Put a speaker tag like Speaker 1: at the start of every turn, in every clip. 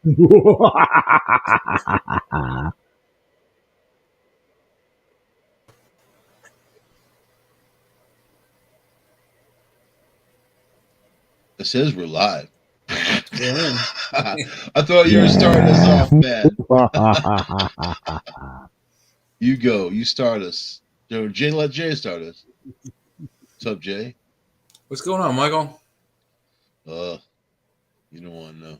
Speaker 1: It says we're live.
Speaker 2: Yeah.
Speaker 1: I thought you were starting us off, man. You go. You start us. Jay, let Jay start us. What's up, Jay?
Speaker 2: What's going on, Michael?
Speaker 1: You don't want to know.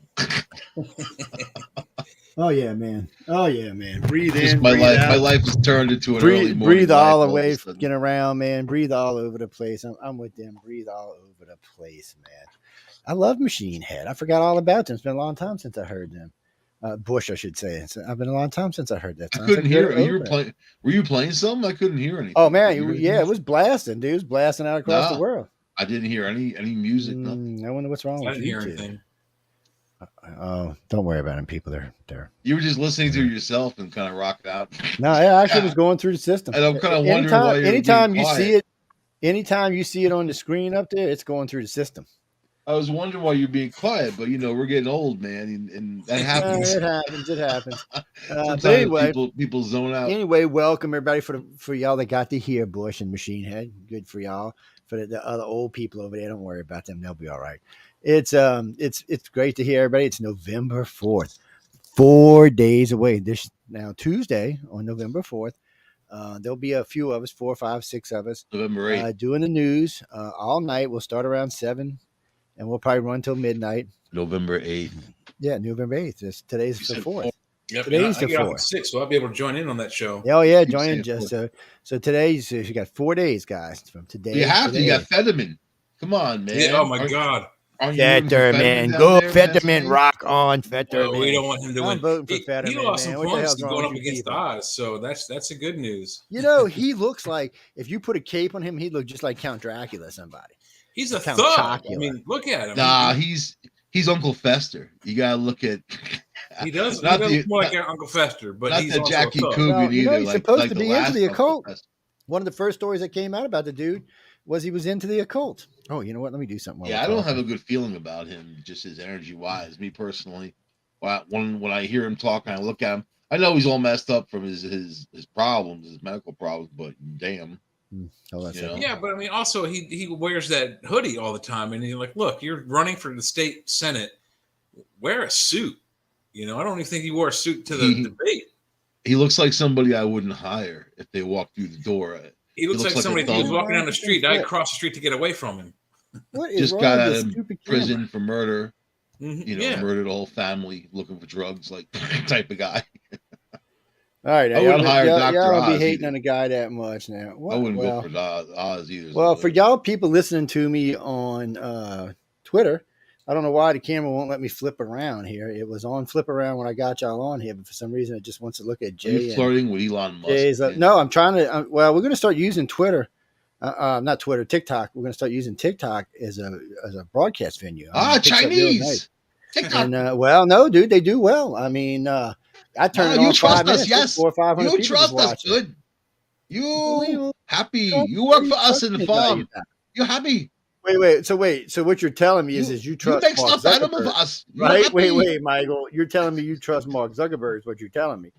Speaker 3: Oh yeah, man. Oh yeah, man. Breathe
Speaker 1: Just
Speaker 3: in.
Speaker 1: my
Speaker 3: breathe
Speaker 1: life.
Speaker 3: out.
Speaker 1: My life has turned into an early morning.
Speaker 3: Breathe all the
Speaker 1: life
Speaker 3: way,
Speaker 1: of a sudden.
Speaker 3: get around, man. Breathe all over the place. I'm with them. Breathe all over the place, man. I love Machine Head. I forgot all about them. It's been a long time since I heard them. Bush, I should say. It's been a long time since I heard that.
Speaker 1: I
Speaker 3: Sounds
Speaker 1: couldn't
Speaker 3: like
Speaker 1: hear
Speaker 3: good
Speaker 1: it. You were
Speaker 3: opener.
Speaker 1: playing. Were you playing something? I couldn't hear anything.
Speaker 3: Oh man,
Speaker 1: Did you hear
Speaker 3: yeah, it
Speaker 1: anything?
Speaker 3: was blasting, dude. It was blasting out across the
Speaker 1: Nah.
Speaker 3: world.
Speaker 1: I didn't hear any music. Nothing.
Speaker 3: I wonder what's wrong
Speaker 2: I
Speaker 3: with
Speaker 2: didn't hear
Speaker 3: YouTube.
Speaker 2: anything.
Speaker 3: Oh, don't worry about them, people. They're.
Speaker 1: You were just listening to yourself and kind of rocked out.
Speaker 3: No, I actually was going through the system.
Speaker 1: And I'm kind of wondering why you're
Speaker 3: anytime
Speaker 1: being
Speaker 3: you
Speaker 1: quiet.
Speaker 3: see it, anytime you see it on the screen up there, it's going through the system.
Speaker 1: I was wondering why you're being quiet, but we're getting old, man, and that happens.
Speaker 3: It happens. It happens.
Speaker 1: Sometimes
Speaker 3: But anyway,
Speaker 1: people zone out.
Speaker 3: Anyway, welcome everybody for y'all that got to hear Bush and Machine Head. Good for y'all. For the other old people over there, don't worry about them; they'll be all right. It's great to hear everybody. It's November 4th, 4 days away. This now Tuesday on November 4th. There'll be a few of us, 4, 5, 6 of us,
Speaker 1: November 8th.
Speaker 3: doing the news all night. We'll start around 7, and we'll probably run till midnight.
Speaker 1: November 8th.
Speaker 3: Yeah, November 8th. Today's the 4th.
Speaker 2: Yep,
Speaker 3: Today's
Speaker 2: I
Speaker 3: the
Speaker 2: get off
Speaker 3: 4th.
Speaker 2: at 6, so I'll be able to join in on that show.
Speaker 3: Oh yeah,
Speaker 1: Keep
Speaker 3: join
Speaker 1: saying
Speaker 3: in just so today's you got 4 days, guys, from today.
Speaker 1: You have to. You
Speaker 3: today.
Speaker 1: got Fetterman. Come on, man.
Speaker 2: Yeah, oh my God.
Speaker 1: Aren't you rooting for
Speaker 3: Fetterman,
Speaker 1: down
Speaker 3: go
Speaker 1: there,
Speaker 3: Fetterman, rock on Fetterman.
Speaker 2: Well, we don't want him to
Speaker 3: I'm
Speaker 2: win.
Speaker 3: voting for
Speaker 2: He
Speaker 3: Fetterman,
Speaker 2: lost
Speaker 3: man.
Speaker 2: some
Speaker 3: What the
Speaker 2: points
Speaker 3: hell's wrong
Speaker 2: going
Speaker 3: with
Speaker 2: up
Speaker 3: you
Speaker 2: against
Speaker 3: people?
Speaker 2: Oz, so that's a good news.
Speaker 3: He looks like if you put a cape on him, he'd look just like Count Dracula. Somebody.
Speaker 2: He's a
Speaker 3: Count
Speaker 2: thug.
Speaker 3: Chocula.
Speaker 2: I mean, look at him.
Speaker 1: Nah, he's Uncle Fester. You gotta look at.
Speaker 2: He does.
Speaker 1: Not
Speaker 2: He
Speaker 1: the-
Speaker 2: does more like Uncle Fester, but
Speaker 1: not
Speaker 2: he's
Speaker 1: the
Speaker 2: also
Speaker 1: Jackie
Speaker 2: a thug.
Speaker 1: Coogan
Speaker 3: Well,
Speaker 1: either.
Speaker 3: he's
Speaker 1: like,
Speaker 3: supposed
Speaker 1: like
Speaker 3: to
Speaker 1: the
Speaker 3: be into
Speaker 1: last
Speaker 3: the
Speaker 1: Uncle
Speaker 3: occult.
Speaker 1: Fester.
Speaker 3: One of the first stories that came out about the dude was he was into the occult. Oh, you know what? Let me do something. while
Speaker 1: Yeah,
Speaker 3: we're
Speaker 1: I don't
Speaker 3: talking.
Speaker 1: have a good feeling about him, just his energy wise. Me personally, when I hear him talk and I look at him, I know he's all messed up from his problems, his medical problems. But damn,
Speaker 3: Hold on a second.
Speaker 2: Yeah, but I mean, also he wears that hoodie all the time, and he's like, "Look, you're running for the state senate. Wear a suit." I don't even think he wore a suit to the debate.
Speaker 1: he looks like somebody I wouldn't hire if they walked through the door.
Speaker 2: He looks like
Speaker 1: a
Speaker 2: somebody
Speaker 1: thug.
Speaker 2: who was walking down the street. I'd cross the street to get away from him.
Speaker 3: What is
Speaker 1: Just
Speaker 3: wrong
Speaker 1: got
Speaker 3: with
Speaker 1: out
Speaker 3: this
Speaker 1: of
Speaker 3: stupid
Speaker 1: prison
Speaker 3: camera?
Speaker 1: for murder.
Speaker 2: Yeah.
Speaker 1: Murdered a whole family looking for drugs, like type of guy.
Speaker 3: All right,
Speaker 1: I wouldn't hire
Speaker 3: y'all
Speaker 1: Dr.
Speaker 3: don't be
Speaker 1: Oz
Speaker 3: hating
Speaker 1: either.
Speaker 3: on the guy that much now.
Speaker 1: I wouldn't go for Oz either.
Speaker 3: Well, for y'all people listening to me on Twitter, I don't know why the camera won't let me flip around here. It was on flip around when I got y'all on here, but for some reason it just wants to look at
Speaker 1: Are
Speaker 3: Jay.
Speaker 1: you flirting with Elon Musk?
Speaker 3: Jay's no, I'm trying to. Well, we're going to start using Twitter. Not Twitter, TikTok. We're going to start using TikTok as a broadcast venue.
Speaker 1: Chinese. TikTok.
Speaker 3: And well, no, dude, they do well. I mean, I turned it on 5 minutes.
Speaker 1: Yes,
Speaker 3: 400 or 500
Speaker 1: you
Speaker 3: people
Speaker 1: trust
Speaker 3: just
Speaker 1: us.
Speaker 3: watching.
Speaker 1: Good. You happy?
Speaker 3: trust-
Speaker 1: You work
Speaker 3: what
Speaker 1: for
Speaker 3: are you
Speaker 1: us in the
Speaker 3: talking about,
Speaker 1: farm.
Speaker 3: you guys?
Speaker 1: You happy?
Speaker 3: Wait. So what you're telling me is you trust
Speaker 1: you make
Speaker 3: Mark
Speaker 1: stuffed animal
Speaker 3: Zuckerberg,
Speaker 1: for us. You
Speaker 3: right?
Speaker 1: happy?
Speaker 3: Wait, Michael. You're telling me you trust Mark Zuckerberg is what you're telling me.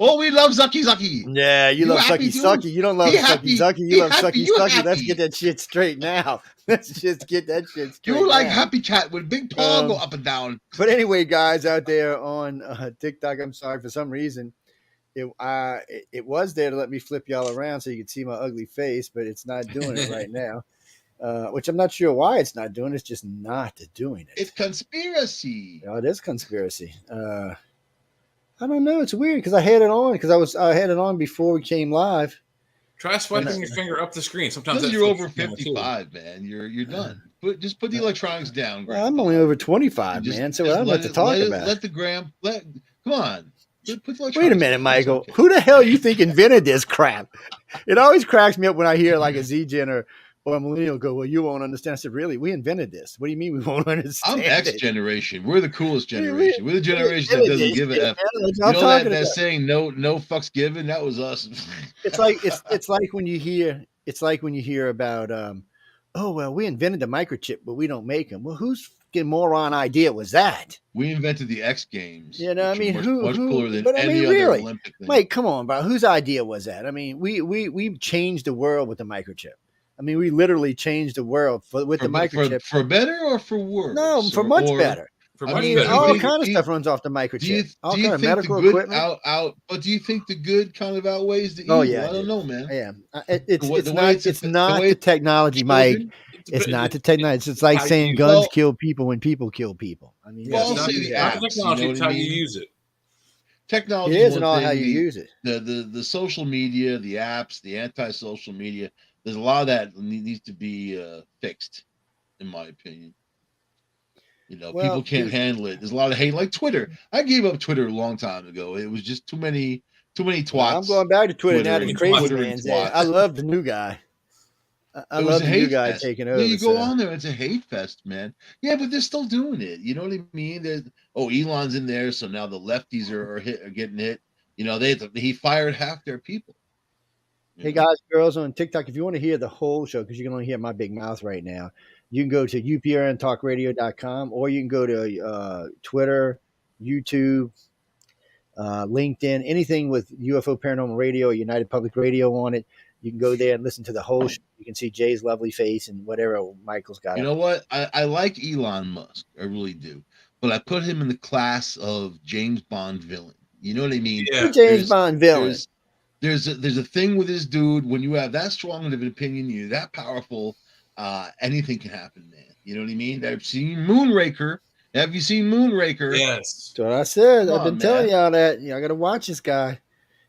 Speaker 1: Oh, we love Zucky Zucky.
Speaker 3: Yeah, you love
Speaker 1: happy,
Speaker 3: Sucky
Speaker 1: dude?
Speaker 3: Sucky. You don't love
Speaker 1: Be
Speaker 3: Sucky
Speaker 1: happy.
Speaker 3: Zucky. You
Speaker 1: Be
Speaker 3: love
Speaker 1: happy.
Speaker 3: Sucky
Speaker 1: You
Speaker 3: Sucky. Let's
Speaker 1: happy.
Speaker 3: get that shit straight now. Let's just get that shit straight.
Speaker 1: You like
Speaker 3: now.
Speaker 1: Happy Cat with big paw go up and down.
Speaker 3: But anyway, guys out there on TikTok, I'm sorry for some reason. It was there to let me flip y'all around so you could see my ugly face, but it's not doing it right now. Which I'm not sure why it's not doing. It's just not doing it.
Speaker 1: It's conspiracy.
Speaker 3: Oh, it is conspiracy. I don't know. It's weird because I had it on I had it on before we came live.
Speaker 2: Try swiping your finger up the screen. Sometimes
Speaker 1: Because
Speaker 2: that
Speaker 1: you're
Speaker 2: flips
Speaker 1: over
Speaker 2: the camera, too.
Speaker 1: 55, man. You're done. Just put the electronics down.
Speaker 3: Well, I'm only over 25, man. So I don't know what to talk about.
Speaker 1: Let the gram. Come on. Put the electronics
Speaker 3: Wait a minute,
Speaker 1: down.
Speaker 3: Michael.
Speaker 1: Okay.
Speaker 3: Who the hell you think invented this crap? It always cracks me up when I hear like a Z-Gen or a millennial go, well, you won't understand. I said, really? We invented this. What do you mean we won't understand?
Speaker 1: I'm X
Speaker 3: it?
Speaker 1: generation. We're the coolest generation. We're the generation that doesn't give a F. You
Speaker 3: I'm
Speaker 1: know
Speaker 3: talking
Speaker 1: that
Speaker 3: about.
Speaker 1: saying no fucks given? That was us.
Speaker 3: It's like when you hear about oh well, we invented the microchip, but we don't make them. Well, whose moron idea was that?
Speaker 1: We invented the X Games.
Speaker 3: You know, I
Speaker 1: which are
Speaker 3: mean,
Speaker 1: much cooler than
Speaker 3: but I
Speaker 1: any
Speaker 3: mean,
Speaker 1: other
Speaker 3: really,
Speaker 1: Olympic thing.
Speaker 3: Mike, come on, bro. Whose idea was that? I mean, we changed the world with the microchip. I mean, we literally changed the world with the microchip.
Speaker 1: For better or for worse?
Speaker 3: No, for much better.
Speaker 2: For
Speaker 1: I
Speaker 2: much
Speaker 1: mean,
Speaker 2: better.
Speaker 3: all kind of stuff runs off the microchip. All kind of medical equipment.
Speaker 1: But do you think the good kind of outweighs the
Speaker 3: Oh
Speaker 1: evil?
Speaker 3: yeah,
Speaker 1: I don't know, man.
Speaker 3: Yeah, it's
Speaker 1: The
Speaker 3: not
Speaker 1: way
Speaker 3: it's not the technology, Mike. It's not the technology. It's like saying guns kill people when people kill people. I mean,
Speaker 2: Yeah,
Speaker 1: I'll say the apps,
Speaker 2: technology,
Speaker 1: you know
Speaker 2: it's
Speaker 1: what
Speaker 2: how
Speaker 1: I mean?
Speaker 2: you use it.
Speaker 1: Technology
Speaker 3: it isn't
Speaker 1: one
Speaker 3: all
Speaker 1: thing,
Speaker 3: how you use it.
Speaker 1: The social media, the apps, the anti-social media. There's a lot of that needs to be fixed, in my opinion. You know, people can't handle it. There's a lot of hate, like Twitter. I gave up Twitter a long time ago. It was just too many twats.
Speaker 3: Well, I'm going back to Twitter now. The crazy
Speaker 1: Twitter
Speaker 3: man's there. I love the new guy. I love the new guy taking over.
Speaker 1: Yeah, you go on there, it's a hate fest, man. Yeah, but they're still doing it. You know what I mean? Elon's in there, so now the lefties are getting hit. You know, he fired half their people.
Speaker 3: Hey guys, girls on TikTok, if you want to hear the whole show, because you can only hear my big mouth right now, you can go to uprntalkradio.com, or you can go to Twitter, YouTube, LinkedIn, anything with UFO Paranormal Radio or United Public Radio on it. You can go there and listen to the whole show. You can see Jay's lovely face and whatever Michael's got.
Speaker 1: You know what? I like Elon Musk. I really do. But I put him in the class of James Bond villain. You know what I mean?
Speaker 3: Yeah. James Bond villain.
Speaker 1: There's a thing with this dude. When you have that strong of an opinion, you're that powerful, anything can happen, man. You know what I mean? I've seen Moonraker. Have you seen Moonraker?
Speaker 2: Yes.
Speaker 3: That's what I said. I've been telling y'all that. I got to watch this guy.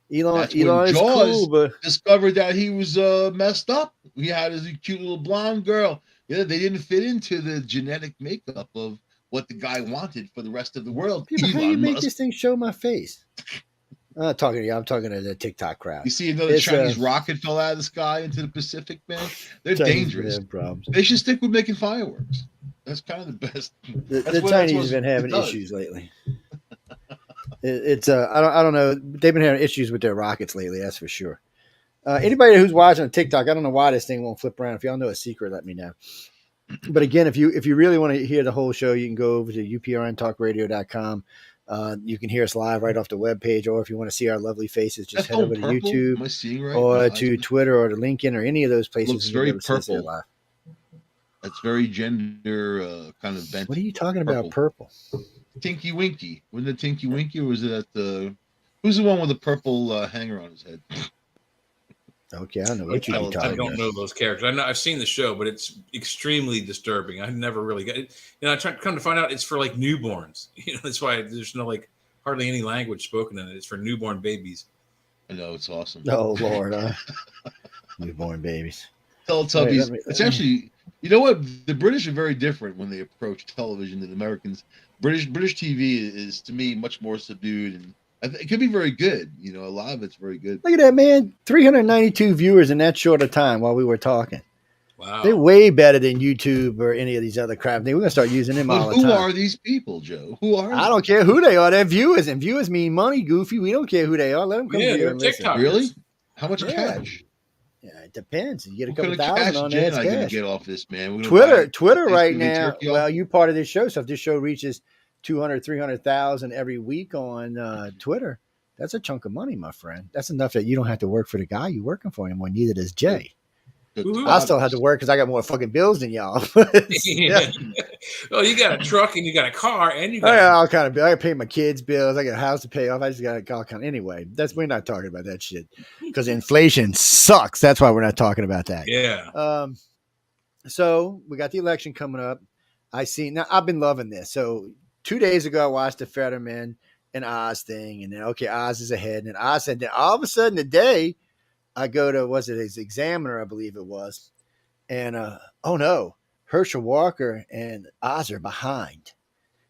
Speaker 3: Elon is cool, but
Speaker 1: discovered that he was messed up. He had his cute little blonde girl. Yeah, they didn't fit into the genetic makeup of what the guy wanted for the rest of the world.
Speaker 3: People, how you make this thing show my face? I'm not talking to you. I'm talking to the TikTok crowd.
Speaker 1: You see another Chinese rocket fell out of the sky into the Pacific, man. They're dangerous. They should stick with making fireworks. That's kind of the best.
Speaker 3: The Chinese have been having issues lately. I don't know. They've been having issues with their rockets lately. That's for sure. Anybody who's watching on TikTok, I don't know why this thing won't flip around. If y'all know a secret, let me know. But again, if you really want to hear the whole show, you can go over to uprntalkradio.com. You can hear us live right off the webpage, or if you want to see our lovely faces, just head over to YouTube or to Twitter or to LinkedIn or any of those places.
Speaker 1: Looks very purple. Live. That's very gender kind of bent.
Speaker 3: What are you talking about? Purple?
Speaker 1: Tinky Winky. Wasn't it Tinky Winky, or was it at the? Who's the one with the purple hanger on his head?
Speaker 3: Okay, I don't know what you're talking about.
Speaker 2: I don't know those characters. I've seen the show, but it's extremely disturbing. I never really got it. I tried to come to find out it's for like newborns. That's why there's no hardly any language spoken in it. It's for newborn babies.
Speaker 1: I know, it's awesome.
Speaker 3: Oh Lord, newborn babies.
Speaker 1: Teletubbies. It's actually, you know what? The British are very different when they approach television than Americans. British TV is to me much more subdued, and it could be very good. A lot of it's very good.
Speaker 3: Look at that, man! 392 viewers in that short a time while we were talking.
Speaker 2: Wow,
Speaker 3: they're way better than YouTube or any of these other crap. We're gonna start using them all the time.
Speaker 1: Who are these people, Joe? Who are?
Speaker 3: I don't care who they are. They're viewers, and viewers mean money. Goofy, we don't care who they are. Let them come here and listen.
Speaker 1: Really? How much cash?
Speaker 3: Yeah, it depends. You get a couple thousand on that.
Speaker 1: I'm gonna get off this, man.
Speaker 3: Twitter right now. Well, you part of this show, so if this show reaches 200, 300,000 every week on Twitter, that's a chunk of money, my friend. That's enough that you don't have to work for the guy you're working for anymore. Neither does Jay. I still have to work because I got more fucking bills than y'all.
Speaker 2: Yeah. Well, you got a truck and you got a car and you got
Speaker 3: all kind of bills. I pay my kids' bills. I got a house to pay off. I just got all kind of anyway. We're not talking about that shit because inflation sucks. That's why we're not talking about that.
Speaker 2: Yeah.
Speaker 3: So we got the election coming up. I've been loving this. So 2 days ago, I watched the Fetterman and Oz thing, and then Oz is ahead, and Oz said that all of a sudden today. I go to, his Examiner, I believe it was. And, oh no, Herschel Walker and Oz are behind.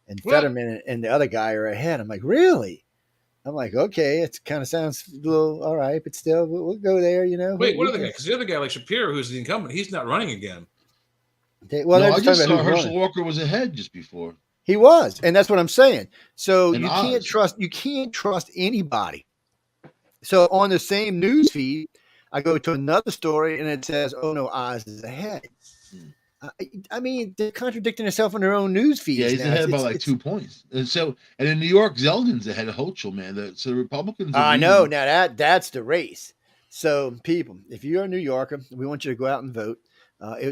Speaker 3: And Fetterman and the other guy are ahead. I'm like, really? I'm like, okay, it kind of sounds a little all right, but still, we'll go there,
Speaker 2: Wait, what other guy? Because the other guy, like Shapiro, who's the incumbent, he's not running again.
Speaker 1: I just saw Herschel Walker was ahead just before.
Speaker 3: He was, and that's what I'm saying. So you can't trust anybody. So on the same news feed, I go to another story and it says, "Oh no, Oz is ahead." I mean, they're contradicting themselves on their own news feeds.
Speaker 1: Yeah, he's
Speaker 3: now.
Speaker 1: ahead by like 2 points. And in New York, Zeldin's ahead of Hochul, man. So the Republicans are
Speaker 3: I know.
Speaker 1: really.
Speaker 3: Now that's the race. So, people, if you're a New Yorker, we want you to go out and vote.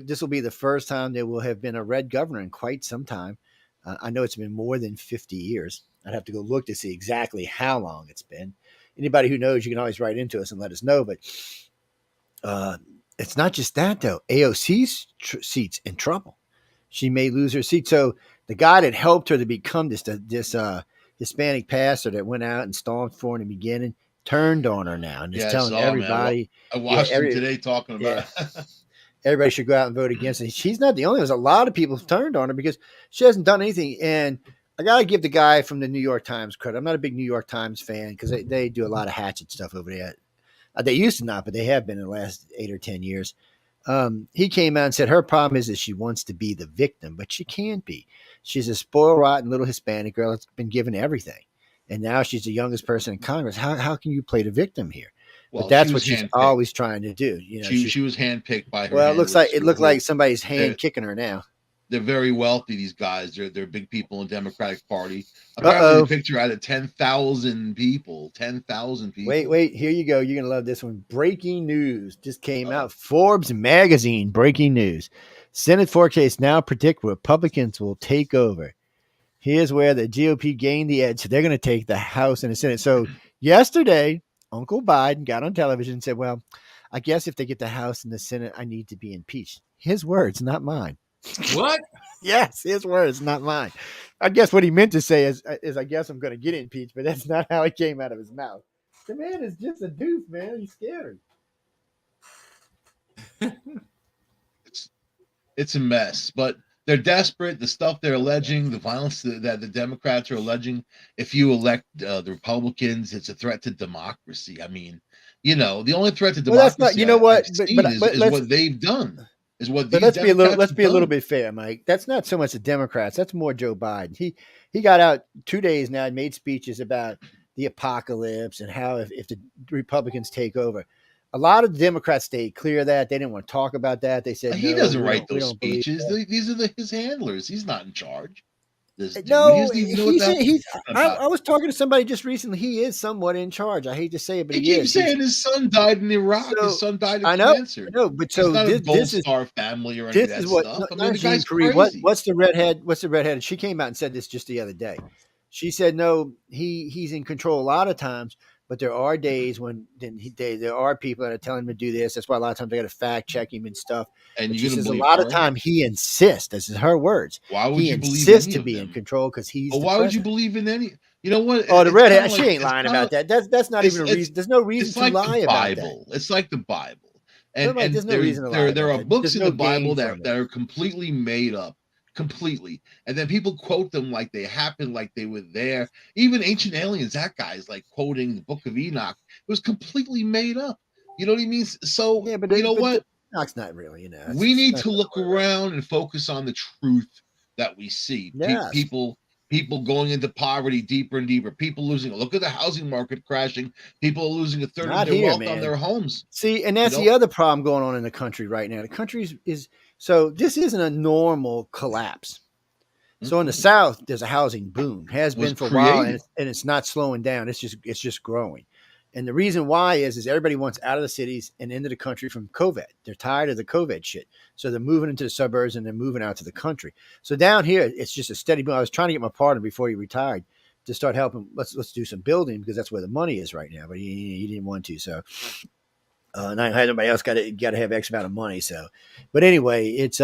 Speaker 3: This will be the first time there will have been a red governor in quite some time. I know it's been more than 50 years. I'd have to go look to see exactly how long it's been. Anybody who knows, you can always write into us and let us know. But it's not just that, though. AOC's seat's in trouble. She may lose her seat. So the guy that helped her to become this Hispanic pastor that went out and stormed for in the beginning turned on her now and is telling everybody.
Speaker 1: I watched him today talking about it.
Speaker 3: Everybody should go out and vote against it. She's not the only one. There's a lot of people who turned on her because she hasn't done anything. And I got to give the guy from the New York Times credit. I'm not a big New York Times fan because they do a lot of hatchet stuff over there. They used to not, but they have been in the last 8 or 10 years. He came out and said her problem is that she wants to be the victim, but she can't be. She's a spoiled, rotten little Hispanic girl that's been given everything. And now she's the youngest person in Congress. How can you play the victim here? Well, but that's what she's always trying to do. You know,
Speaker 1: she was handpicked by her.
Speaker 3: Well, it looked like somebody's hand kicking her now.
Speaker 1: They're very wealthy. These guys, they're big people in the Democratic Party. Apparently, the picture out of 10,000 people. 10,000 people.
Speaker 3: Wait, here you go. You're gonna love this one. Breaking news just came out. Forbes magazine. Breaking news. Senate forecasts now predict Republicans will take over. Here's where the GOP gained the edge. So they're going to take the House and the Senate. So yesterday, Uncle Biden got on television and said, well, I guess if they get the House and the Senate, I need to be impeached. His words, not mine.
Speaker 2: What?
Speaker 3: Yes, his words, not mine. I guess what he meant to say is I guess I'm going to get impeached, but that's not how it came out of his mouth. The man is just a doof, man. He's scary.
Speaker 1: It's a mess, but they're desperate. The stuff they're alleging, the violence that the Democrats are alleging, if you elect the Republicans, it's a threat to democracy. I mean, the only threat to democracy
Speaker 3: that's not, you know what,
Speaker 1: is what they've done. Is what these
Speaker 3: let's be a little bit fair, Mike. That's not so much the Democrats. That's more Joe Biden. He got out 2 days now and made speeches about the apocalypse and how if the Republicans take over. A lot of the Democrats stayed clear of that. They didn't want to talk about that. They said
Speaker 1: he doesn't write those speeches. These are his handlers. He's not in charge.
Speaker 3: I was talking to somebody just recently. He is somewhat in charge. I hate to say it, but he
Speaker 1: keeps saying his son died in Iraq. His son died of cancer.
Speaker 3: I know, but so
Speaker 1: this is Star family or any of that stuff.
Speaker 3: The guy's crazy. What's the redhead? What's the redhead? She came out and said this just the other day. She said, no, he's in control a lot of times, but there are days when there are people that are telling him to do this. That's why a lot of times they got to fact check him and stuff. And she says a lot of time he insists. This is her words.
Speaker 1: Why would you believe
Speaker 3: insists to be in control because he's.
Speaker 1: Well, why would you believe in any? You know what?
Speaker 3: Oh, the redhead. She ain't lying about that. That's not even a reason. There's no reason to lie about that.
Speaker 1: It's like the Bible, and
Speaker 3: there's no reason to lie.
Speaker 1: There are books in the Bible that are completely made up. Completely, and then people quote them like they happened, like they were there. Even Ancient Aliens, that guy's like quoting the Book of Enoch. It was completely made up. You know what he means? So yeah, but what?
Speaker 3: Enoch's not really.
Speaker 1: We need to look around and focus on the truth that we see. Yes. People going into poverty deeper and deeper. People losing. Look at the housing market crashing. People are losing a third of their wealth on their homes.
Speaker 3: See, and that's the other problem going on in the country right now. The country is. So this isn't a normal collapse. So in the South, there's a housing boom, has been for a while, and it's not slowing down. It's just growing. And the reason why is everybody wants out of the cities and into the country from COVID. They're tired of the COVID shit. So they're moving into the suburbs and they're moving out to the country. So down here, it's just a steady boom. I was trying to get my partner before he retired to start helping. Let's do some building because that's where the money is right now. But he didn't want to. So. And I had nobody else got to have X amount of money. So, but anyway, it's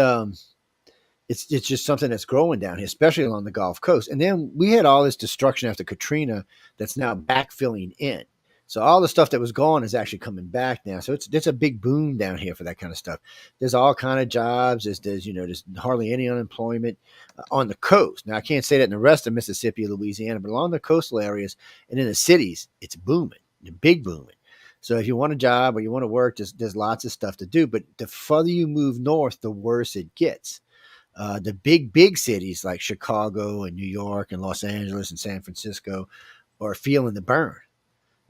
Speaker 3: just something that's growing down here, especially along the Gulf Coast. And then we had all this destruction after Katrina that's now backfilling in. So all the stuff that was gone is actually coming back now. So it's a big boom down here for that kind of stuff. There's all kind of jobs. There's hardly any unemployment on the coast. Now I can't say that in the rest of Mississippi, Louisiana, but along the coastal areas and in the cities, it's booming, big booming. So if you want a job or you want to work, there's lots of stuff to do. But the further you move north, the worse it gets. The big cities like Chicago and New York and Los Angeles and San Francisco are feeling the burn.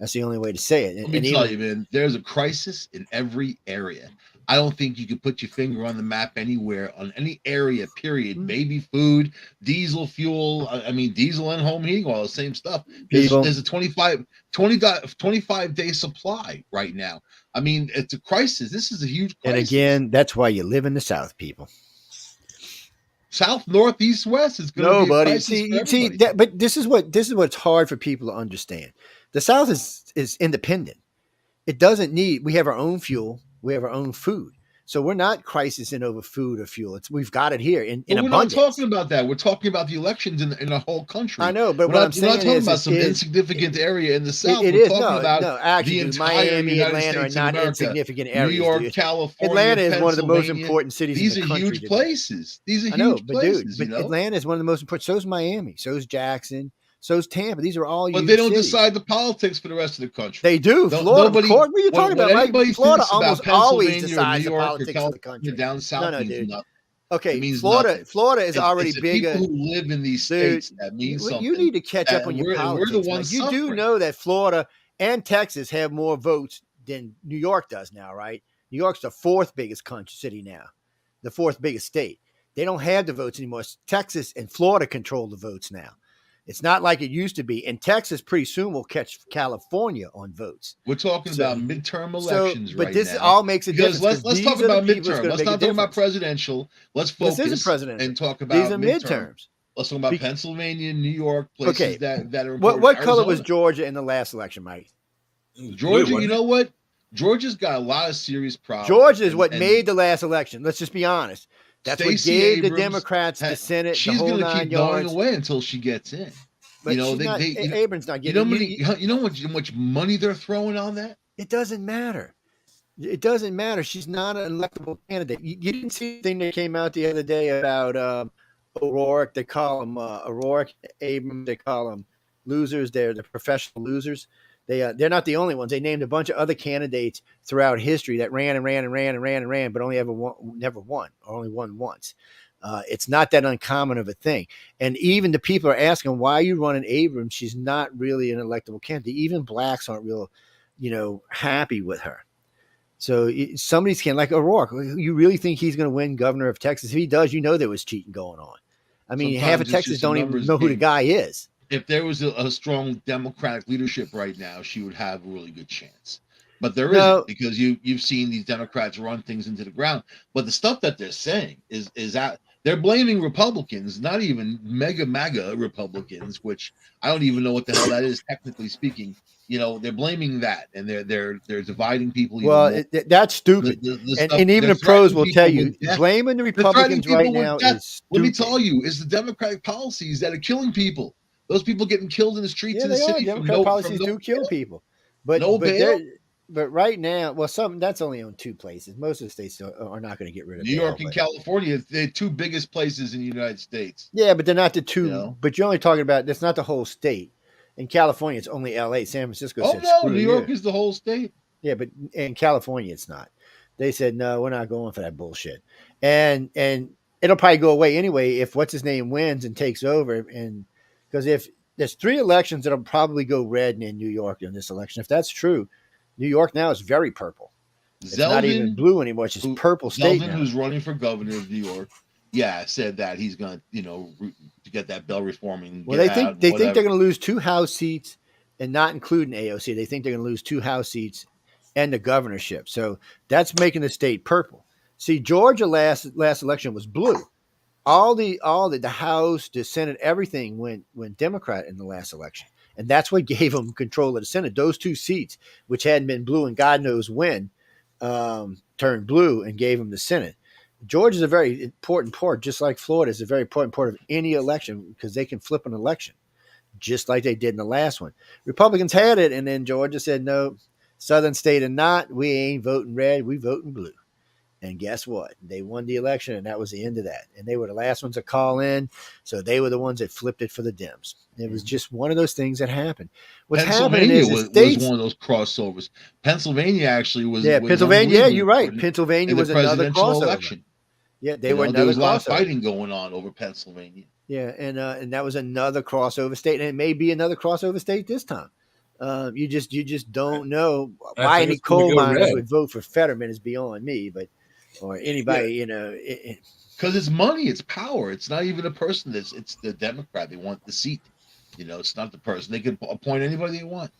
Speaker 3: That's the only way to say it.
Speaker 1: Let me tell you, man, there's a crisis in every area. I don't think you could put your finger on the map anywhere, on any area, period. Baby food, diesel fuel. I mean, diesel and home heating oil, same stuff. There's a 25 day supply right now. I mean, it's a crisis. This is a huge crisis.
Speaker 3: And again, that's why you live in the South, people.
Speaker 1: South, north, east, west is going to be a crisis.
Speaker 3: But this is what's hard for people to understand. The South is independent. It doesn't need. We have our own fuel. We have our own food. So we're not crisising over food or fuel. We've got it here in abundance.
Speaker 1: We're not talking about that. We're talking about the elections in the whole country.
Speaker 3: I know, but
Speaker 1: we're not talking about some insignificant area in the South. We're talking about
Speaker 3: actually, Miami, Atlanta are not insignificant areas.
Speaker 1: New York, California,
Speaker 3: Atlanta is one of the most important cities in the country.
Speaker 1: These are huge places. These are huge places.
Speaker 3: But Atlanta is one of the most important. So is Miami. So is Jackson. So is Tampa. These are all.
Speaker 1: But they don't decide the politics for the rest of the country.
Speaker 3: They do. Florida, what are you talking about? Right? Florida almost always decides the politics of the country.
Speaker 1: Down south
Speaker 3: means
Speaker 1: nothing.
Speaker 3: Okay, Florida is already bigger.
Speaker 1: People who live in these states, that means something.
Speaker 3: You need to catch up on your politics.
Speaker 1: We're the ones
Speaker 3: you do know that Florida and Texas have more votes than New York does now, right? New York's the fourth biggest city now, the fourth biggest state. They don't have the votes anymore. Texas and Florida control the votes now. It's not like it used to be. And Texas pretty soon will catch California on votes.
Speaker 1: We're talking about midterm elections right now.
Speaker 3: But this all makes a difference.
Speaker 1: Let's talk about midterm. Let's not talk about presidential. Let's focus and talk about
Speaker 3: these are midterms.
Speaker 1: Let's talk about Pennsylvania, New York, places that are important.
Speaker 3: What color was Georgia in the last election, Mike?
Speaker 1: Georgia, you know what? Georgia's got a lot of serious problems.
Speaker 3: Georgia is what made the last election. Let's just be honest. That's Stacey what gave Abrams, the Democrats the Senate.
Speaker 1: She's
Speaker 3: going
Speaker 1: to keep going away until she gets in.
Speaker 3: But Abrams not getting.
Speaker 1: You know how much money they're throwing on that?
Speaker 3: It doesn't matter. It doesn't matter. She's not an electable candidate. You didn't see the thing that came out the other day about O'Rourke. They call him O'Rourke, Abrams. They call them losers. They're the professional losers. They're not the only ones. They named a bunch of other candidates throughout history that ran, but only never won, or only won once. It's not that uncommon of a thing. And even the people are asking, why are you running Abrams? She's not really an electable candidate. Even blacks aren't real, happy with her. So somebody's like O'Rourke. You really think he's going to win governor of Texas? If he does, there was cheating going on. I mean, half of Texas don't even know who the guy is.
Speaker 1: If there was a strong Democratic leadership right now, she would have a really good chance. But there isn't, because you've seen these Democrats run things into the ground. But the stuff that they're saying is that they're blaming Republicans, not even MAGA Republicans, which I don't even know what the hell that is, technically speaking. They're blaming that, and they're dividing people.
Speaker 3: That's stupid. And even the pros will tell you, blaming the Republicans right now is stupid.
Speaker 1: Let me tell you, it's the Democratic policies that are killing people. Those people getting killed in the streets in the city.
Speaker 3: Democratic policies do kill people, but right now, that's only on two places. Most of the states are not going to get rid of
Speaker 1: New York and California. They're two biggest places in the United States.
Speaker 3: Yeah, but they're not the two. But you're only talking about that's not the whole state. In California, it's only L.A. San Francisco.
Speaker 1: Oh no, New York is the whole state.
Speaker 3: Yeah, but in California, it's not. They said no, we're not going for that bullshit, and it'll probably go away anyway if what's his name wins and takes over and. Because if there's 3 elections that'll probably go red in New York in this election, if that's true, New York now is very purple. It's not even blue anymore. It's just purple state now.
Speaker 1: Who's running for governor of New York, said that he's going to get that Bell reforming.
Speaker 3: Well, they think they're going to lose 2 House seats and not including AOC. They think they're going to lose 2 House seats and the governorship. So that's making the state purple. See, Georgia last election was blue. All the House, the Senate, everything went Democrat in the last election. And that's what gave them control of the Senate. Those 2 seats, which hadn't been blue and God knows when, turned blue and gave them the Senate. Georgia is a very important part, just like Florida is a very important part of any election because they can flip an election, just like they did in the last one. Republicans had it, and then Georgia said, no, Southern state or not, we ain't voting red, we voting blue. And guess what? They won the election, and that was the end of that. And they were the last ones to call in, so they were the ones that flipped it for the Dems. It was just one of those things that happened. What's happening is was one of those crossovers.
Speaker 1: Pennsylvania actually was.
Speaker 3: Yeah, Pennsylvania. Yeah, you're right. Pennsylvania was another crossover. Election. Yeah, they were another.
Speaker 1: There was a lot of fighting going on over Pennsylvania.
Speaker 3: Yeah, and that was another crossover state, and it may be another crossover state this time. You just don't know
Speaker 2: I
Speaker 3: why
Speaker 2: think
Speaker 3: any
Speaker 2: it's going to
Speaker 3: coal
Speaker 2: go
Speaker 3: miners
Speaker 2: red.
Speaker 3: would vote for Fetterman is beyond me, but or anybody,
Speaker 1: Because it's money, it's power. It's not even a person. It's the Democrat. They want the seat. It's not the person. They can appoint anybody they want.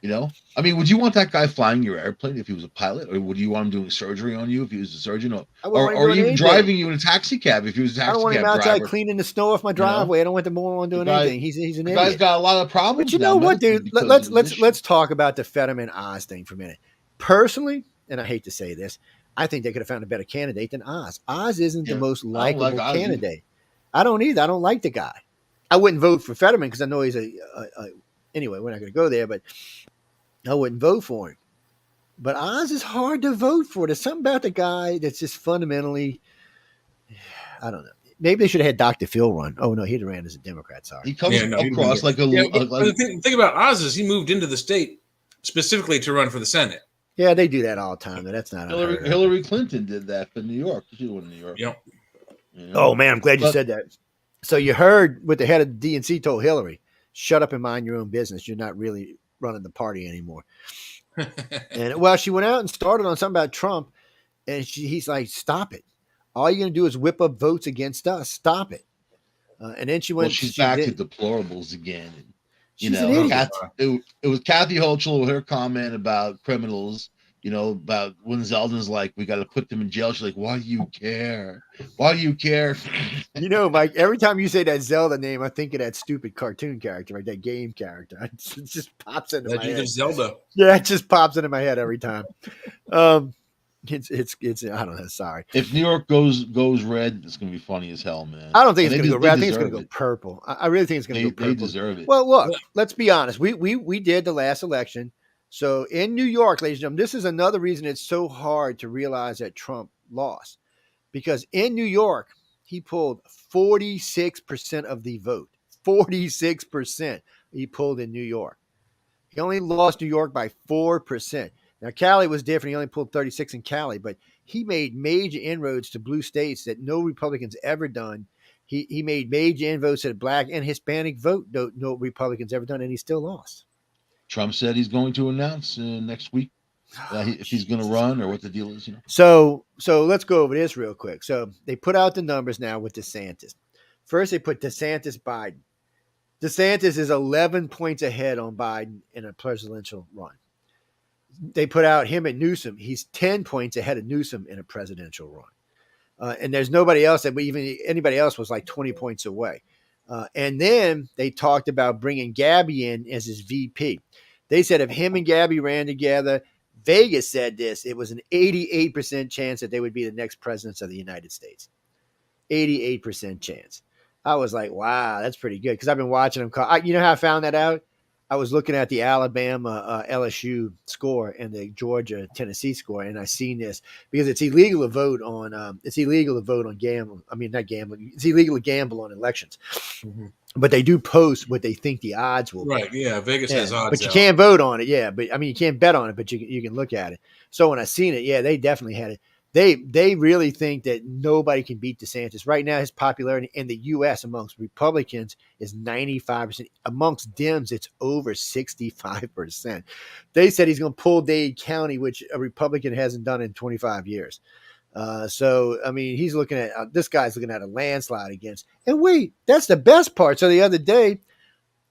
Speaker 1: I mean, would you want that guy flying your airplane if he was a pilot, or would you want him doing surgery on you if he was a surgeon,
Speaker 3: I wouldn't want him
Speaker 1: or
Speaker 3: doing
Speaker 1: even
Speaker 3: anything.
Speaker 1: driving you in a taxi cab if he was a
Speaker 3: I don't
Speaker 1: taxi
Speaker 3: want him
Speaker 1: cab
Speaker 3: outside
Speaker 1: driver?
Speaker 3: cleaning the snow off my driveway. I don't want the moron doing anything. He's an
Speaker 1: The
Speaker 3: idiot.
Speaker 1: guy's got a lot of problems.
Speaker 3: But you
Speaker 1: now
Speaker 3: know what, dude?
Speaker 1: because of this
Speaker 3: Let's talk about the Fetterman Oz thing for a minute. Personally, and I hate to say this, I think they could have found a better candidate than Oz. Oz isn't the most likable candidate. I don't either. I don't like the guy. I wouldn't vote for Fetterman because I know he's anyway, we're not going to go there, but I wouldn't vote for him. But Oz is hard to vote for. There's something about the guy that's just fundamentally, I don't know. Maybe they should have had Dr. Phil run. Oh no, he ran as a Democrat. Sorry,
Speaker 1: he comes across like a.
Speaker 2: But the thing about Oz is he moved into the state specifically to run for the Senate.
Speaker 3: Yeah, they do that all the time. But that's not
Speaker 1: Hillary Clinton did that for New York. She won New York.
Speaker 2: Yep.
Speaker 3: Oh man, I'm glad you said that. So you heard what the head of the DNC told Hillary: "Shut up and mind your own business. You're not really running the party anymore." And well, she went out and started on something about Trump, and he's like, "Stop it! All you're going to do is whip up votes against us. Stop it!" And then she went.
Speaker 1: Well, she's back to deplorables again. And,
Speaker 3: she's an idiot.
Speaker 1: It was Kathy Hochul with her comment about criminals. About when Zeldin's like, we got to put them in jail. She's like, why do you care? Why do you care?
Speaker 3: Mike, every time you say that Zelda name, I think of that stupid cartoon character, right? That game character. It just pops into my head.
Speaker 2: Legend of Zelda.
Speaker 3: Yeah, it just pops into my head every time. It's I don't know. Sorry.
Speaker 1: If New York goes red, it's gonna be funny as hell, man.
Speaker 3: I don't think it's gonna go red. I think it's gonna go purple. I really think it's gonna go purple.
Speaker 1: They deserve it.
Speaker 3: Well, look, let's be honest. We did the last election. So in New York, ladies and gentlemen, this is another reason it's so hard to realize that Trump lost. Because in New York, he pulled 46% of the vote. 46% he pulled in New York. He only lost New York by 4%. Now, Cali was different. He only pulled 36 in Cali, but he made major inroads to blue states that no Republicans ever done. He made major inroads to the black and Hispanic vote, no Republicans ever done, and he still lost.
Speaker 1: Trump said he's going to announce next week if he's going to run or what the deal is.
Speaker 3: So let's go over this real quick. So they put out the numbers now with DeSantis. First, they put DeSantis, Biden. DeSantis is 11 points ahead on Biden in a presidential run. They put out him at Newsom. He's 10 points ahead of Newsom in a presidential run. And there's nobody else that even anybody else was like 20 points away. And then they talked about bringing Gabby in as his VP. They said if him and Gabby ran together, Vegas said this, it was an 88% chance that they would be the next presidents of the United States. 88% chance. I was like, wow, that's pretty good. Because I've been watching them. You know how I found that out? I was looking at the Alabama LSU score and the Georgia Tennessee score, and I seen this because it's illegal to vote on gambling. I mean, not gambling. It's illegal to gamble on elections. Mm-hmm. But they do post what they think the odds will be.
Speaker 2: Right, yeah. Vegas has odds.
Speaker 3: But you can't vote on it, yeah. But I mean, you can't bet on it, but you can look at it. So when I seen it, yeah, they definitely had it. They really think that nobody can beat DeSantis. Right now, his popularity in the U.S. amongst Republicans is 95%. Amongst Dems, it's over 65%. They said he's going to pull Dade County, which a Republican hasn't done in 25 years. So, I mean, he's looking at this guy's looking at a landslide against. And wait, that's the best part. So the other day,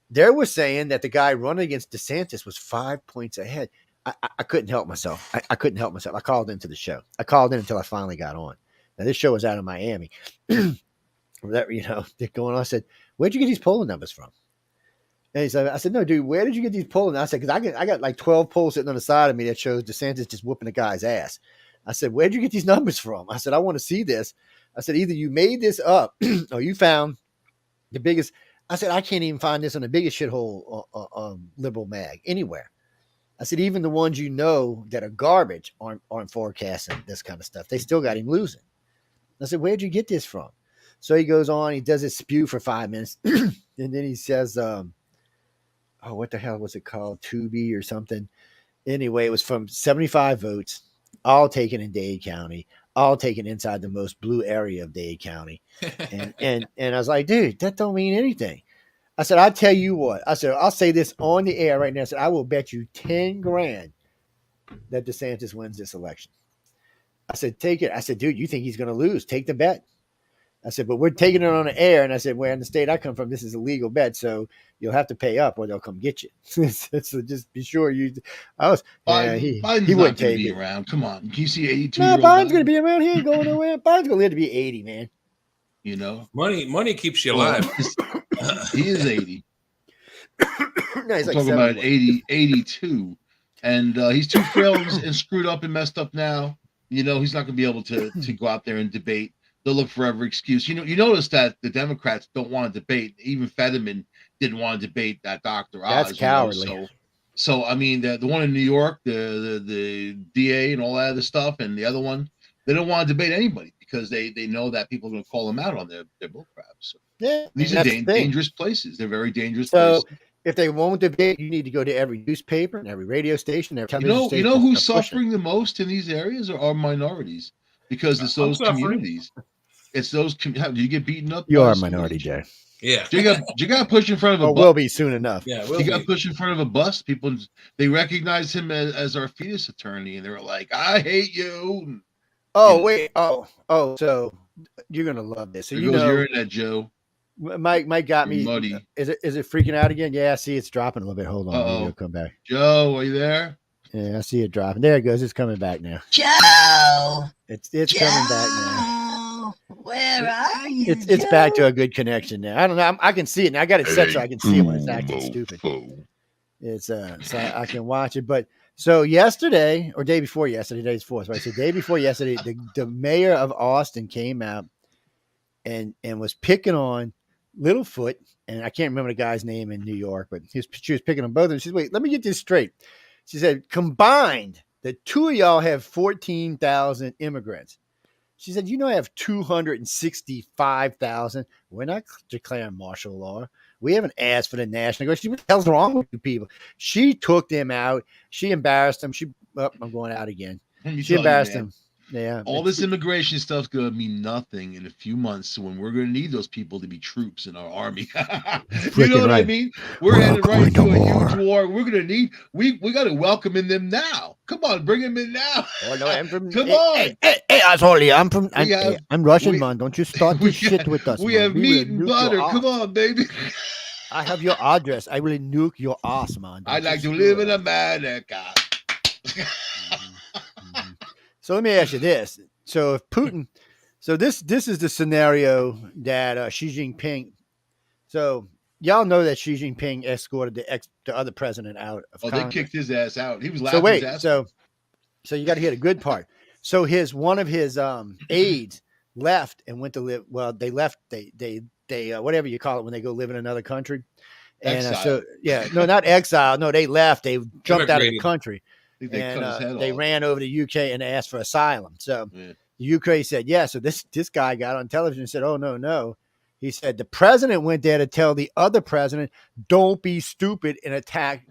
Speaker 3: they were saying that the guy running against DeSantis was 5 points ahead. I couldn't help myself. I couldn't help myself. I called into the show. I called in until I finally got on. Now, this show was out of Miami. They're going on. I said, where'd you get these polling numbers from? And he said, I said, no, dude, where did you get these polling? I said, because I got like 12 polls sitting on the side of me that shows DeSantis just whooping the guy's ass. I said, where'd you get these numbers from? I said, I want to see this. I said, either you made this up or you found the biggest. I said, I can't even find this on the biggest shithole liberal mag anywhere. I said, even the ones that are garbage aren't forecasting this kind of stuff. They still got him losing. I said, where'd you get this from? So he goes on, he does his spew for 5 minutes, and then he says, what the hell was it called? Tubi or something. Anyway, it was from 75 votes, all taken in Dade County, all taken inside the most blue area of Dade County. And I was like, dude, that don't mean anything. I said, I'll tell you what. I said, I'll say this on the air right now. I said, I will bet you 10 grand that DeSantis wins this election. I said, take it. I said, dude, you think he's going to lose? Take the bet. I said, but we're taking it on the air. And I said, where in the state I come from, this is a legal bet. So you'll have to pay up or they'll come get you. So just be sure you.
Speaker 1: Biden's
Speaker 3: he
Speaker 1: not
Speaker 3: wouldn't
Speaker 1: going to
Speaker 3: take
Speaker 1: be
Speaker 3: it.
Speaker 1: around. Come on. Can you see 82
Speaker 3: No,
Speaker 1: year old
Speaker 3: Biden's going to be around. He ain't going nowhere. Biden's going to live to be 80, man.
Speaker 1: You know,
Speaker 2: money keeps you alive.
Speaker 1: He is 80.
Speaker 3: No, he's like
Speaker 1: talking about
Speaker 3: 71.
Speaker 1: 82. And he's too frail and screwed up and messed up now. You know, he's not going to be able to go out there and debate. They'll look for every excuse. You know, you notice that the Democrats don't want to debate. Even Fetterman didn't want to debate that Dr. Oz.
Speaker 3: That's cowardly.
Speaker 1: You know? So I mean, the one in New York, the DA and all that other stuff, and the other one, they don't want to debate anybody because they know that people are going to call them out on their bullcrap. So
Speaker 3: Yeah,
Speaker 1: these are dangerous places. They're very dangerous
Speaker 3: so,
Speaker 1: places.
Speaker 3: If they won't debate, you need to go to every newspaper and every radio station. Every television station.
Speaker 1: You know who's suffering the most in these areas are minorities because it's those communities. It's those. Do you get beaten up?
Speaker 3: You are a minority, Jay.
Speaker 2: Yeah.
Speaker 1: You got pushed in front of a bus.
Speaker 3: Will be soon enough.
Speaker 2: Yeah,
Speaker 1: you got pushed in front of a bus. People, they recognized him as our fetus attorney, and they were like, "I hate you."
Speaker 3: Wait. So you're gonna love this. So
Speaker 1: you're in that, Joe.
Speaker 3: Mike got me.
Speaker 1: Muddy.
Speaker 3: Is it freaking out again? Yeah, I see it's dropping a little bit. Hold on, maybe it'll come back.
Speaker 1: Joe, are you there?
Speaker 3: Yeah, I see it dropping. There it goes. It's coming back now.
Speaker 4: Joe,
Speaker 3: it's coming back now.
Speaker 4: Where are you?
Speaker 3: It's back to a good connection now. I don't know. I can see it now. I got it set so I can see it when it's acting stupid. It's so I can watch it. But so yesterday or day before yesterday, today's 4th, right? So day before yesterday, the mayor of Austin came out and was picking on Littlefoot, and I can't remember the guy's name in New York, but she was picking on both of them. She said, wait, let me get this straight. She said, combined, the two of y'all have 14,000 immigrants. She said, I have 265,000. We're not declaring martial law. We haven't asked for the national guard. What the hell's wrong with you people? She took them out. She embarrassed them. I'm going out again. She embarrassed them. Yeah.
Speaker 1: All this immigration stuff's going to mean nothing in a few months when we're going to need those people to be troops in our army. You know what I mean? We're headed right into a huge war. We're going to need, we got to welcome in them now. Come on, bring them in now.
Speaker 3: Oh, no, I'm from,
Speaker 1: Come on.
Speaker 3: Hey, Asshole, I'm Russian, man. Don't you start this shit with us.
Speaker 1: We have meat and butter. Come on, baby.
Speaker 3: I have your address. I will nuke your ass, man.
Speaker 1: I'd like to live in America.
Speaker 3: So let me ask you this. So if Putin, this is the scenario that Xi Jinping, so y'all know that Xi Jinping escorted the other president out of Congress.
Speaker 1: They kicked his ass out. He was laughing his ass
Speaker 3: so you got to hear the good part. So one of his aides left and went to live. Well, they left. They whatever you call it when they go live in another country. And not exile. No, they left. They jumped out of the country. They ran over to the UK and asked for asylum. So the UK said, yeah. So this guy got on television and said, oh, no. He said the president went there to tell the other president, don't be stupid and attack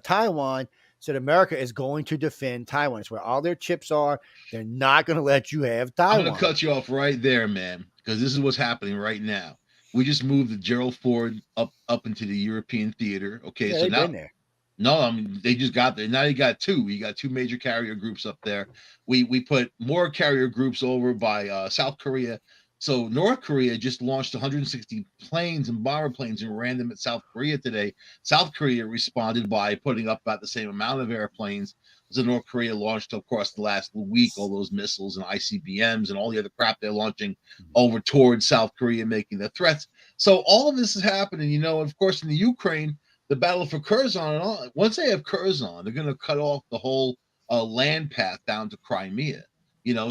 Speaker 3: Taiwan. Said America is going to defend Taiwan. It's where all their chips are. They're not going to let you have Taiwan.
Speaker 1: I'm going to cut you off right there, man, because this is what's happening right now. We just moved the Gerald Ford up into the European theater. Okay,
Speaker 3: so now. Been there.
Speaker 1: No, I mean, they just got there. Now you got two. You got two major carrier groups up there. We put more carrier groups over by South Korea. So North Korea just launched 160 planes and bomber planes and ran them at South Korea today. South Korea responded by putting up about the same amount of airplanes. So North Korea launched, of course, the last week, all those missiles and ICBMs and all the other crap they're launching over towards South Korea, making the threats. So all of this is happening, and of course, in the Ukraine, the battle for Kherson and all. Once they have Kherson, they're going to cut off the whole land path down to Crimea.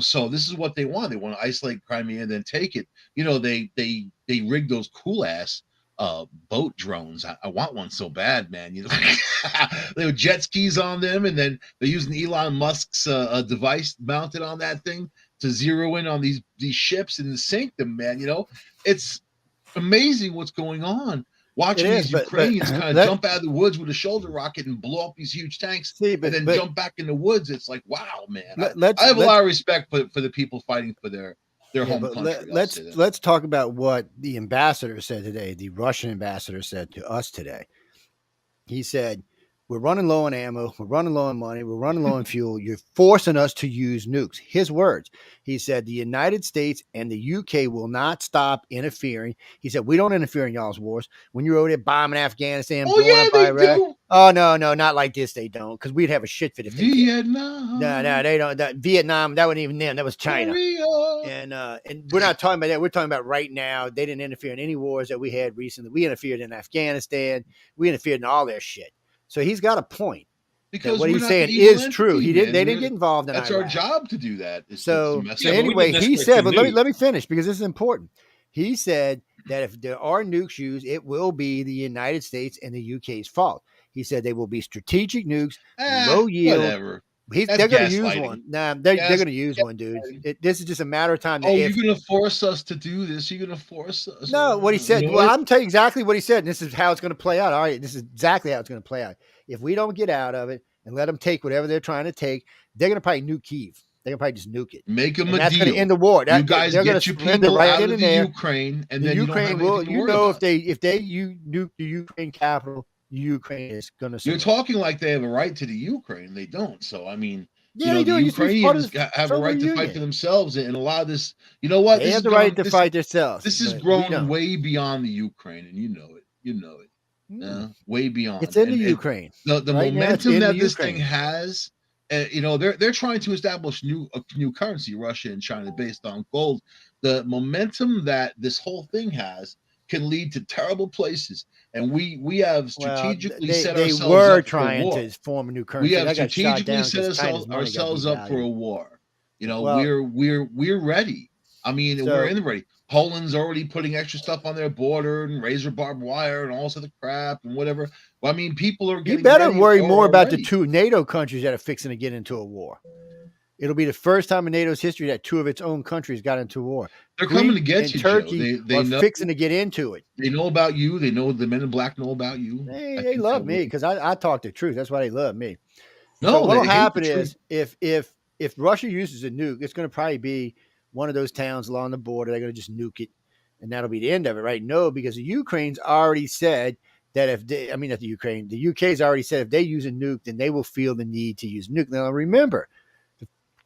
Speaker 1: So this is what they want. They want to isolate Crimea and then take it. They rigged those cool ass boat drones. I want one so bad, man. They have jet skis on them, and then they're using Elon Musk's device mounted on that thing to zero in on these ships and sink them, man. It's amazing what's going on. Watching these Ukrainians kind of jump out of the woods with a shoulder rocket and blow up these huge tanks, and then jump back in the woods. It's like, wow, man. I have a lot of respect for the people fighting for their their
Speaker 3: Yeah,
Speaker 1: home
Speaker 3: but
Speaker 1: country. I'll
Speaker 3: let's
Speaker 1: say that.
Speaker 3: let's talk about what the ambassador said today. The Russian ambassador said to us today. He said, "We're running low on ammo. We're running low on money. We're running low on fuel. You're forcing us to use nukes." His words. He said, "The United States and the UK will not stop interfering." He said, "We don't interfere in y'all's wars. When you're over there bombing Afghanistan,
Speaker 1: Oh
Speaker 3: blowing
Speaker 1: yeah,
Speaker 3: up
Speaker 1: they
Speaker 3: Iraq,
Speaker 1: do.
Speaker 3: oh no, not like this. They don't, because we'd have a shit fit if they did.
Speaker 1: Vietnam.
Speaker 3: No, they don't. Vietnam, that wasn't even them. That was China."
Speaker 1: Korea.
Speaker 3: And we're not talking about that. We're talking about right now. They didn't interfere in any wars that we had recently. We interfered in Afghanistan. We interfered in all their shit. So he's got a point.
Speaker 1: Because
Speaker 3: What
Speaker 1: we're
Speaker 3: he's
Speaker 1: not
Speaker 3: saying
Speaker 1: the evil
Speaker 3: is
Speaker 1: entity,
Speaker 3: true. They
Speaker 1: man.
Speaker 3: didn't get involved in
Speaker 1: That's
Speaker 3: Iraq.
Speaker 1: our job to do that. Is to
Speaker 3: So
Speaker 1: mess
Speaker 2: Yeah, but we
Speaker 3: anyway,
Speaker 2: didn't
Speaker 3: he
Speaker 2: escalate
Speaker 3: said,
Speaker 2: to
Speaker 3: but
Speaker 2: nuke.
Speaker 3: let me finish because this is important. He said that if there are nukes used, it will be the United States and the UK's fault. He said they will be strategic nukes, low yield.
Speaker 1: Whatever.
Speaker 3: They're going to use
Speaker 1: gaslighting.
Speaker 3: one. Nah, they're going to use one, dude. This is just a matter of time.
Speaker 1: Oh, you're going to force us to do this? You're going to force us?
Speaker 3: No, what he said.
Speaker 1: You know
Speaker 3: Well,
Speaker 1: what?
Speaker 3: I'm telling you exactly what he said, and this is how it's going to play out. All right, this is exactly how it's going to play out. If we don't get out of it and let them take whatever they're trying to take, they're going to probably nuke Kyiv. They're going to probably just nuke it.
Speaker 1: Make them
Speaker 3: And
Speaker 1: a
Speaker 3: that's going
Speaker 1: deal.
Speaker 3: to end the war.
Speaker 1: You guys
Speaker 3: they're going
Speaker 1: get
Speaker 3: to
Speaker 1: your
Speaker 3: surrender
Speaker 1: people
Speaker 3: right
Speaker 1: out
Speaker 3: in
Speaker 1: of
Speaker 3: and
Speaker 1: the
Speaker 3: there.
Speaker 1: Ukraine, and
Speaker 3: The
Speaker 1: then
Speaker 3: Ukraine
Speaker 1: you don't have anything to worry about.
Speaker 3: if they nuke the Ukraine capital, Ukraine is going to.
Speaker 1: You're talking like they have a right to the Ukraine. They don't. So I mean,
Speaker 3: Yeah,
Speaker 1: the
Speaker 3: do.
Speaker 1: Ukrainians have a right to fight for themselves, and a lot of this. You know what?
Speaker 3: They have the right to fight themselves.
Speaker 1: This is grown way beyond the Ukraine, and you know it. You know it. Way beyond.
Speaker 3: It's in the Ukraine.
Speaker 1: The
Speaker 3: Right now, it's
Speaker 1: momentum
Speaker 3: in
Speaker 1: that
Speaker 3: the
Speaker 1: this
Speaker 3: Ukraine.
Speaker 1: thing has. They're trying to establish a new currency, Russia and China, based on gold. The momentum that this whole thing has can lead to terrible places, and we have strategically set ourselves up for war.
Speaker 3: They were trying to form a new currency.
Speaker 1: We have strategically set ourselves up for a war. We're ready. I mean, we're in the ready. Poland's already putting extra stuff on their border and razor barbed wire and all sorts of crap and whatever. Well, I mean, people are getting.
Speaker 3: You better
Speaker 1: ready
Speaker 3: worry more about
Speaker 1: already.
Speaker 3: the two NATO countries that are fixing to get into a war. It'll be the first time in NATO's history that two of its own countries got into war.
Speaker 1: They're coming to get you,
Speaker 3: Turkey
Speaker 1: Joe. They know,
Speaker 3: fixing to get into it.
Speaker 1: They know about you. They know the men in black know about you.
Speaker 3: They love me because I talk the truth. That's why they love me.
Speaker 1: No,
Speaker 3: so what'll happen is if Russia uses a nuke, it's going to probably be one of those towns along the border. They're going to just nuke it, and that'll be the end of it, right? No, because the Ukraine's already said that not the Ukraine, the UK's already said if they use a nuke, then they will feel the need to use nuke. Now remember,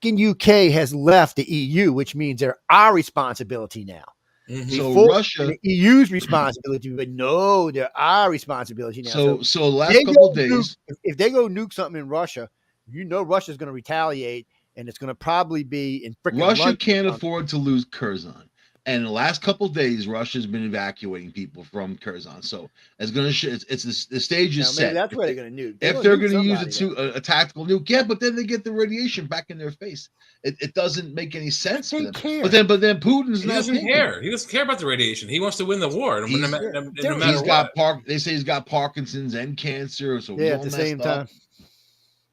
Speaker 3: the UK has left the EU, which means they're our responsibility now.
Speaker 1: Mm-hmm. So Russia,
Speaker 3: the EU's responsibility, but no, they're our responsibility now.
Speaker 1: So last couple of days,
Speaker 3: if they go nuke something in Russia, Russia's going to retaliate, and it's going to probably be in freaking
Speaker 1: Russia
Speaker 3: London.
Speaker 1: Can't afford to lose Kherson. And the last couple of days, Russia's been evacuating people from Kherson. So it's going to the stage is set.
Speaker 3: That's where they're going to nuke.
Speaker 1: If they're going to use a tactical nuke, yeah, but then they get the radiation back in their face. It doesn't make any sense for them.
Speaker 3: Care.
Speaker 1: But then Putin's not
Speaker 2: doesn't care. He doesn't care about the radiation. He wants to win the war. No matter what.
Speaker 1: They say he's got Parkinson's and cancer. So
Speaker 3: at the same time.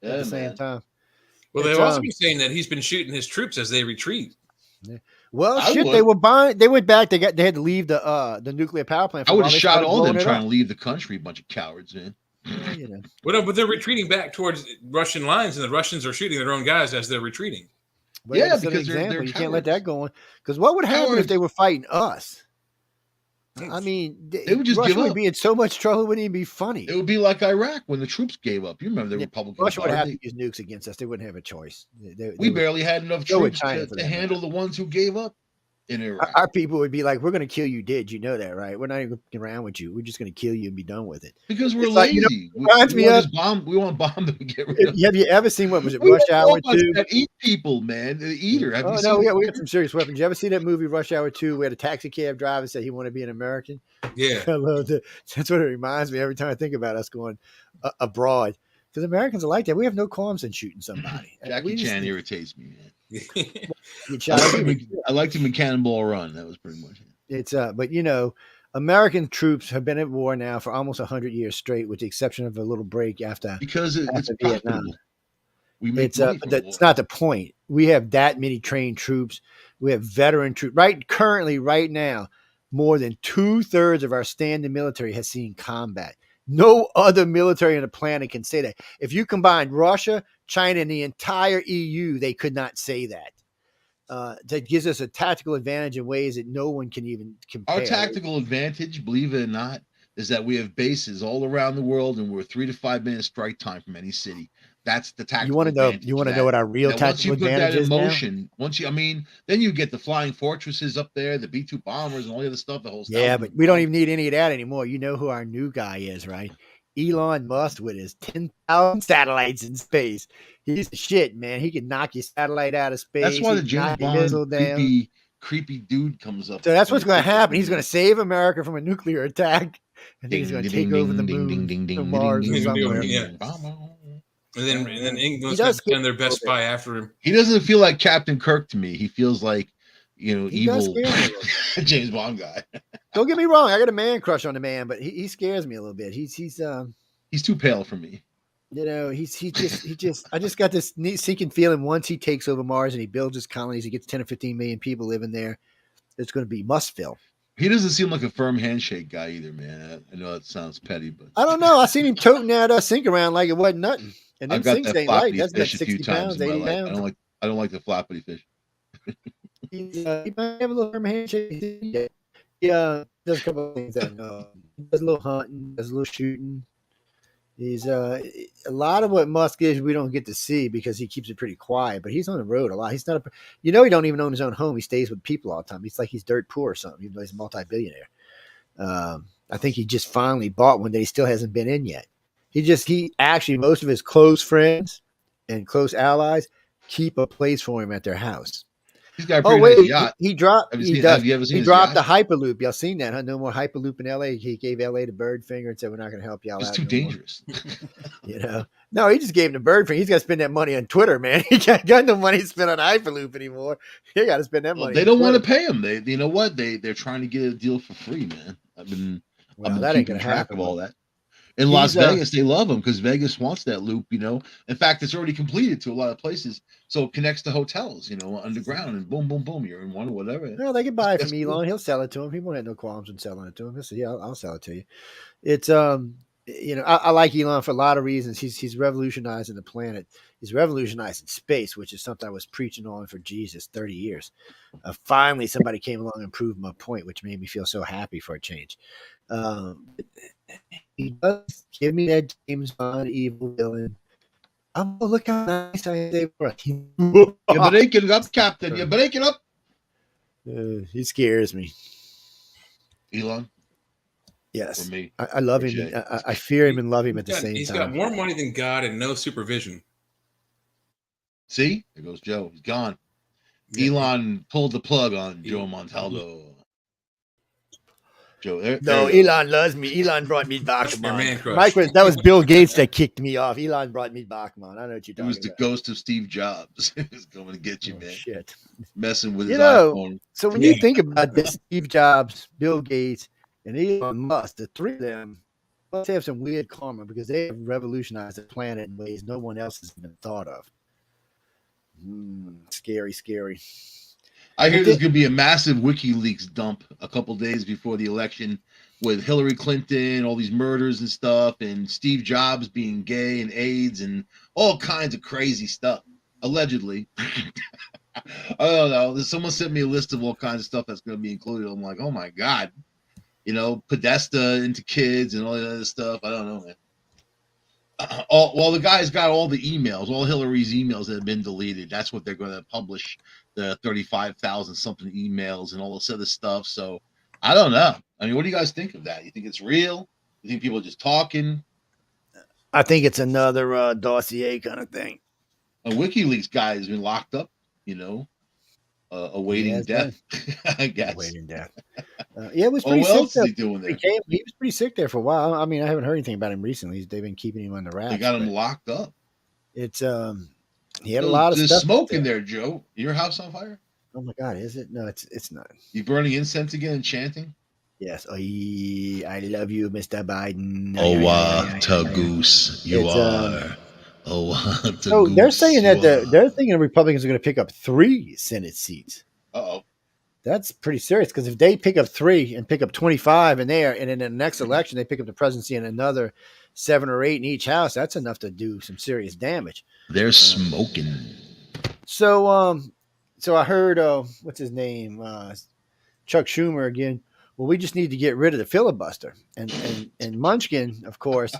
Speaker 1: Yeah,
Speaker 3: at the same time.
Speaker 2: Well, they've also been saying that he's been shooting his troops as they retreat.
Speaker 3: Yeah. Well, they were buying. They went back. They had to leave the nuclear power plant.
Speaker 1: I would have shot all them trying to leave the country. A bunch of cowards, man.
Speaker 2: Well, no, but they're retreating back towards Russian lines, and the Russians are shooting their own guys as they're retreating.
Speaker 3: Well, because they're you can't let that go on. Because what would happen if they were fighting us? I mean,
Speaker 1: they would just
Speaker 3: Russia
Speaker 1: give up.
Speaker 3: Would be in so much trouble. It wouldn't even be funny.
Speaker 1: It would be like Iraq when the troops gave up. You remember the Republicans.
Speaker 3: Russia would have to use nukes against us. They wouldn't have a choice.
Speaker 1: We barely had enough troops to handle the ones who gave up in Iraq.
Speaker 3: Our people would be like, "We're going to kill you dead. You know that, right? We're not even around with you. We're just going to kill you and be done with it."
Speaker 1: Because we're lazy. We want bomb them and get rid of them.
Speaker 3: Have you ever seen what was it? Rush Hour 2?
Speaker 1: That eat people, man. The eater.
Speaker 3: We got some serious weapons. You ever see that movie Rush Hour 2 where the taxi cab driver said he wanted to be an American?
Speaker 2: Yeah.
Speaker 3: I love that. That's what it reminds me every time I think about us going abroad. Because Americans are like that. We have no qualms in shooting somebody.
Speaker 1: Jackie Chan irritates me, man.
Speaker 3: I
Speaker 1: liked him in Cannonball Run. That was pretty much it.
Speaker 3: It's but American troops have been at war now for almost 100 years straight, with the exception of a little break after
Speaker 1: it's
Speaker 3: Vietnam.
Speaker 1: It's
Speaker 3: not the point. We have that many trained troops. We have veteran troops. Currently, right now, more than 2/3 of our standing military has seen combat. No other military on the planet can say that. If you combine Russia, China, and the entire EU, they could not say that. that gives us a tactical advantage in ways that no one can even compare.
Speaker 1: Our tactical advantage, believe it or not, is that we have bases all around the world, and we're 3 to 5 minutes strike time from any city. That's the tactical.
Speaker 3: You want to know?
Speaker 1: advantage
Speaker 3: You want to
Speaker 1: that-
Speaker 3: know what our real
Speaker 1: that once you
Speaker 3: tactical
Speaker 1: put
Speaker 3: advantage
Speaker 1: that in
Speaker 3: is now?
Speaker 1: motion, then you get the flying fortresses up there, the B-2 bombers, and all the other stuff. The whole
Speaker 3: Yeah, but we don't even need any of that anymore. You know who our new guy is, right? Elon Musk with his 10,000 satellites in space. He's the shit, man. He can knock your satellite out of space.
Speaker 1: That's why the
Speaker 3: He can
Speaker 1: James
Speaker 3: knock your missile
Speaker 1: Bond
Speaker 3: down.
Speaker 1: creepy dude comes up.
Speaker 3: So that's what's going to happen. He's going to save America from a nuclear attack, and then he's going to take over the moon, or Mars, or somewhere.
Speaker 2: Yeah. And then England's
Speaker 3: He
Speaker 2: going
Speaker 3: does
Speaker 2: to send their best spy after him.
Speaker 1: He doesn't feel like Captain Kirk to me. He feels like,
Speaker 3: He does
Speaker 1: evil
Speaker 3: scare me a little.
Speaker 1: James Bond guy.
Speaker 3: Don't get me wrong. I got a man crush on the man, but he scares me a little bit. He's
Speaker 1: He's too pale for me.
Speaker 3: I just got this neat sinking feeling once he takes over Mars and he builds his colonies, he gets 10 or 15 million people living there. It's going to be Mustville.
Speaker 1: He doesn't seem like a firm handshake guy either, man. I know that sounds petty, but
Speaker 3: I don't know. I seen him toting that sink around like it wasn't nothing. And them
Speaker 1: I've got
Speaker 3: sinks
Speaker 1: that
Speaker 3: ain't light.
Speaker 1: floppity
Speaker 3: That's got
Speaker 1: fish a
Speaker 3: 60
Speaker 1: few times
Speaker 3: pounds,
Speaker 1: in my
Speaker 3: 80
Speaker 1: life.
Speaker 3: pounds.
Speaker 1: I don't like the floppity fish.
Speaker 3: He might have a little firm handshake. Yeah, does a couple of things. That does a little hunting, does a little shooting. He's a lot of what Musk is we don't get to see because he keeps it pretty quiet. But he's on the road a lot. He's not he don't even own his own home. He stays with people all the time. He's like he's dirt poor or something. Even though he's a multi-billionaire. I think he just finally bought one that he still hasn't been in yet. He actually most of his close friends and close allies keep a place for him at their house.
Speaker 1: He's got a pretty nice yacht.
Speaker 3: He dropped.
Speaker 1: Have
Speaker 3: He
Speaker 1: you
Speaker 3: does.
Speaker 1: ever seen
Speaker 3: He
Speaker 1: his
Speaker 3: dropped the
Speaker 1: yacht?
Speaker 3: Hyperloop. Y'all seen that? Huh? No more Hyperloop in LA. He gave LA the bird finger and said, "We're not going to help y'all
Speaker 1: It's
Speaker 3: out."
Speaker 1: too
Speaker 3: no more."
Speaker 1: dangerous.
Speaker 3: No, he just gave him the bird finger. He's got to spend that money on Twitter, man. He got no money to spend on Hyperloop anymore. He got to spend that money.
Speaker 1: They don't want to pay him. You know what? They're trying to get a deal for free, man. I've been
Speaker 3: That ain't
Speaker 1: keeping
Speaker 3: going to
Speaker 1: track
Speaker 3: happen.
Speaker 1: of all that. In Las Vegas, they love him because Vegas wants that loop, In fact, it's already completed to a lot of places. So it connects to hotels, underground, and boom, boom, boom. You're in one or whatever.
Speaker 3: No, they can buy it from
Speaker 1: That's
Speaker 3: Elon.
Speaker 1: cool.
Speaker 3: He'll sell it to him. He won't have no qualms in selling it to him. He'll say, "Yeah, I'll sell it to you." It's I like Elon for a lot of reasons. He's revolutionizing the planet. He's revolutionizing space, which is something I was preaching on for 30 years. Finally, somebody came along and proved my point, which made me feel so happy for a change. He does give me that James Bond evil villain. Look how nice I am.
Speaker 1: You're breaking up, Captain. You're breaking up.
Speaker 3: He scares me.
Speaker 1: Elon?
Speaker 3: Yes.
Speaker 1: For me.
Speaker 3: I love him. I fear him and love him at the same time.
Speaker 2: He's got more money than God and no supervision.
Speaker 1: See? There goes Joe. He's gone.
Speaker 2: Yeah.
Speaker 1: Elon pulled the plug on Joe Montaldo. Joe,
Speaker 3: Elon loves me. Elon brought me Bachman.
Speaker 2: Your man crush.
Speaker 3: That was Bill Gates that kicked me off. Elon brought me Bachman. I know what you're
Speaker 1: It
Speaker 3: talking
Speaker 1: was the
Speaker 3: about.
Speaker 1: ghost of Steve Jobs. He's coming to get you, man.
Speaker 3: Shit.
Speaker 1: Messing with his iPhone.
Speaker 3: So when you think about this, Steve Jobs, Bill Gates, and Elon Musk, the three of them must have some weird karma because they have revolutionized the planet in ways no one else has even thought of. Scary, scary.
Speaker 1: I hear there's going to be a massive WikiLeaks dump a couple days before the election with Hillary Clinton, all these murders and stuff, and Steve Jobs being gay and AIDS and all kinds of crazy stuff, allegedly. I don't know. Someone sent me a list of all kinds of stuff that's going to be included. I'm like, oh my God. Podesta into kids and all that other stuff. I don't know, man. The guy's got all the emails, all Hillary's emails that have been deleted. That's what they're going to publish, the 35,000 something emails and all this other stuff. So I don't know. I mean, what do you guys think of that? You think it's real? You think people are just talking?
Speaker 3: I think it's another dossier kind of thing.
Speaker 1: A WikiLeaks guy has been locked up, awaiting death, I guess.
Speaker 3: Awaiting death. It was pretty
Speaker 1: what
Speaker 3: sick.
Speaker 1: else is he doing there?
Speaker 3: He was pretty sick there for a while. I mean, I haven't heard anything about him recently. They've been keeping him on the wraps.
Speaker 1: They got him locked up.
Speaker 3: It's he had a lot of
Speaker 1: There's
Speaker 3: stuff.
Speaker 1: smoke in there, Joe. Your house on fire?
Speaker 3: Oh my God, is it? No, it's not.
Speaker 1: You burning incense again and chanting?
Speaker 3: Yes. I love you, Mr. Biden.
Speaker 1: Goose, you are.
Speaker 3: So they're saying that they're thinking the Republicans are going to pick up 3 Senate seats.
Speaker 1: Uh-oh.
Speaker 3: That's pretty serious because if they pick up 3 and pick up 25 in there, and in the next election they pick up the presidency and another 7 or 8 in each house, that's enough to do some serious damage.
Speaker 1: They're smoking.
Speaker 3: So so I heard what's his name, Chuck Schumer again. Well, we just need to get rid of the filibuster, and Munchkin, of course,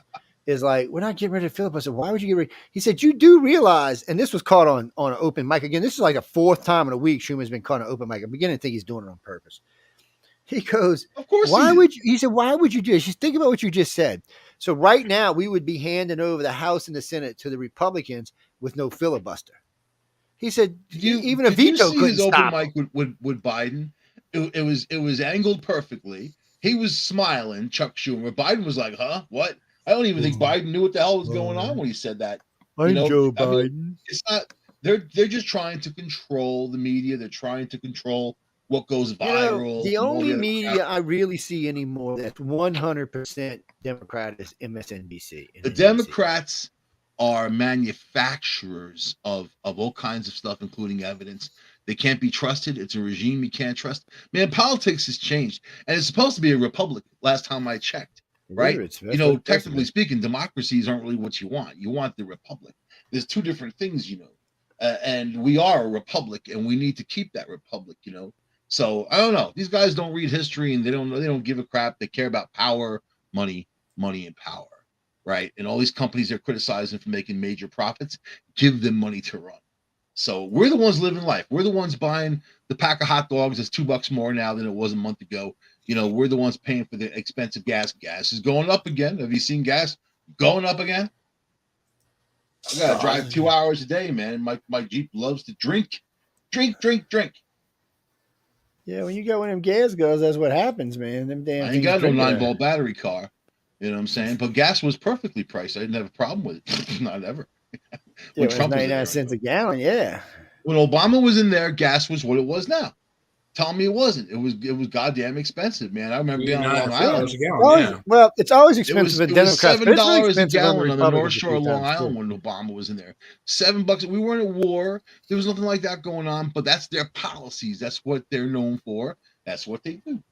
Speaker 3: is like, we're not getting rid of the filibuster. Why would you get rid? He said, you do realize, and this was caught on an open mic again. This is like the fourth time in a week Schumer's been caught on an open mic. I'm beginning to think he's doing it on purpose. He goes,
Speaker 1: Of course.
Speaker 3: Why would you? He said, why would you do this? Just think about what you just said. So right now we would be handing over the House and the Senate to the Republicans with no filibuster. He said, even a veto couldn't
Speaker 1: his
Speaker 3: stop
Speaker 1: open mic with Biden. It was angled perfectly. He was smiling, Chuck Schumer. Biden was like, "Huh? What?" I don't even think Biden knew what the hell was going on when he said that.
Speaker 3: I'm Joe Biden.
Speaker 1: I mean, it's not. They're just trying to control the media. They're trying to control what goes viral.
Speaker 3: The only media I really see anymore that's 100% Democrat is MSNBC.
Speaker 1: The Democrats are manufacturers of all kinds of stuff, including evidence. They can't be trusted. It's a regime you can't trust. Man, politics has changed, and it's supposed to be a republic. Last time I checked, right? Technically speaking, democracies aren't really what you want. You want the republic. There's two different things, and we are a republic, and we need to keep that republic, So I don't know. These guys don't read history, and they don't give a crap. They care about power, money, and power, right? And all these companies they're criticizing for making major profits, give them money to run. So we're the ones living life. We're the ones buying the pack of hot dogs. It's $2 more now than it was a month ago. We're the ones paying for the expensive gas. Gas is going up again. Have you seen gas going up again? I gotta drive 2 hours a day, man. My Jeep loves to drink.
Speaker 3: Yeah, when you go when them gas goes, that's what happens, man. Them damn.
Speaker 1: I ain't got no 9-volt battery car. You know what I'm saying? But gas was perfectly priced. I didn't have a problem with it. Not ever.
Speaker 3: Yeah, it was 99 cents a gallon. Yeah.
Speaker 1: When Obama was in there, gas was what it was now. Tell me it wasn't. It was goddamn expensive, man. I remember being on Long Island.
Speaker 3: Well, it's always expensive with Democrats.
Speaker 1: $7 a gallon on the North Shore of Long Island when Obama was in there. $7. We weren't at war. There was nothing like that going on. But that's their policies. That's what they're known for. That's what they do.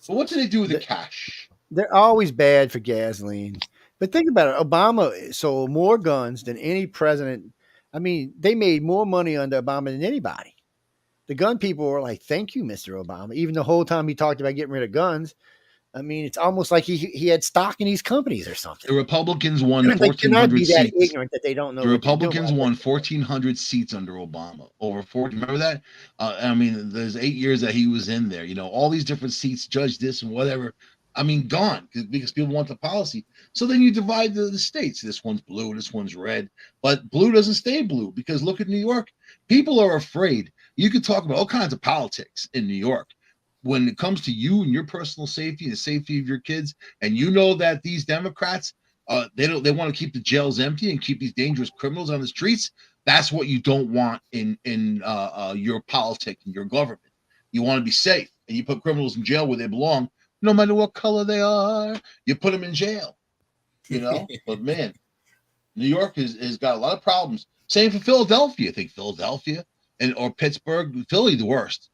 Speaker 1: But what do they do with the cash?
Speaker 3: They're always bad for gasoline. But think about it. Obama sold more guns than any president. I mean, they made more money under Obama than anybody. The gun people were like, thank you, Mr. Obama. Even the whole time he talked about getting rid of guns. I mean, it's almost like he had stock in these companies or something.
Speaker 1: The Republicans won 1,400 seats.
Speaker 3: That ignorant that they don't know.
Speaker 1: The Republicans won 1,400 seats under Obama. Over 40. Remember that? I mean, there's 8 years that he was in there. All these different seats, judge this and whatever. I mean, gone because people want the policy. So then you divide the states. This one's blue, this one's red. But blue doesn't stay blue because look at New York. People are afraid. You could talk about all kinds of politics in New York. When it comes to you and your personal safety and the safety of your kids, and that these Democrats, they want to keep the jails empty and keep these dangerous criminals on the streets. That's what you don't want in your politics and your government. You want to be safe, and you put criminals in jail where they belong. No matter what color they are, you put them in jail, But man, New York has got a lot of problems. Same for Philadelphia. I think Philadelphia or Pittsburgh. Philly the worst.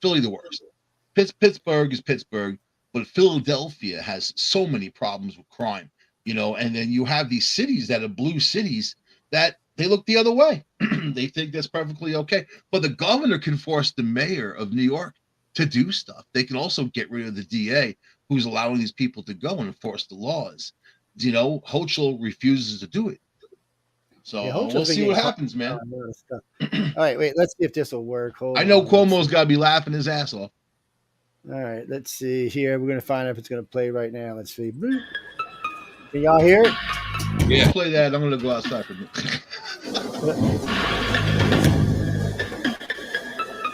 Speaker 1: Pittsburgh is Pittsburgh, but Philadelphia has so many problems with crime, And then you have these cities that are blue cities that they look the other way. They think that's perfectly okay. But the governor can force the mayor of New York to do stuff. They can also get rid of the DA who's allowing these people to go and enforce the laws. Hochul refuses to do it. So we'll see what happens, man.
Speaker 3: All right, wait, let's see if this will work.
Speaker 1: I know Cuomo's got to be laughing his ass off.
Speaker 3: All right, let's see here. We're going to find out if it's going to play right now. Let's see. Can y'all hear it?
Speaker 1: Yeah. Play that. I'm going to go outside for a minute.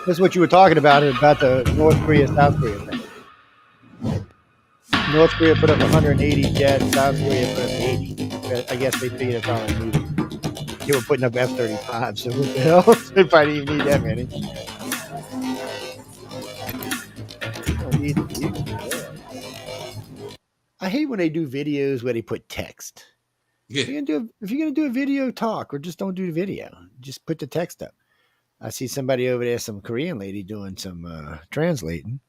Speaker 3: This is what you were talking about the North Korea, South Korea thing. North Korea put up 180 jets. South Korea put up 80. I guess they figured it's probably needed. They were putting up F-35, so what the hell? They probably didn't even need that many. I hate when they do videos where they put text. Yeah. If you're gonna do a video, talk or just don't do the video. Just put the text up. I see somebody over there, some Korean lady doing some translating,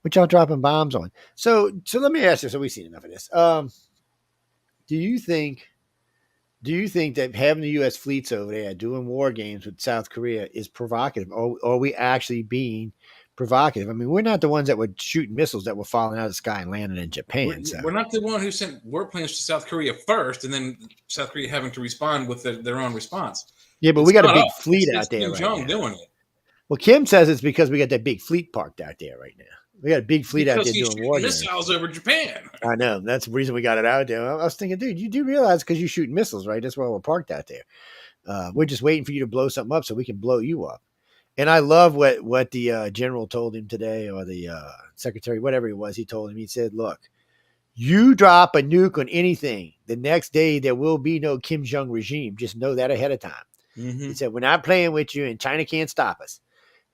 Speaker 3: which y'all dropping bombs on. So let me ask you. So we've seen enough of this. Do you think Do you think that having the U.S. fleets over there doing war games with South Korea is provocative, or are we actually being provocative? I mean, we're not the ones that were shooting missiles that were falling out of the sky and landing in Japan.
Speaker 2: We're not the one who sent warplanes to South Korea first, and then South Korea having to respond with their own response.
Speaker 3: Yeah, but
Speaker 2: It's
Speaker 3: we got a
Speaker 2: not
Speaker 3: big
Speaker 2: us.
Speaker 3: fleet
Speaker 2: It's
Speaker 3: out there
Speaker 2: Kim
Speaker 3: right
Speaker 2: Jong
Speaker 3: now.
Speaker 2: doing it.
Speaker 3: Well, Kim says it's because we got that big fleet parked out there right now. We got a big fleet out
Speaker 2: Because
Speaker 3: there
Speaker 2: he's
Speaker 3: doing war
Speaker 2: shooting
Speaker 3: games.
Speaker 2: missiles over Japan.
Speaker 3: I know. That's the reason we got it out there. I was thinking, dude, you do realize because you shoot missiles, right? That's why we're parked out there. We're just waiting for you to blow something up so we can blow you up. And I love what the general told him today, or the secretary, whatever he was. He told him, he said, look, you drop a nuke on anything, the next day there will be no Kim Jong regime. Just know that ahead of time.
Speaker 2: Mm-hmm.
Speaker 3: He said, we're not playing with you, and China can't stop us.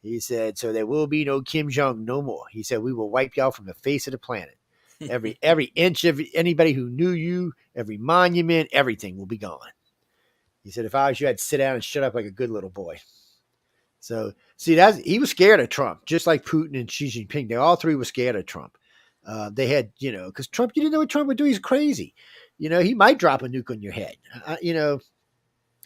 Speaker 3: He said, so there will be no Kim Jong no more. He said, we will wipe y'all from the face of the planet. Every inch of anybody who knew you, every monument, everything will be gone. He said, if I was you, I'd sit down and shut up like a good little boy. So, see, he was scared of Trump, just like Putin and Xi Jinping. They all three were scared of Trump. They had, because Trump, you didn't know what Trump would do. He's crazy. He might drop a nuke on your head. I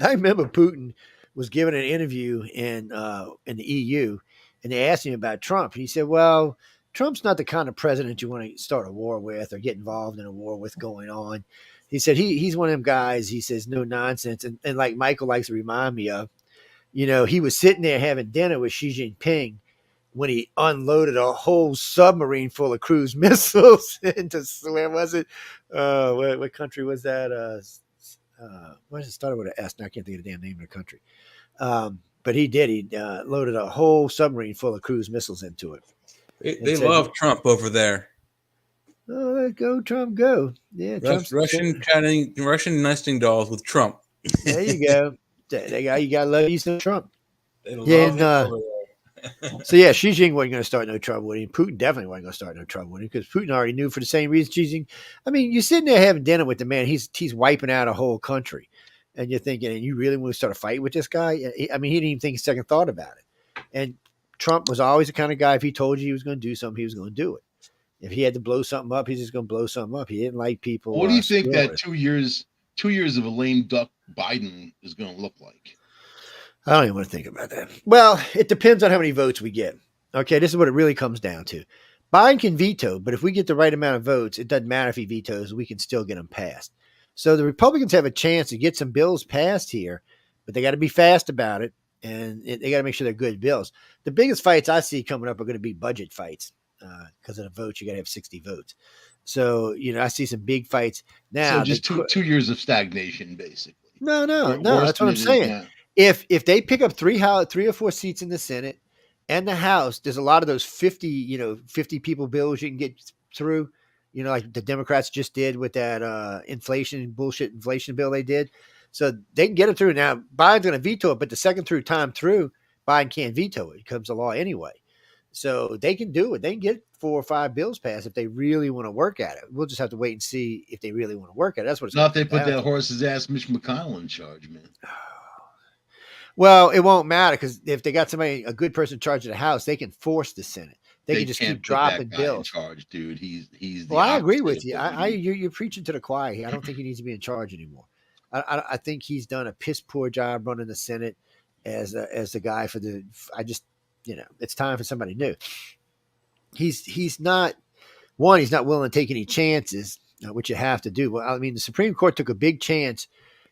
Speaker 3: remember Putin was giving an interview in the EU, and they asked him about Trump. And he said, well, Trump's not the kind of president you want to start a war with or get involved in a war with going on. He said he's one of them guys. He says, no nonsense. And like Michael likes to remind me of, he was sitting there having dinner with Xi Jinping when he unloaded a whole submarine full of cruise missiles into, where was it? What country was that? What does it start with an S? Now I can't think of the damn name of the country. But he did. He loaded a whole submarine full of cruise missiles into it.
Speaker 2: They love Trump over there.
Speaker 3: Oh, let go, Trump, go. Yeah,
Speaker 2: Russian nesting dolls with Trump.
Speaker 3: There you go. You got to love you some Trump.
Speaker 2: They love him over there.
Speaker 3: So, yeah, Xi Jinping wasn't going to start no trouble with him. Putin definitely wasn't going to start no trouble with him because Putin already knew for the same reason Xi Jinping. I mean, you're sitting there having dinner with the man. He's wiping out a whole country. And you're thinking, and you really want to start a fight with this guy? I mean, he didn't even think a second thought about it. And Trump was always the kind of guy, if he told you he was going to do something, he was going to do it. If he had to blow something up, he's just going to blow something up. He didn't like people.
Speaker 1: What do you think that 2 years of a lame duck Biden is going to look like?
Speaker 3: I don't even want to think about that. Well, it depends on how many votes we get. Okay, this is what it really comes down to. Biden can veto, but if we get the right amount of votes, it doesn't matter if he vetoes, we can still get them passed. So the Republicans have a chance to get some bills passed here, but they got to be fast about it, and they got to make sure they're good bills. The biggest fights I see coming up are going to be budget fights because of the votes. You got to have 60 votes. So, I see some big fights now.
Speaker 1: So just 2 years of stagnation, basically.
Speaker 3: No, that's what I'm saying. If they pick up three or four seats in the Senate and the House, there's a lot of those 50 people bills you can get through, like the Democrats just did with that inflation bill they did. So they can get it through. Now, Biden's going to veto it, but the second time through, Biden can't veto it. It becomes a law anyway. So they can do it. They can get 4 or 5 bills passed if they really want to work at it. We'll just have to wait and see if they really want to work at it. That's what it's
Speaker 1: not. If they put that horse's ass Mitch McConnell in charge, man.
Speaker 3: Well, it won't matter because if they got a good person in charge of the House, they can force the Senate. They can just keep dropping bills.
Speaker 1: In charge, dude. He's.
Speaker 3: Well, I agree with you. You're preaching to the choir here. I don't think he needs to be in charge anymore. I think he's done a piss poor job running the Senate as the guy for the. It's time for somebody new. He's not willing to take any chances, which you have to do. Well, I mean, the Supreme Court took a big chance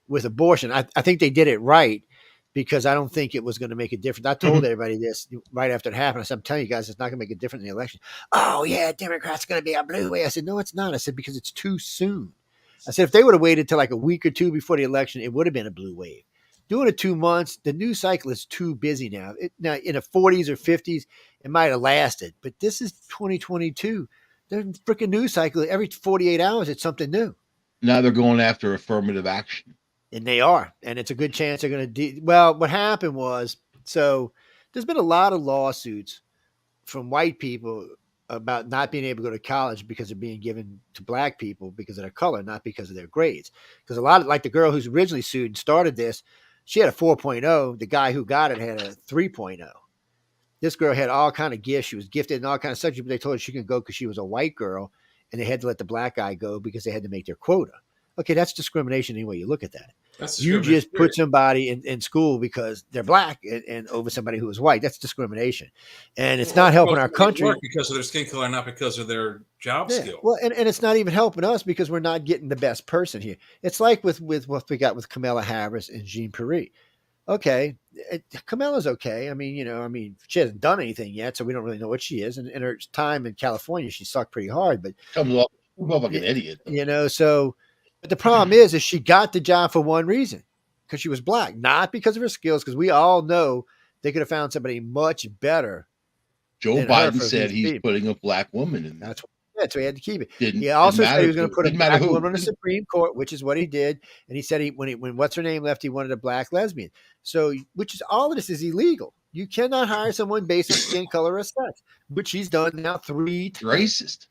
Speaker 3: with abortion. I think they did it right. Because I don't think it was going to make a difference. I told everybody this right after it happened. I said, I'm telling you guys, it's not going to make a difference in the election. Oh, yeah, Democrats are going to be a blue wave. I said, no, it's not. I said, because it's too soon. I said, if they would have waited till like a week or two before the election, it would have been a blue wave. Doing it 2 months, the news cycle is too busy now. Now, in the 40s or 50s, it might have lasted. But this is 2022. There's a freaking news cycle. Every 48 hours, it's something new.
Speaker 1: Now they're going after affirmative action.
Speaker 3: And they are. And it's a good chance they're going to well, what happened was, so there's been a lot of lawsuits from white people about not being able to go to college because they're being given to black people because of their color, not because of their grades. Because a lot of, like the girl who's originally sued and started this, she had a 4.0. The guy who got it had a 3.0. This girl had all kind of gifts. She was gifted in all kind of subjects, but they told her she couldn't go because she was a white girl, and they had to let the black guy go because they had to make their quota. Okay, that's discrimination any way you look at that.
Speaker 2: That's
Speaker 3: You
Speaker 2: discrimination.
Speaker 3: just put somebody in school because they're black and over somebody who is white. That's discrimination. And it's not helping our country.
Speaker 2: Because of their skin color, not because of their job skill.
Speaker 3: Well, and it's not even helping us because we're not getting the best person here. It's like with what we got with Kamala Harris and Jean Pierre. Okay, Kamala's okay. I mean, she hasn't done anything yet, so we don't really know what she is. And in her time in California, she sucked pretty hard. But
Speaker 1: comes off like an idiot,
Speaker 3: though. But the problem is she got the job for one reason, because she was black, not because of her skills. Because we all know they could have found somebody much better.
Speaker 1: Joe Biden said he's putting a black woman in there.
Speaker 3: So he had to keep it. He also said he was going to put a black woman on the Supreme Court, which is what he did. And he said when what's her name left, he wanted a black lesbian. So, which is all of this is illegal. You cannot hire someone based on skin color or sex, which he's done now 3 times.
Speaker 1: Racist.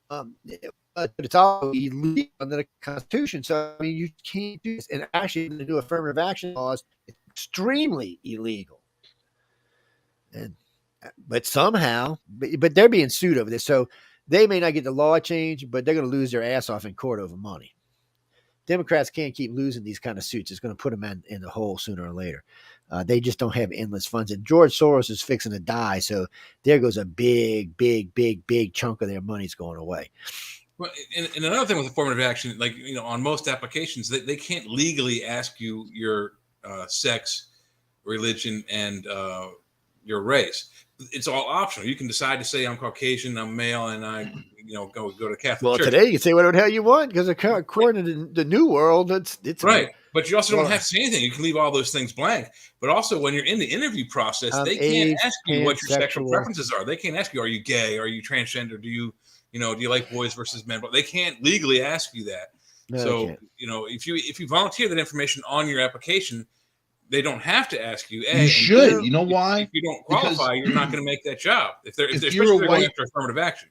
Speaker 3: But it's all illegal under the Constitution. So I mean, you can't do this. And actually, to do affirmative action laws, it's extremely illegal. But somehow, but they're being sued over this. So they may not get the law changed, but they're going to lose their ass off in court over money. Democrats can't keep losing these kind of suits. It's going to put them in the hole sooner or later. They just don't have endless funds. And George Soros is fixing to die. So there goes a big chunk of their money's going away.
Speaker 2: Well, and another thing with affirmative action, like, on most applications, they can't legally ask you your sex, religion, and your race. It's all optional. You can decide to say I'm Caucasian, I'm male, and I, go to Catholic
Speaker 3: well,
Speaker 2: church.
Speaker 3: Today you can say whatever the hell you want because according to the new world, it's
Speaker 2: right. But you also don't have to say anything. You can leave all those things blank. But also, when you're in the interview process, they can't ask you what your sexual preferences are. They can't ask you, are you gay? Are you transgender? Do you like boys versus men? But they can't legally ask you that. No, so, if you volunteer that information on your application, they don't have to ask you.
Speaker 1: You should. You know why?
Speaker 2: If you don't qualify, you're not going to make that job. If they're going after affirmative action.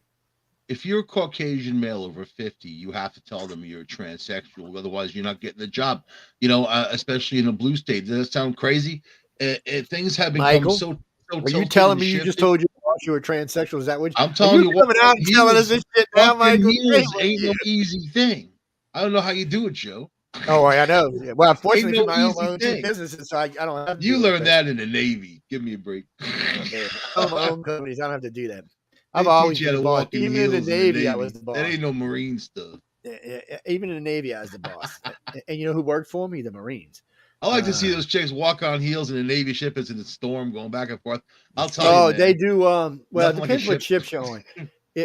Speaker 1: If you're a Caucasian male over 50, you have to tell them you're transsexual. Otherwise, you're not getting the job. Especially in a blue state. Does that sound crazy? Things have become
Speaker 3: Michael,
Speaker 1: so.
Speaker 3: Are you telling me you just told your boss you were transsexual? Is that what
Speaker 1: I'm telling you?
Speaker 3: Coming out and telling us this shit now, Michael?
Speaker 1: Ain't no easy thing. I don't know how you do it, Joe.
Speaker 3: Oh, I know. Well, unfortunately, I own my own two businesses, so I don't have to.
Speaker 1: You learned that in the Navy. Give me a break.
Speaker 3: I own my own companies. I don't have to do that. I've always been the boss. Even in the Navy, I was the boss.
Speaker 1: That ain't no Marine stuff.
Speaker 3: Even in the Navy, I was the boss. And you know who worked for me? The Marines.
Speaker 1: I like to see those chicks walk on heels in a Navy ship as in the storm going back and forth. I'll tell you.
Speaker 3: Oh, they do. Well, it depends what ship's showing.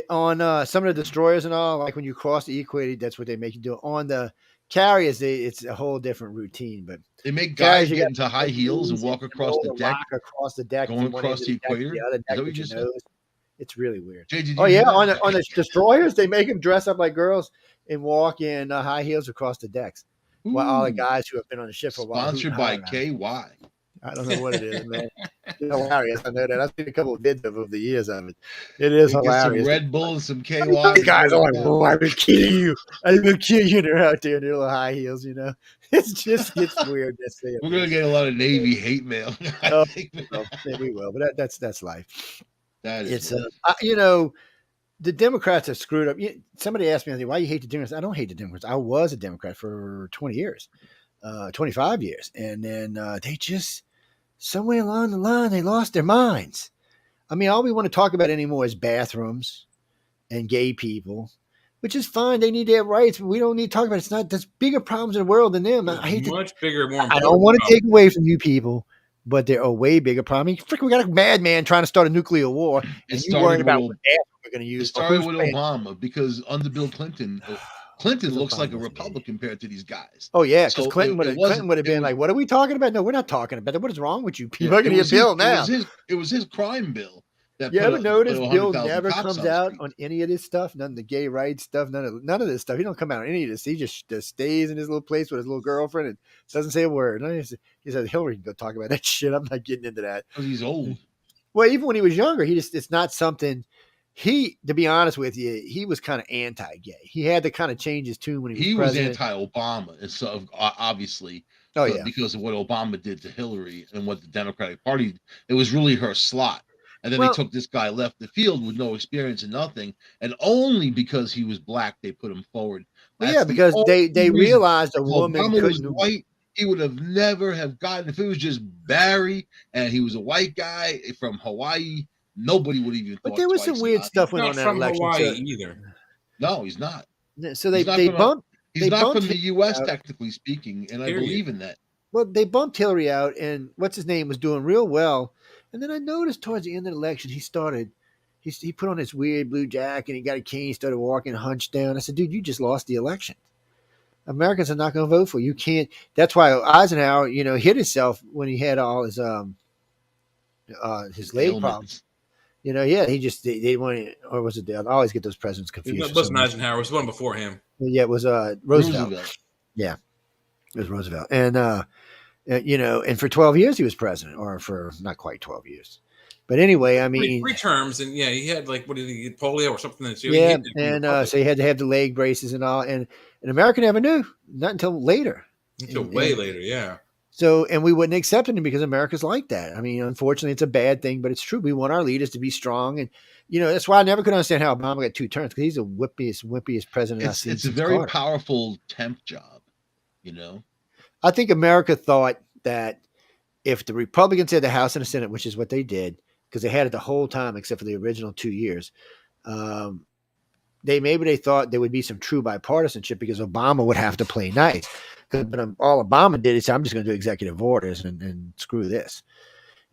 Speaker 3: On some of the destroyers and all, like when you cross the equator, that's what they make you do. On the carriers, it's a whole different routine. But
Speaker 1: they make guys get into high heels and walk across the deck. Going across the equator. Is that what you said?
Speaker 3: It's really weird.
Speaker 1: Jay,
Speaker 3: on the destroyers, they make them dress up like girls and walk in high heels across the decks. While all the guys who have been on the ship for a while.
Speaker 1: Sponsored by KY.
Speaker 3: I don't know what it is, man. It's hilarious. I know that. I've seen a couple of vids over the years of it. It is hilarious.
Speaker 1: Some Red Bull and some KY.
Speaker 3: The guys are like, "Oh, I will kill you! I will kill you!" They're out there in their little high heels. It's weird.
Speaker 1: We're gonna get a lot of Navy hate mail.
Speaker 3: We will, but that's life.
Speaker 1: That is.
Speaker 3: The Democrats are screwed up. Somebody asked me, why you hate the Democrats? I don't hate the Democrats. I was a Democrat for 20 years, 25 years. And then they just, somewhere along the line, they lost their minds. I mean, all we want to talk about anymore is bathrooms and gay people, which is fine. They need their rights, but we don't need to talk about it. There's bigger problems in the world than them. I hate
Speaker 2: much bigger, more important.
Speaker 3: I don't want to take away from you people, but they're a way bigger problem. Freaking, we got a madman trying to start a nuclear war, and you worried about what we're going to use.
Speaker 1: It started with Obama because under Bill Clinton, Clinton looks like a Republican compared to these guys.
Speaker 3: Oh yeah, because Clinton would have been like, "What are we talking about? No, we're not talking about that. What is wrong with you people? Look at your bill now."
Speaker 1: It was his crime bill.
Speaker 3: You ever notice Bill never comes out on any of this stuff? None of the gay rights stuff. None of this stuff. He don't come out on any of this. He just stays in his little place with his little girlfriend and doesn't say a word. He said Hillary can go talk about that shit. I'm not getting into that.
Speaker 1: Because he's old.
Speaker 3: Well, even when he was younger, it's not something. To be honest with you, he was kind of anti-gay. He had to kind of change his tune when he was president.
Speaker 1: He was anti-Obama, and so obviously, because of what Obama did to Hillary and what the Democratic Party. It was really her slot. And then they took this guy left the field with no experience and nothing, and only because he was black they put him forward.
Speaker 3: Well, yeah, because they realized a woman
Speaker 1: Obama
Speaker 3: couldn't.
Speaker 1: was white, he would have never have gotten. If it was just Barry and he was a white guy from Hawaii, nobody would even.
Speaker 3: But there was some weird stuff went on that election.
Speaker 2: Hawaii either.
Speaker 1: No, he's not.
Speaker 3: So they bumped.
Speaker 1: He's not from the U.S. technically speaking, and I believe in that.
Speaker 3: Well, they bumped Hillary out, and what's his name was doing real well. And then I noticed towards the end of the election, he put on this weird blue jacket, and he got a cane, he started walking hunched down. I said, dude, you just lost the election. Americans are not going to vote for you. You can't. That's why Eisenhower, hit himself when he had all his leg problems. He just they wanted, or was it? I always get those presidents confused.
Speaker 2: It wasn't Eisenhower. It was the one before him.
Speaker 3: Yeah, it was Roosevelt. Yeah, it was Roosevelt, and and for 12 years he was president, or for not quite 12 years. But anyway, I mean,
Speaker 2: three terms, and he had what did he get, polio or something?
Speaker 3: So he had to have the leg braces and all, and America never knew, not until later.
Speaker 2: Until way later, yeah.
Speaker 3: So, and we wouldn't accept it because America's like that. I mean, unfortunately, it's a bad thing, but it's true. We want our leaders to be strong, and that's why I never could understand how Obama got 2 terms, because he's the wimpiest president I've seen.
Speaker 1: It's a very powerful temp job,
Speaker 3: I think America thought that if the Republicans had the House and the Senate, which is what they did, because they had it the whole time except for the original 2 years, they thought there would be some true bipartisanship because Obama would have to play nice. But all Obama did is say, I'm just going to do executive orders and screw this.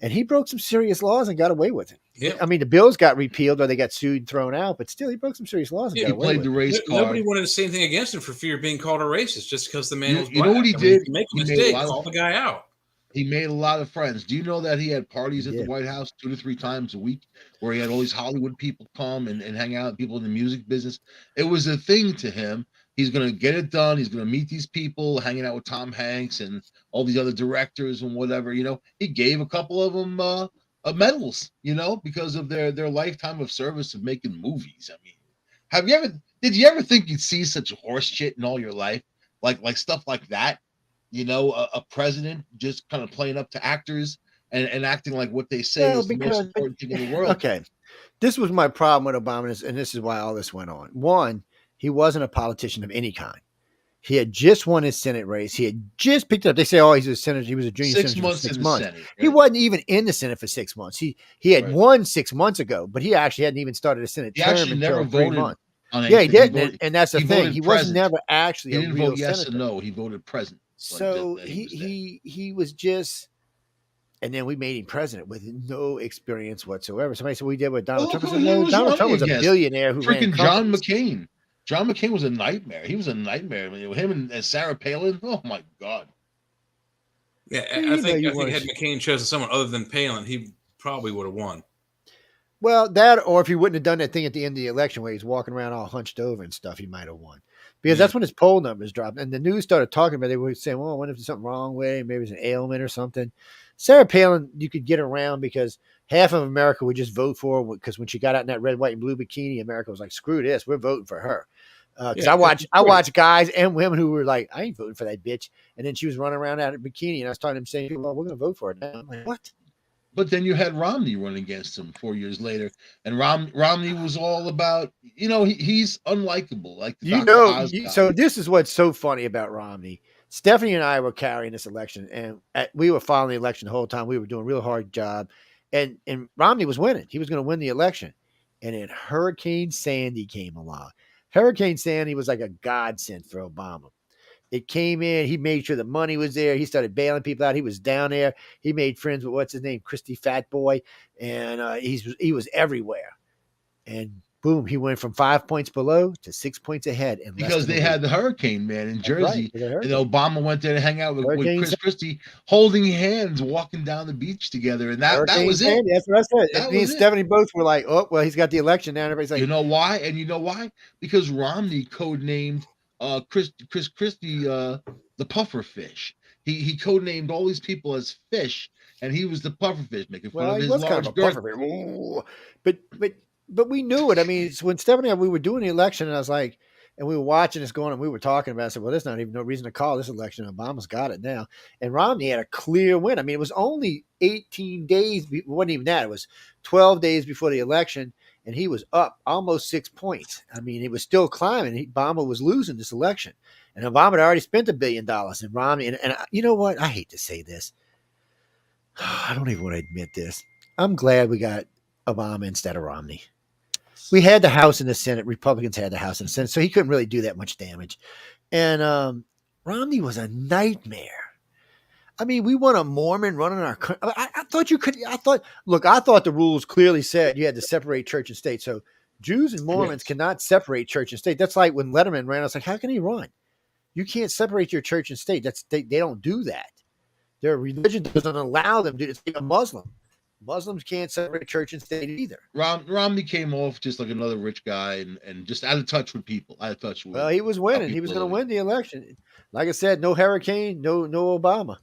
Speaker 3: And he broke some serious laws and got away with it.
Speaker 2: Yeah.
Speaker 3: I mean, the bills got repealed or they got sued and thrown out, but still he broke some serious laws and got away with it.
Speaker 1: He played the race card.
Speaker 2: Nobody wanted to say anything against him for fear of being called a racist just because the man was black.
Speaker 1: You know what he did?
Speaker 2: He make a mistake, call the guy out.
Speaker 1: He made a lot of friends. Do you know that he had parties at the White House 2 to 3 times a week where he had all these Hollywood people come and hang out, people in the music business? It was a thing to him. He's going to get it done. He's going to meet these people, hanging out with Tom Hanks and all these other directors and whatever. He gave a couple of them medals, because of their lifetime of service of making movies. I mean, did you ever think you'd see such horse shit in all your life? Like stuff like that? A president just kind of playing up to actors and acting like what they say is the most important thing in the world.
Speaker 3: Okay. This was my problem with Obama, and this is why all this went on. One, he wasn't a politician of any kind. He had just won his Senate race. He had just picked it up. They say, he's a senator. He was a junior senator for 6 months. Senate, right? He wasn't even in the Senate for 6 months. He had won 6 months ago, but he actually hadn't even started a Senate term until 3 months.
Speaker 1: Yeah,
Speaker 3: he didn't, and that's the thing. He was never actually
Speaker 1: a real senator. He didn't vote yes or no. He voted president.
Speaker 3: So he was just, and then we made him president with no experience whatsoever. Somebody said we did with Donald Trump. I said, no, Donald Trump was a billionaire who ran
Speaker 1: John McCain. John McCain was a nightmare. He was a nightmare. Him and Sarah Palin. Oh my God.
Speaker 2: Yeah, I think had McCain chosen someone other than Palin, he probably would have won.
Speaker 3: Well, that, or if he wouldn't have done that thing at the end of the election where he's walking around all hunched over and stuff, he might have won. Because that's when his poll numbers dropped. And the news started talking about it. They were saying, well, I wonder if there's something wrong with him. Maybe it's an ailment or something. Sarah Palin, you could get around because half of America would just vote for her because when she got out in that red, white, and blue bikini, America was like, screw this. We're voting for her. Because I watch guys and women who were like, I ain't voting for that bitch. And then she was running around out in a bikini. And I was talking to them saying, well, we're going to vote for her now. I'm like, what?
Speaker 1: But then you had Romney running against him 4 years later, and Romney was all about, he's unlikable, like
Speaker 3: so this is what's so funny about Romney. Stephanie and I were carrying this election, and we were following the election the whole time. We were doing a real hard job, and Romney was winning. He was going to win the election, and then Hurricane Sandy came along. Hurricane Sandy was like a godsend for Obama. It came in. He made sure the money was there. He started bailing people out. He was down there. He made friends with what's his name, Christy Fat Boy, and he was everywhere. And boom, he went from 5 points below to 6 points ahead.
Speaker 1: Because they had the hurricane man in Jersey, and Obama went there to hang out with Chris Christie, holding hands, walking down the beach together, and that was it.
Speaker 3: That's what I said. Me and Stephanie both were like, "Oh, well, he's got the election now." And everybody's like,
Speaker 1: "You know why?" And you know why? Because Romney codenamed Chris Christie the puffer fish. He codenamed all these people as fish, and he was the puffer fish, making fun of his large girth.
Speaker 3: But we knew it. I mean, it's when Stephanie and I, we were doing the election, and I was like, And we were watching this going, and we were talking about it. I said, well, there's not even no reason to call this election. Obama's got it now. And Romney had a clear win. I mean, it was only 18 days. It wasn't even that. It was 12 days before the election, and he was up almost 6 points. I mean, he was still climbing. Obama was losing this election. And Obama had already spent $1 billion. And Romney, and you know what? I hate to say this. I don't even want to admit this. I'm glad we got Obama instead of Romney. We had the House and the Senate. Republicans had the House and the Senate, so he couldn't really do that much damage. And Romney was a nightmare. I mean, we want a Mormon running our country. I thought you could. I thought the rules clearly said you had to separate church and state. So Jews and Mormons cannot separate church and state. That's like when Letterman ran. I was like, how can he run? You can't separate your church and state. They don't do that. Their religion doesn't allow them to. It's like a Muslim. Muslims can't separate church and state either.
Speaker 1: Romney came off just like another rich guy and just out of touch with people. Out of touch with.
Speaker 3: Well, he was winning. He was going to win the election. Like I said, no hurricane, no Obama.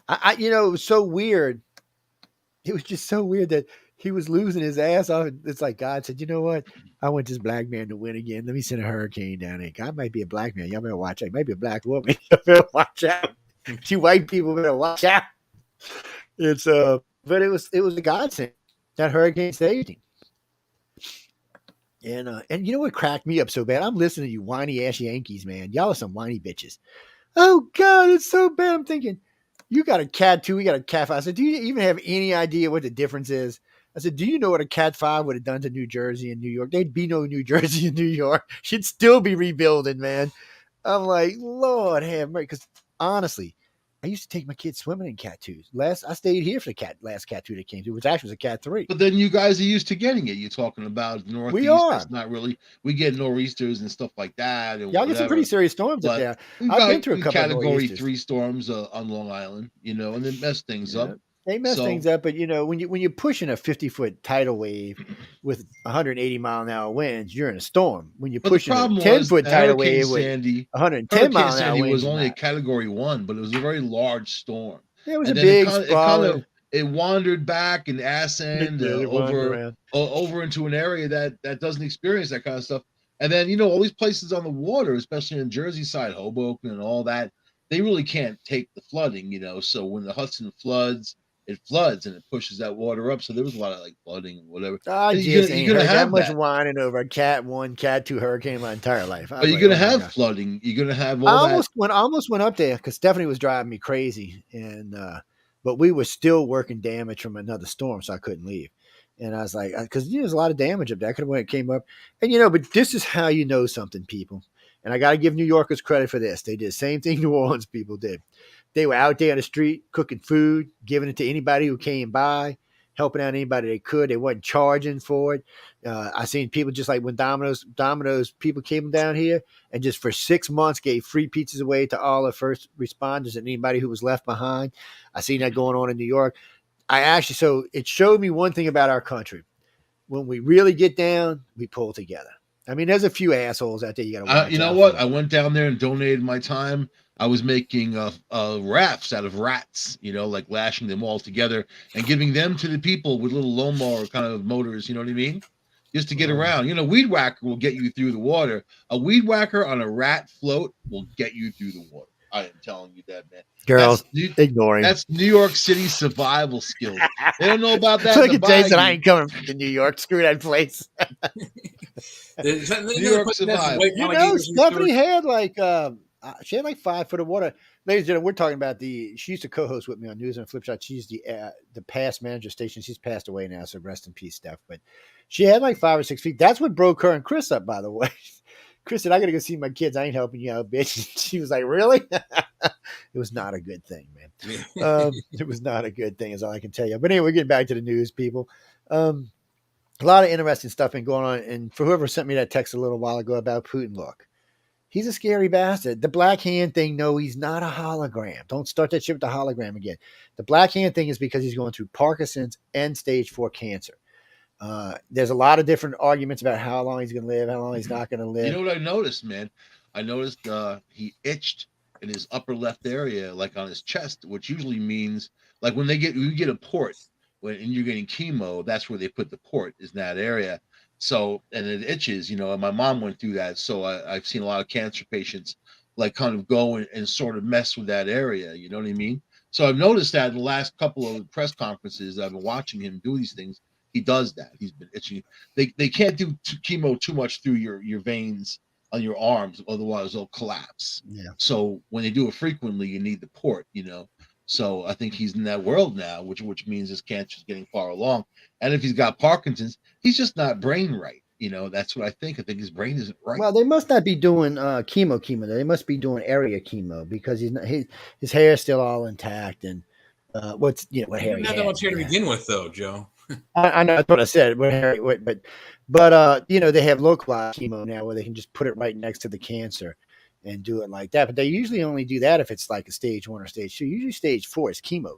Speaker 3: It was so weird. It was just so weird that he was losing his ass off. It's like God said, you know what? I want this black man to win again. Let me send a hurricane down there. God might be a black man. Y'all better watch out. He might be a black woman. Y'all better watch out. You white people better watch out. But it was a godsend. That hurricane saved him. And you know what cracked me up so bad? I'm listening to you whiny ass Yankees, man. Y'all are some whiny bitches. Oh God, it's so bad. I'm thinking, you got a Cat 2, we got a Cat 5. I said, do you even have any idea what the difference is? I said, do you know what a Cat 5 would have done to New Jersey and New York? There'd be no New Jersey and New York. She'd still be rebuilding, man. I'm like, Lord have mercy. Because honestly, I used to take my kids swimming in Cat 2s. I stayed here for the last Cat 2 that came through, which actually was a Cat 3.
Speaker 1: But then you guys are used to getting it. You're talking about the Northeast.
Speaker 3: We are.
Speaker 1: That's not really. We get nor'easters and stuff like that. And
Speaker 3: y'all get some pretty serious storms up there.
Speaker 1: I've been through a couple Category 3 storms on Long Island, and it messed things up.
Speaker 3: They mess things up, but when you're pushing a 50-foot tidal wave with 180-mile-an-hour winds, you're in a storm. When you're pushing a 10-foot tidal wave with 110-mile-an-hour winds,
Speaker 1: was only a Category 1, but it was a very large storm.
Speaker 3: Yeah, it was a big sprawling.
Speaker 1: It wandered back and ascended over into an area that doesn't experience that kind of stuff. And then all these places on the water, especially in Jersey side, Hoboken and all that, they really can't take the flooding. So when the Hudson floods, it floods and it pushes that water up. So there was a lot of flooding and whatever.
Speaker 3: I just ain't heard that much whining over a Cat 1, Cat 2 hurricane my entire life.
Speaker 1: But you're going to have flooding. You're going to have all
Speaker 3: I almost went up there because Stephanie was driving me crazy. But we were still working damage from another storm, so I couldn't leave. And I was like, because there's a lot of damage up there. I could have when it came up. And, but this is how you know something, people. And I got to give New Yorkers credit for this. They did the same thing New Orleans people did. They were out there on the street cooking food, giving it to anybody who came by, helping out anybody they could. They wasn't charging for it. I seen people just like when Domino's people came down here and just for 6 months gave free pizzas away to all the first responders and anybody who was left behind. I seen that going on in New York. So it showed me one thing about our country. When we really get down, we pull together. I mean, there's a few assholes out there you got to watch.
Speaker 1: You know what? I went down there and donated my time. I was making rafts out of rats, like lashing them all together and giving them to the people with little lawnmower kind of motors, you know what I mean? Just to get around. Weed whacker will get you through the water. A weed whacker on a rat float will get you through the water. I am telling you that, man.
Speaker 3: Girls, ignoring.
Speaker 1: That's New York City survival skills. They don't know about that.
Speaker 3: Look at Jason. I ain't coming to New York. Screw that place.
Speaker 1: New York survival.
Speaker 3: Stephanie had she had 5 foot of water. Ladies and gentlemen, we're talking about she used to co-host with me on News and Flip Shot. She's the past manager station. She's passed away now, so rest in peace, Steph. But she had 5 or 6 feet. That's what broke her and Chris up, by the way. Chris said, I got to go see my kids. I ain't helping you out, bitch. She was like, really? It was not a good thing, man. It was not a good thing is all I can tell you. But anyway, we're getting back to the news, people. A lot of interesting stuff been going on. And for whoever sent me that text a little while ago about Putin, look, he's a scary bastard. The black hand thing, no, he's not a hologram. Don't start that shit with the hologram again. The black hand thing is because he's going through Parkinson's and stage 4 cancer. There's a lot of different arguments about how long he's going to live, how long he's not going to live.
Speaker 1: You know what I noticed, man? I noticed he itched in his upper left area, like on his chest, which usually means like when you get a port and you're getting chemo, that's where they put the port is in that area. So, and it itches, and my mom went through that. So I've seen a lot of cancer patients like kind of go and sort of mess with that area. You know what I mean? So I've noticed that in the last couple of press conferences, I've been watching him do these things. He does that. He's been itching. They can't do chemo too much through your veins on your arms, otherwise they'll collapse.
Speaker 3: Yeah.
Speaker 1: So when they do it frequently, you need the port. So I think he's in that world now, which means his cancer is getting far along. And if he's got Parkinson's, he's just not brain right. That's what I think. I think his brain isn't right.
Speaker 3: Well, they must not be doing chemo. They must be doing area chemo because his hair is still all intact and what hair he
Speaker 2: Not that much hair to
Speaker 3: has.
Speaker 2: begin with, though, Joe.
Speaker 3: I know that's what I said. But they have localized chemo now where they can just put it right next to the cancer and do it like that. But they usually only do that if it's like a stage 1 or stage 2. Usually stage 4 is chemo.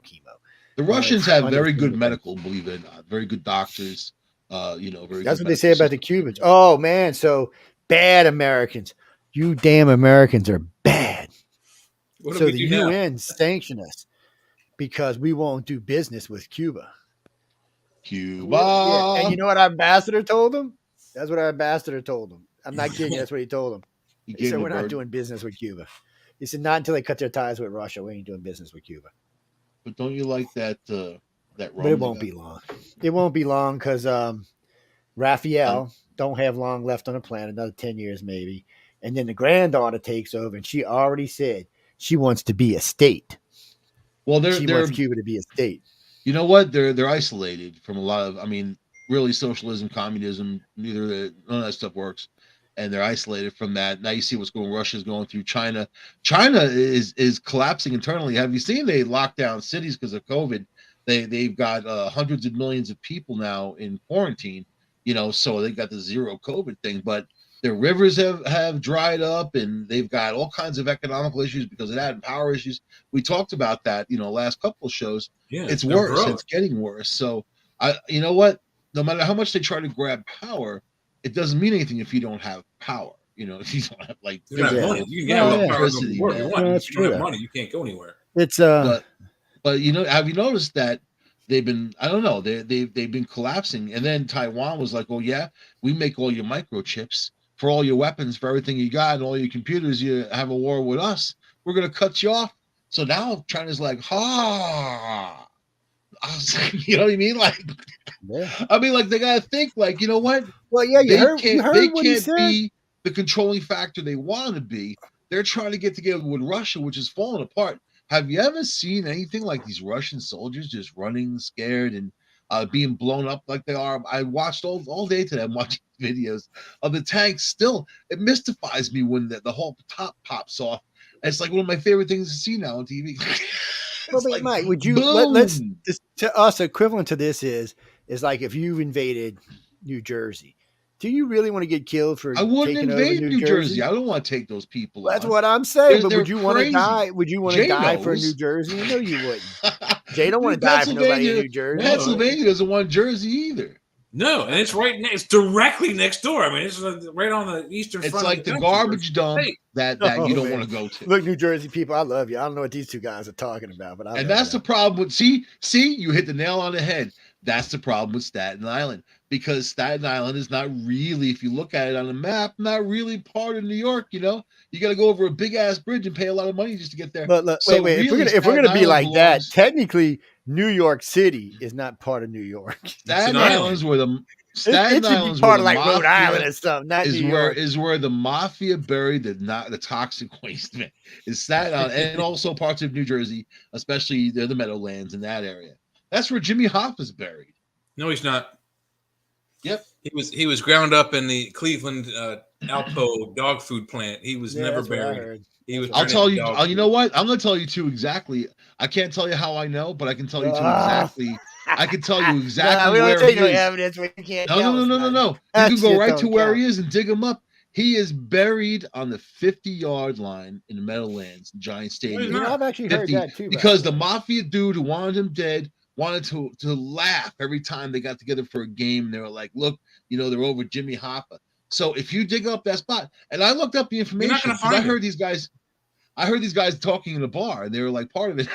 Speaker 1: The Russians have very good medical, believe it or not, very good doctors. Very.
Speaker 3: That's what they say about the Cubans. Oh man, so bad Americans. You damn Americans are bad. So the UN sanctioned us because we won't do business with Cuba. Yeah. And you know what our ambassador told them? That's what our ambassador told them. I'm not kidding you. That's what he told them. He said, we're not doing business with Cuba. He said, not until they cut their ties with Russia. We ain't doing business with Cuba.
Speaker 1: But don't you like that? But
Speaker 3: it won't be long. It won't be long because Raphael don't have long left on the planet, another 10 years maybe. And then the granddaughter takes over, and she already said she wants to be a state.
Speaker 1: Well,
Speaker 3: she wants Cuba to be a state.
Speaker 1: You know what? They're isolated from a lot of. Really, socialism, communism, none of that stuff works, and they're isolated from that. Now you see what's going. Russia's going through China. China is collapsing internally. Have you seen they locked down cities because of COVID? They've got hundreds of millions of people now in quarantine. So they got the zero COVID thing, but their rivers have dried up, and they've got all kinds of economical issues because of that, and power issues. We talked about that, last couple of shows.
Speaker 2: Yeah,
Speaker 1: it's worse. It's getting worse. So you know what? No matter how much they try to grab power, it doesn't mean anything if you don't have power. If you don't have
Speaker 2: money, you can have power you want. If you don't have money, you can't go anywhere.
Speaker 3: It's
Speaker 1: but have you noticed that they've been? I don't know. They've been collapsing, and then Taiwan was like, "Oh yeah, we make all your microchips for all your weapons, for everything you got, and all your computers. You have a war with us. We're gonna cut you off." So now China's like, "Ha." You know what I mean? Like, they gotta think. Like, you know what?
Speaker 3: Well, yeah, you heard
Speaker 1: they
Speaker 3: what
Speaker 1: can't
Speaker 3: he said.
Speaker 1: Be the controlling factor they want to be. They're trying to get together with Russia, which is falling apart. Have you ever seen anything like these Russian soldiers just running scared and being blown up like they are? I watched all day today. I'm watching videos of the tanks. Still, it mystifies me when the whole top pops off. It's like one of my favorite things to see now on TV.
Speaker 3: Well, but Mike, would you let's to us equivalent to this is like if you've invaded New Jersey, do you really want to get killed for?
Speaker 1: I wouldn't invade New Jersey. I don't want to take those people.
Speaker 3: That's what I'm saying. But would you want to die? Would you want to die for New Jersey? No, you wouldn't. Jay don't want to die for nobody in New Jersey.
Speaker 1: Pennsylvania doesn't want Jersey either.
Speaker 2: No, and it's it's directly next door. It's right on the eastern front.
Speaker 1: It's like the garbage dump that you don't want to go to.
Speaker 3: Look, New Jersey people, I love you. I don't know what these two guys are talking about, but
Speaker 1: that's the problem with see, you hit the nail on the head. That's the problem with Staten Island, because Staten Island is not really, if you look at it on a map, not really part of New York. You got to go over a big ass bridge and pay a lot of money just to get there.
Speaker 3: But wait, really, if we're gonna be like that, technically New York City is not part of New York.
Speaker 1: Staten Island's where the Staten Island's
Speaker 3: part of like Rhode Island and stuff. Not
Speaker 1: is
Speaker 3: New York.
Speaker 1: Is where the mafia buried the toxic waste. Man, is Staten Island, and also parts of New Jersey, especially the Meadowlands in that area. That's where Jimmy Hoffa's buried.
Speaker 2: No, he's not.
Speaker 1: Yep,
Speaker 2: he was ground up in the Cleveland Alpo dog food plant. He was never buried. He was.
Speaker 1: I'll tell you. You know what? I'm going to tell you too exactly. I can't tell you how I know, but I can tell you too exactly. I can tell you exactly where he is.
Speaker 3: Evidence we can't
Speaker 1: no. You can go right to where he is and dig him up. He is buried on the 50-yard line in the Meadowlands, Giant Stadium.
Speaker 3: I've actually heard that too.
Speaker 1: Because the mafia dude who wanted him dead wanted to laugh every time they got together for a game. They were like, look, they're over Jimmy Hoffa. So if you dig up that spot, and I looked up the information, I heard these guys talking in a bar, and they were like part of it.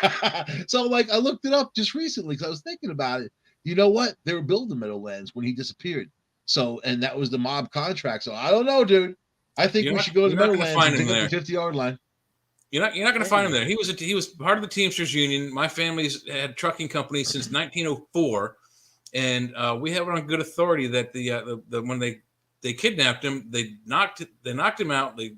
Speaker 1: So like I looked it up just recently because I was thinking about it. You know what? They were building Meadowlands when he disappeared. So, and that was the mob contract. So I don't know, dude. I think we should go to the Meadowlands and dig up the 50-yard line.
Speaker 2: You're not going to find him there. He was part of the Teamsters Union. My family's had trucking companies since 1904, and we have it on good authority that the when they kidnapped him, they knocked him out. I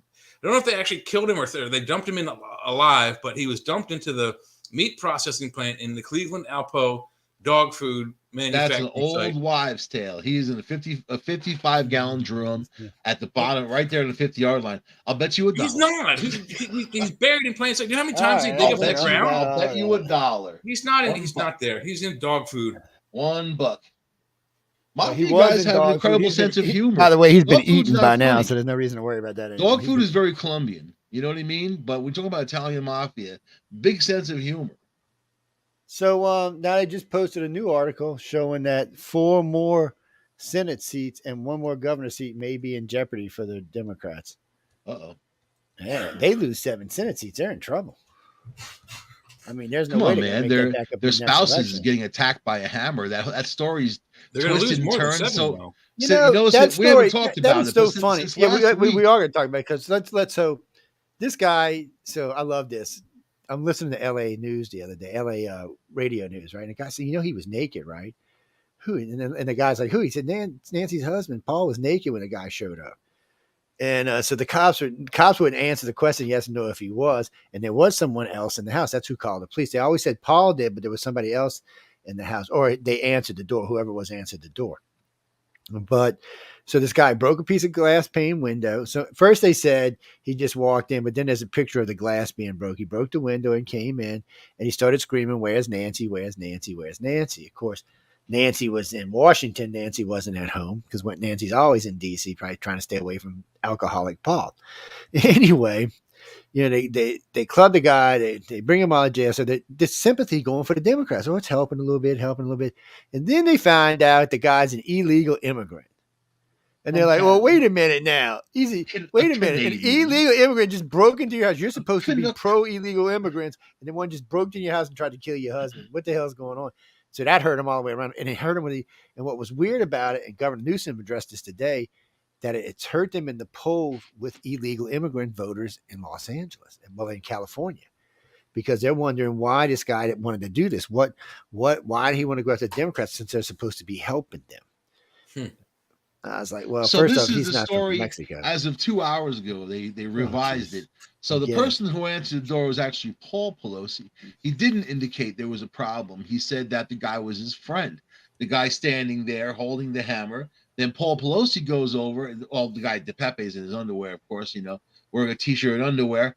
Speaker 2: don't know if they actually killed him or they dumped him in alive, but he was dumped into the meat processing plant in the Cleveland Alpo dog food manufacturing
Speaker 1: That's an old wives' tale. He's in a 55-gallon drum at the bottom, right there on the 50-yard line. I'll bet you $1.
Speaker 2: He's not. He's buried in plain sight. Do you know how many times he dig up that ground?
Speaker 1: I'll bet you $1.
Speaker 2: He's not. He's not there. He's in dog food.
Speaker 1: $1. You guys have an incredible sense of humor.
Speaker 3: By the way, he's been eaten by now, so there's no reason to worry about that anymore.
Speaker 1: Dog food is very Colombian. You know what I mean? But we're talking about Italian mafia. Big sense of humor.
Speaker 3: So now they just posted a new article showing that 4 more Senate seats and 1 more governor seat may be in jeopardy for the Democrats.
Speaker 1: Uh-oh.
Speaker 3: Man, they lose 7 Senate seats. They're in trouble. I mean, there's no
Speaker 1: Come
Speaker 3: way
Speaker 1: on, man. Their spouses is getting attacked by a hammer. That story's twisted and turned. So
Speaker 3: we haven't talked about it. So funny.
Speaker 1: Since
Speaker 3: we are going to talk about it because let's hope this guy. So I love this. I'm listening to LA News the other day, LA radio news, right? And the guy said, he was naked, right? Who? And the guy's like, who? He said, Nancy's husband, Paul, was naked when the guy showed up. And so the cops wouldn't answer the question. He has to know if he was. And there was someone else in the house. That's who called the police. They always said Paul did, but there was somebody else in the house. Or they answered the door. Whoever was answered the door. But so this guy broke a piece of glass pane window. So first they said he just walked in, but then there's a picture of the glass being broke. He broke the window and came in, and he started screaming, "Where's Nancy? Where's Nancy? Where's Nancy?" Of course, Nancy was in Washington. Nancy wasn't at home because Nancy's always in D.C., probably trying to stay away from alcoholic Paul. Anyway, they club the guy. They bring him out of jail. So there's sympathy going for the Democrats. Oh, it's helping a little bit. And then they find out the guy's an illegal immigrant. And they're like, well, wait a minute now. Easy. Wait a minute. An illegal immigrant just broke into your house. You're supposed to be pro-illegal immigrants. And then one just broke into your house and tried to kill your husband. What the hell is going on? So that hurt him all the way around. And it hurt him and what was weird about it, and Governor Newsom addressed this today, that it's hurt them in the polls with illegal immigrant voters in Los Angeles and in California, because they're wondering why this guy that wanted to do this, why did he want to go after the Democrats since they're supposed to be helping them? I was like, well,
Speaker 1: so
Speaker 3: first
Speaker 1: this
Speaker 3: off,
Speaker 1: is
Speaker 3: he's
Speaker 1: the
Speaker 3: not
Speaker 1: story
Speaker 3: from Mexico.
Speaker 1: As of 2 hours ago, they revised it. So the person who answered the door was actually Paul Pelosi. He didn't indicate there was a problem. He said that the guy was his friend, the guy standing there holding the hammer. Then Paul Pelosi goes over, and the guy DePepe's in his underwear, of course, wearing a t-shirt and underwear.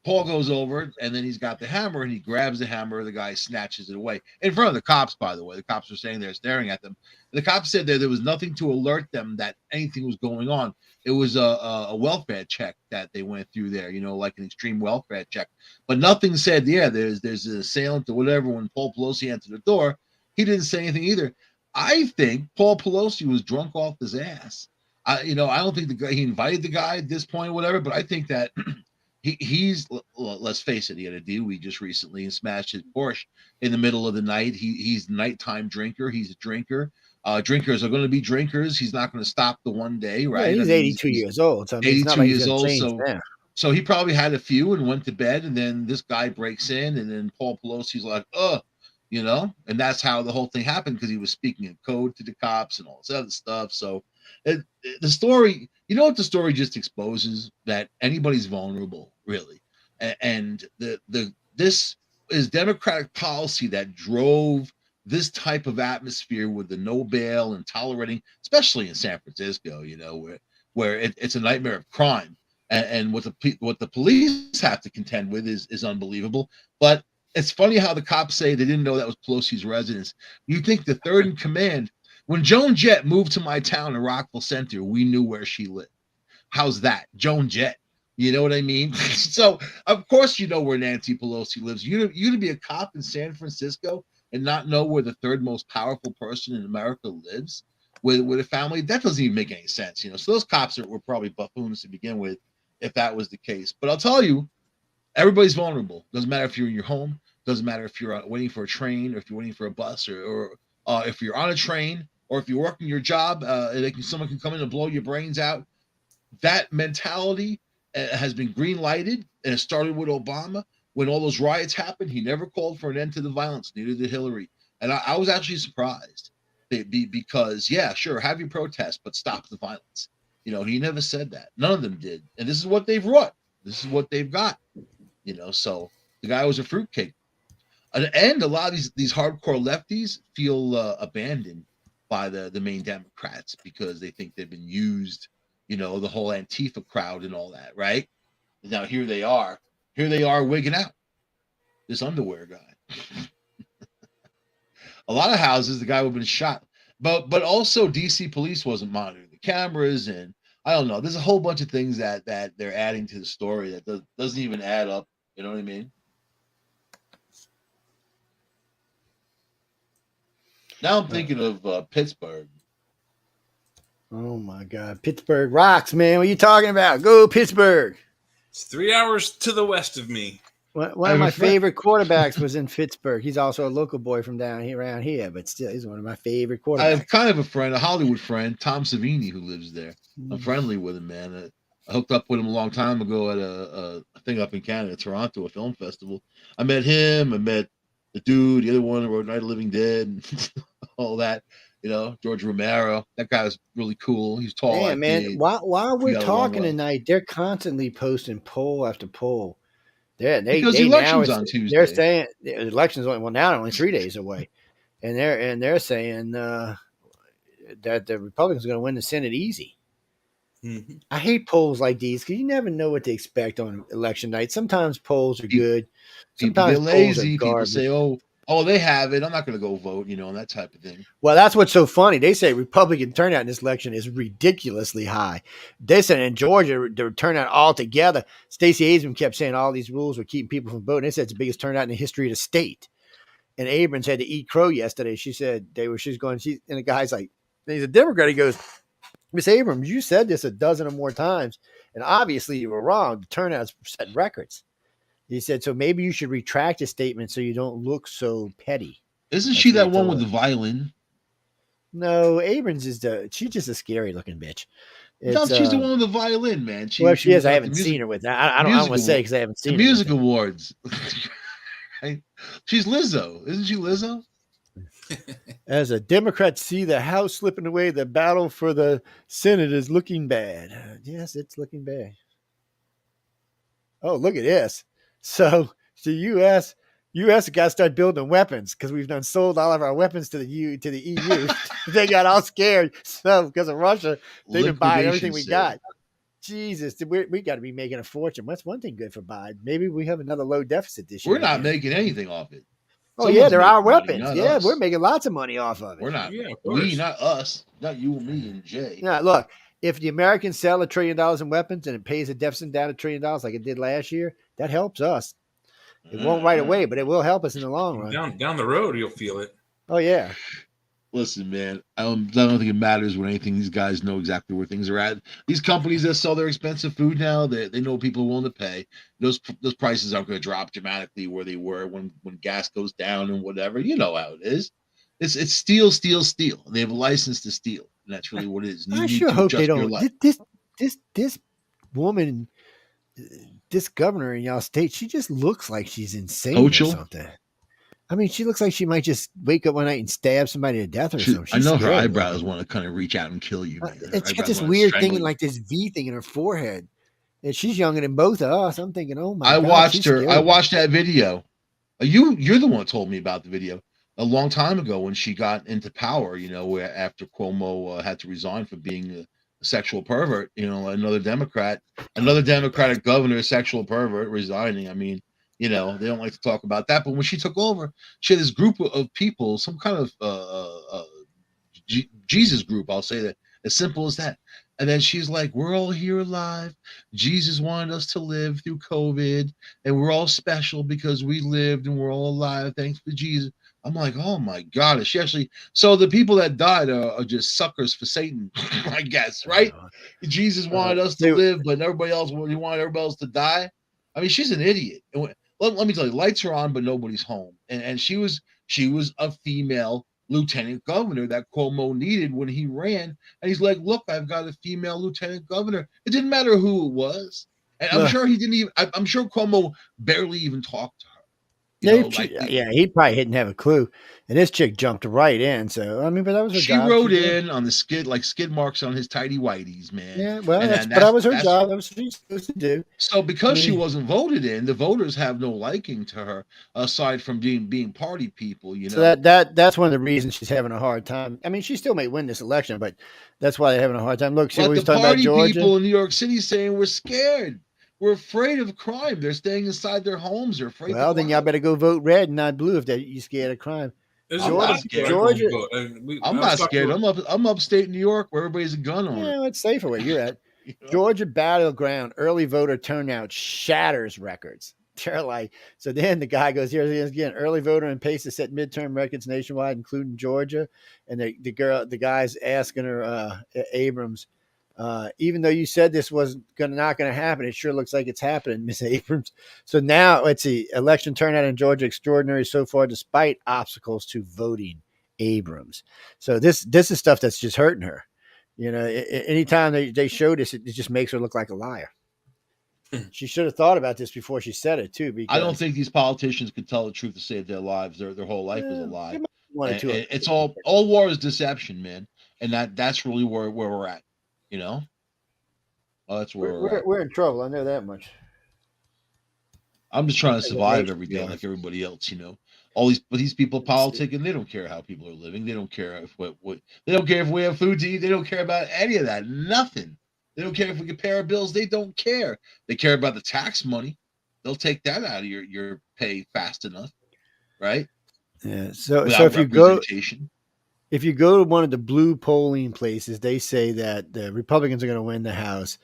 Speaker 1: Paul goes over, and then he's got the hammer, and he grabs the hammer. The guy snatches it away in front of the cops, by the way. The cops were standing there staring at them. And the cops said there was nothing to alert them that anything was going on. It was a welfare check that they went through there, like an extreme welfare check. But nothing said, there's an assailant or whatever. When Paul Pelosi entered the door, he didn't say anything either. I think Paul Pelosi was drunk off his ass. I don't think he invited the guy at this point or whatever, but I think that he's, let's face it, he had a DUI just recently and smashed his Porsche in the middle of the night. He's a nighttime drinker. He's a drinker. Drinkers are going to be drinkers. He's not going to stop the one day, right?
Speaker 3: Yeah, he's 82 years old. So
Speaker 1: 82 years old. So he probably had a few and went to bed, and then this guy breaks in, and then Paul Pelosi's like, and that's how the whole thing happened, because he was speaking in code to the cops and all this other stuff. So the story, what the story just exposes? That anybody's vulnerable, really. And this is Democratic policy that drove this type of atmosphere with the no bail and tolerating, especially in San Francisco, where it's a nightmare of crime. And what the police have to contend with is unbelievable. But it's funny how the cops say they didn't know that was Pelosi's residence. You think the third in command, when Joan Jett moved to my town in Rockville Center, we knew where she lived. How's that? Joan Jett. You know what I mean? So, of course, where Nancy Pelosi lives. You to be a cop in San Francisco and not know where the third most powerful person in America lives with a family, that doesn't even make any sense. So those cops were probably buffoons to begin with, if that was the case. But I'll tell you, everybody's vulnerable. Doesn't matter if you're in your home. Doesn't matter if you're waiting for a train, or if you're waiting for a bus, or if you're on a train, or if you're working your job, someone can come in and blow your brains out. That mentality has been green lighted, and it started with Obama. When all those riots happened, he never called for an end to the violence. Neither did Hillary. And I was actually surprised because, yeah, sure, have your protest, but stop the violence. He never said that. None of them did. And this is what they've wrought. This is what they've got. So the guy was a fruitcake. And a lot of these hardcore lefties feel abandoned by the main Democrats because they think they've been used, the whole Antifa crowd and all that, right? Now here they are wigging out. This underwear guy. A lot of houses, the guy would have been shot. But also DC police wasn't monitoring the cameras, and I don't know. There's a whole bunch of things that they're adding to the story that doesn't even add up. You know what I mean? Now I'm thinking of Pittsburgh.
Speaker 3: Oh my God, Pittsburgh rocks, man! What are you talking about? Go Pittsburgh!
Speaker 2: It's 3 hours to the west of me.
Speaker 3: One of my favorite quarterbacks was in Pittsburgh. He's also a local boy from down here, around here, but still, he's one of my favorite quarterbacks.
Speaker 1: I have kind of a friend, a Hollywood friend, Tom Savini, who lives there. I'm friendly with him, man. I hooked up with him a long time ago at a thing up in Canada, Toronto, a film festival. I met him. I met the dude, the other one who wrote Night of the Living Dead, and all that. George Romero. That guy was really cool. He's tall.
Speaker 3: Yeah, man. While we're talking tonight, they're constantly posting poll after poll. Because the election's on Tuesday. They're saying the election's only 3 days away, and they're saying that the Republicans are going to win the Senate easy. Mm-hmm. I hate polls like these because you never know what to expect on election night. Sometimes polls are good. Sometimes
Speaker 1: people get lazy. People say, "Oh, they have it. I'm not going to go vote," and that type of thing.
Speaker 3: Well, that's what's so funny. They say Republican turnout in this election is ridiculously high. They said in Georgia, the turnout altogether, Stacey Abrams kept saying all these rules were keeping people from voting. They said it's the biggest turnout in the history of the state. And Abrams had to eat crow yesterday. She said and the guy's like, he's a Democrat. He goes, "Miss Abrams, you said this a dozen or more times, and obviously you were wrong. The turnout's set records." He said, "So maybe you should retract your statement so you don't look so petty."
Speaker 1: Isn't she that one with the violin?
Speaker 3: No, Abrams she's just a scary looking bitch.
Speaker 1: No, she's the one with the violin, man.
Speaker 3: She is. I haven't seen her with that. I don't want to say because I haven't seen
Speaker 1: the music awards. She's Lizzo, isn't she Lizzo?
Speaker 3: As a Democrat see the House slipping away, the battle for the Senate is looking bad. Yes, it's looking bad. Oh, look at this. So the U.S. got to start building weapons because we've done sold all of our weapons to the EU. They got all scared. So because of Russia, they've been buying everything we got. Jesus, we got to be making a fortune. What's one thing good for Biden? Maybe we have another low deficit this year.
Speaker 1: We're not making anything off it.
Speaker 3: Oh, yeah, there are weapons. Yeah, we're making lots of money off of it.
Speaker 1: We're not. Yeah, we, not us. Not you and me and Jay.
Speaker 3: Now, look, if the Americans sell $1 trillion in weapons and it pays the deficit down $1 trillion like it did last year, that helps us. It won't right away, but it will help us in the long run.
Speaker 2: Down the road, you'll feel it.
Speaker 3: Oh, yeah.
Speaker 1: Listen, man, I don't think it matters when anything. These guys know exactly where things are at. These companies that sell their expensive food now, they know people are willing to pay. Those prices aren't going to drop dramatically where they were when gas goes down and whatever. You know how it is. It's steal. They have a license to steal, and that's really what it is.
Speaker 3: I sure hope they don't. This woman, this governor in y'all state, she just looks like she's insane or something. I mean, she looks like she might just wake up one night and stab somebody to death or something.
Speaker 1: I know her eyebrows want to kind of reach out and kill you.
Speaker 3: It's got this weird thing, like this V thing in her forehead. And she's younger than both of us. I'm thinking, oh my God. I watched that video. You're the one who told me about the video a long time ago when she got into power, where after Cuomo had to resign for being a sexual pervert, another Democratic governor, sexual pervert, resigning. I mean, they don't like to talk about that. But when she took over, she had this group of people, some kind of Jesus group, I'll say that, as simple as that. And then she's like, we're all here alive. Jesus wanted us to live through COVID, and we're all special because we lived and we're all alive thanks to Jesus. I'm like, oh my God, is she actually? So the people that died are just suckers for Satan, I guess, right? Jesus wanted us to live, but he wanted everybody else to die. I mean, she's an idiot. Let me tell you, lights are on, but nobody's home. And she was a female
Speaker 1: lieutenant governor that Cuomo needed when he ran. And he's like, look, I've got a female lieutenant governor. It didn't matter who it was. And I'm sure he didn't even, I'm sure Cuomo barely even talked to her.
Speaker 3: He probably didn't have a clue. And this chick jumped right in. So, I mean, but that was her job.
Speaker 1: She rode in on the skid, like skid marks on his tidy whities, man.
Speaker 3: Yeah, well, that was her job. That was what she was supposed to do.
Speaker 1: So because she wasn't voted in, the voters have no liking to her, aside from being party people, you know.
Speaker 3: So that's one of the reasons she's having a hard time. I mean, she still may win this election, but that's why they're having a hard time. Look,
Speaker 1: but
Speaker 3: was
Speaker 1: the
Speaker 3: talking about
Speaker 1: party
Speaker 3: Georgia.
Speaker 1: people in New York City saying we're scared. We're afraid of crime. They're staying inside their homes. They're afraid.
Speaker 3: Well, then y'all better go vote red and not blue if you're scared of crime.
Speaker 1: Georgia. I'm not scared. I'm upstate New York where everybody's a gun owner.
Speaker 3: Yeah, it's safer where you're at. Georgia battleground early voter turnout shatters records. They're like, so then the guy goes, here again, early voter and pace to set midterm records nationwide, including Georgia. And the guy's asking her, Abrams, even though you said this was not going to happen, it sure looks like it's happening, Miss Abrams. So now let's see, election turnout in Georgia extraordinary so far, despite obstacles to voting Abrams. So this is stuff that's just hurting her. You know, anytime they show this, it just makes her look like a liar. She should have thought about this before she said it too. Because
Speaker 1: I don't think these politicians could tell the truth to save their lives. Their whole life is a lie. It's all war is deception, man, and that's really where we're at. You know, that's where
Speaker 3: we're in trouble. I know that much.
Speaker 1: I'm just trying to survive every day like everybody else. You know, these people politic and they don't care how people are living. They don't care if they don't care if we have food to eat. They don't care about any of that. Nothing. They don't care if we can pay our bills. They don't care. They care about the tax money. They'll take that out of your pay fast enough, right?
Speaker 3: Yeah. So if you go to one of the blue polling places, they say that the Republicans are going to win the House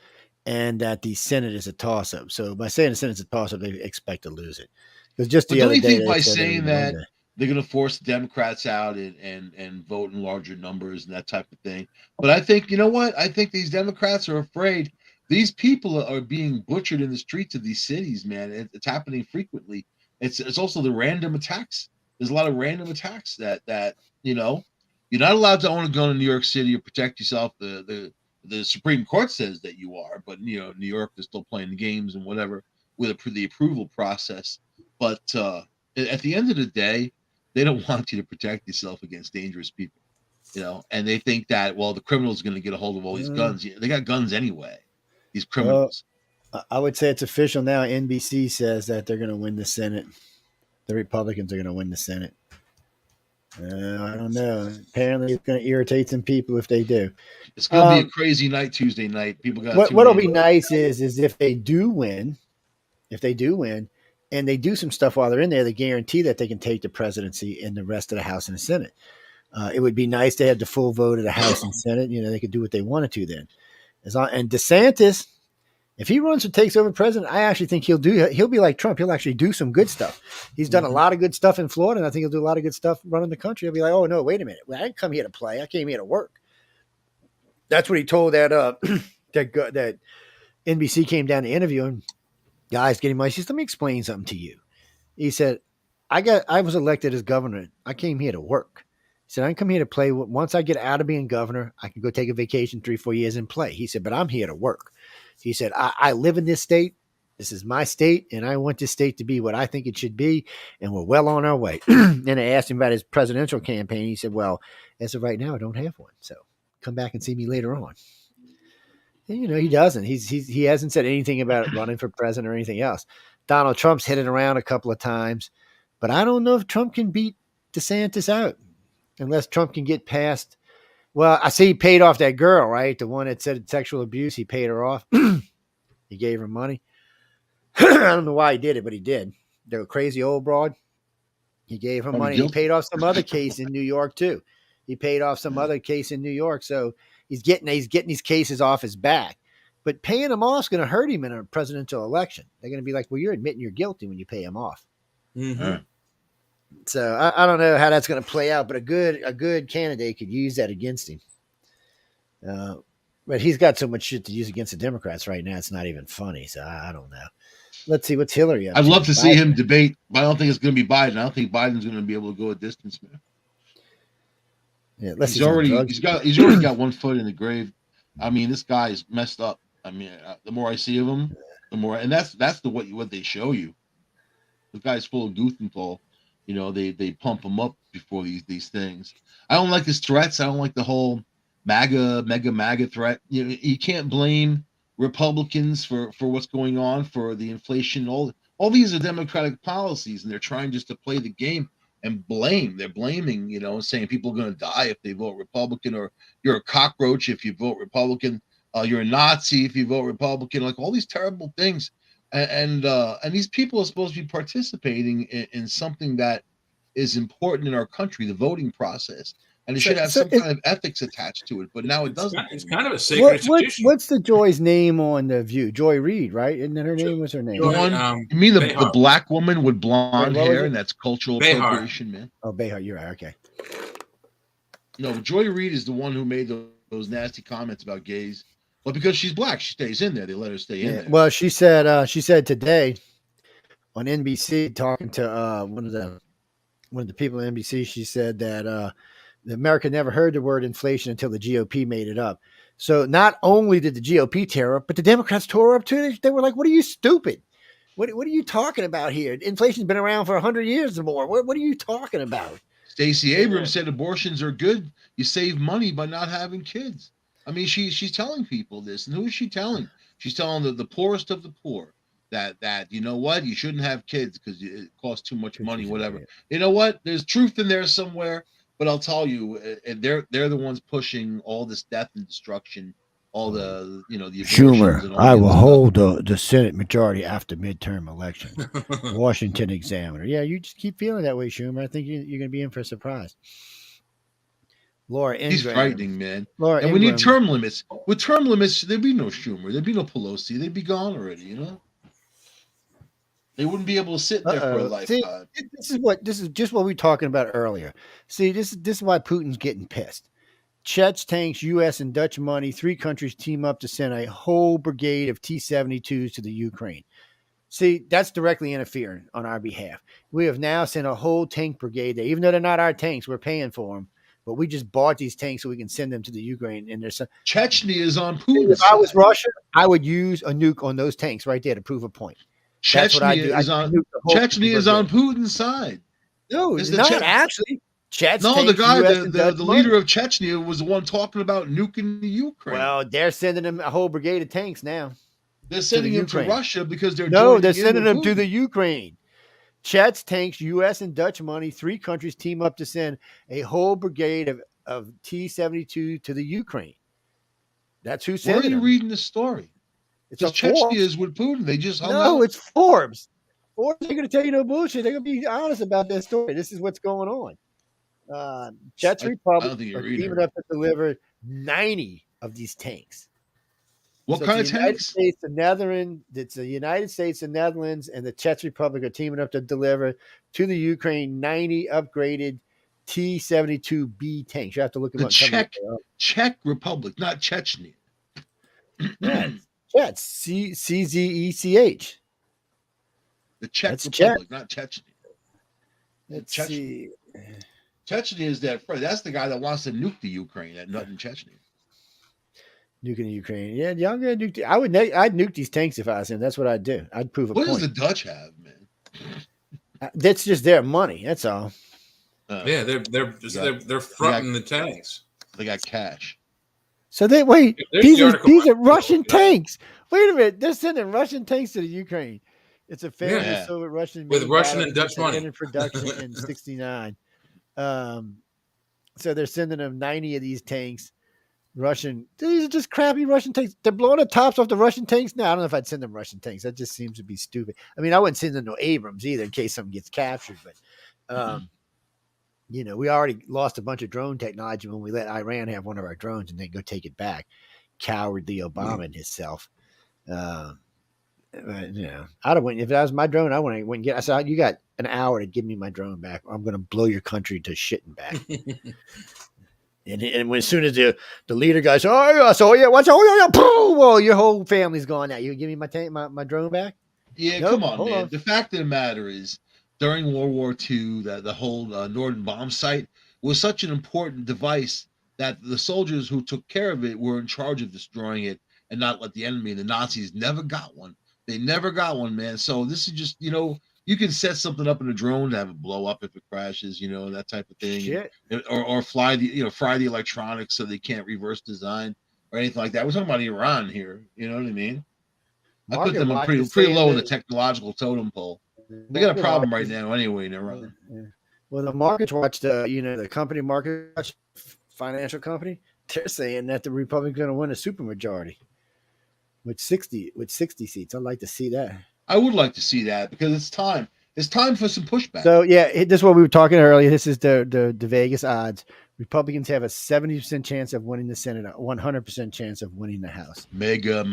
Speaker 3: and that the Senate is a toss-up. So by saying the Senate's a toss-up, they expect to lose it. Because just the other day,
Speaker 1: think by saying that they're going to force the Democrats out and vote in larger numbers and that type of thing. But I think, you know what? I think these Democrats are afraid. These people are being butchered in the streets of these cities, man. It's happening frequently. It's also the random attacks. There's a lot of random attacks that you know, you're not allowed to own a gun in New York City or protect yourself. The Supreme Court says that you are, but you know, New York is still playing the games and whatever with the approval process. But at the end of the day, they don't want you to protect yourself against dangerous people, you know, and they think that, well, the criminals are going to get a hold of all these guns. They got guns anyway, these criminals.
Speaker 3: Well, I would say it's official now. NBC says that they're going to win the Senate. The Republicans are going to win the Senate. I don't know. Apparently, it's going to irritate some people if they do.
Speaker 1: It's going to be a crazy night Tuesday night. People got
Speaker 3: what'll be nice is if they do win, and they do some stuff while they're in there, they guarantee that they can take the presidency and the rest of the House and the Senate. It would be nice to have the full vote of the House and Senate. You know, they could do what they wanted to then. And DeSantis, if he runs or takes over president, I actually think he'll be like Trump. He'll actually do some good stuff. He's done a lot of good stuff in Florida, and I think he'll do a lot of good stuff running the country. He'll be like, oh, no, wait a minute. Well, I didn't come here to play. I came here to work. That's what he told that that NBC came down to interview him. Guys getting money. He says, let me explain something to you. He said, I was elected as governor. I came here to work. He said, I didn't come here to play. Once I get out of being governor, I can go take a vacation 3-4 years and play. He said, but I'm here to work. He said, I live in this state. This is my state, and I want this state to be what I think it should be, and we're well on our way. And I asked him about his presidential campaign. He said, well, as of right now, I don't have one. So come back and see me later on. And, you know, he doesn't. He hasn't said anything about running for president or anything else. Donald Trump's hit it around a couple of times, but I don't know if Trump can beat DeSantis out unless Trump can get past. Well, I see he paid off that girl, right? The one that said sexual abuse. He paid her off. He gave her money. I don't know why he did it, but he did. The crazy old broad. He gave her money. He paid off some other case in New York too. He paid off some other case in New York. So he's getting these cases off his back. But paying them off is going to hurt him in a presidential election. They're going to be like, well, you're admitting you're guilty when you pay him off.
Speaker 2: Mm-hmm.
Speaker 3: So I don't know how that's going to play out, but a good candidate could use that against him. But he's got so much shit to use against the Democrats right now. It's not even funny. So I don't know. Let's see what's Hillary up to.
Speaker 1: I'd love to see him debate, but I don't think it's going to be Biden. I don't think Biden's going to be able to go a distance, man.
Speaker 3: Yeah, unless
Speaker 1: he's
Speaker 3: on
Speaker 1: already
Speaker 3: drugs.
Speaker 1: he's already got one foot in the grave. I mean, this guy is messed up. I mean, the more I see of him, the more, and that's what they show you. The guy's full of Guthenthal. You know, they pump him up before these things. I don't like his threats. I don't like the whole MAGA threat. You know, you can't blame Republicans for what's going on, for the inflation. All these are Democratic policies, and they're trying just to play the game and blame. They're blaming, you know, saying people are going to die if they vote Republican, or you're a cockroach if you vote Republican. You're a Nazi if you vote Republican. Like all these terrible things. And these people are supposed to be participating in something that is important in our country, the voting process, and it should have some kind of ethics attached to it. But now it doesn't.
Speaker 2: It's kind of a sacred institution.
Speaker 3: What's the Joy's name on the View? Joy Reid, right? Isn't that her name? What's her name?
Speaker 1: The one, you mean the black woman with blonde hair, and that's cultural appropriation, man.
Speaker 3: Oh, Behar, you're right. Okay.
Speaker 1: No, Joy Reid is the one who made those nasty comments about gays. But because she's black, she stays in there. They let her stay in there.
Speaker 3: Well, she said today on NBC, talking to one of the people on NBC, she said that America never heard the word inflation until the GOP made it up. So not only did the GOP tear up, but the Democrats tore up too. They were like, "What are you, stupid? What are you talking about here? Inflation's been around for 100 years or more. What are you talking about?"
Speaker 1: Stacey Abrams said abortions are good. You save money by not having kids. I mean, she's telling people this, and who is she telling? She's telling the poorest of the poor that you know what, you shouldn't have kids because it costs too much money, whatever. You know what? There's truth in there somewhere, but I'll tell you, they're the ones pushing all this death and destruction, all the the
Speaker 3: Schumer.
Speaker 1: and all
Speaker 3: I will hold the Senate majority after midterm elections. Washington Examiner. Yeah, you just keep feeling that way, Schumer. I think you're going to be in for a surprise. Laura Ingraham.
Speaker 1: He's frightening, man.
Speaker 3: Laura
Speaker 1: and
Speaker 3: Ingraham.
Speaker 1: we need term limits. With term limits, there'd be no Schumer. There'd be no Pelosi. They'd be gone already, you know? They wouldn't be able to sit there for a lifetime.
Speaker 3: See, this is just what we were talking about earlier. See, this is why Putin's getting pissed. Czech tanks, U.S. and Dutch money, 3 countries team up to send a whole brigade of T-72s to the Ukraine. See, that's directly interfering on our behalf. We have now sent a whole tank brigade there. Even though they're not our tanks, we're paying for them. But we just bought these tanks so we can send them to the Ukraine. And there's
Speaker 1: Chechnya is on Putin's
Speaker 3: If I was Russia, I would use a nuke on those tanks right there to prove a point. That's what I do.
Speaker 1: Chechnya is on Putin's side.
Speaker 3: No, it's not actually.
Speaker 1: The guy, the leader of Chechnya was the one talking about nuking the Ukraine.
Speaker 3: Well, they're sending him a whole brigade of tanks now.
Speaker 1: They're sending him to Russia because they're
Speaker 3: sending them to the Ukraine. Czech tanks, U.S. and Dutch money, 3 countries team up to send a whole brigade of T-72 to the Ukraine. That's who sent it.
Speaker 1: Where are you reading the story? It's Chechnya is with Putin. They just hung out.
Speaker 3: It's Forbes. Forbes ain't going to tell you no bullshit. They're going to be honest about their story. This is what's going on. Czech Republic are teaming up to deliver 90 of these tanks.
Speaker 1: What kind of tanks?
Speaker 3: It's the United States, the Netherlands, and the Czech Republic are teaming up to deliver to the Ukraine 90 upgraded T-72B tanks. You have to look at
Speaker 1: the Czech Republic, not Chechnya.
Speaker 3: Yeah, it's C-Z-E-C-H.
Speaker 1: The Czech Republic, not Chechnya.
Speaker 3: Let's see.
Speaker 1: Chechnya is that's the guy that wants to nuke the Ukraine, not in Chechnya.
Speaker 3: Nuking the Ukraine. Yeah, y'all gonna nuke. I'd nuke these tanks if I was him. That's what I'd do. I'd prove a point.
Speaker 1: What does the Dutch have, man?
Speaker 3: That's just their money. That's all.
Speaker 2: Yeah, they're fronting the tanks.
Speaker 1: They got cash.
Speaker 3: So these are Russian tanks. Wait a minute, they're sending Russian tanks to the Ukraine. It's a famous Soviet Russian
Speaker 2: with Russian and Dutch money.
Speaker 3: In production in '69. So they're sending them 90 of these tanks. These are just crappy Russian tanks. They're blowing the tops off the Russian tanks. No, I don't know if I'd send them Russian tanks. That just seems to be stupid. I mean, I wouldn't send them no Abrams either in case something gets captured. But, we already lost a bunch of drone technology when we let Iran have one of our drones and then go take it back. Cowardly Obama and himself. I'd have went, if that was my drone, I wouldn't get. I said, you got an hour to give me my drone back. Or I'm going to blow your country to shit and back. And as soon as the leader goes, well, your whole family's gone now. You give me my drone back?
Speaker 1: Yeah, nope, come on, man. The fact of the matter is, during World War II, the whole Norden bomb site, was such an important device that the soldiers who took care of it were in charge of destroying it and not let the enemy. The Nazis never got one. They never got one, man. So this is just, you can set something up in a drone to have it blow up if it crashes, that type of thing.
Speaker 3: Shit.
Speaker 1: Or fry the electronics so they can't reverse design or anything like that. We're talking about Iran here. You know what I mean? I put them pretty low in the technological totem pole. They got a problem right now anyway in Iran.
Speaker 3: Yeah. Well, the Market Watch, the company Market Watch, financial company, they're saying that the Republicans are going to win a supermajority with 60 seats. I'd like to see that.
Speaker 1: I would like to see that because it's time. It's time for some pushback.
Speaker 3: So yeah, this is what we were talking earlier. This is the Vegas odds. Republicans have a 70% chance of winning the Senate, a 100% chance of winning the House.
Speaker 1: MAGA.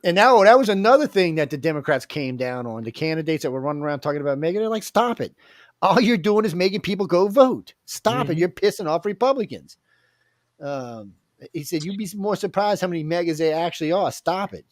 Speaker 3: And now that was another thing that the Democrats came down on. The candidates that were running around talking about MAGA, they're like, stop it. All you're doing is making people go vote. Stop it. You're pissing off Republicans. He said, you'd be more surprised how many MAGAs there actually are. Stop it.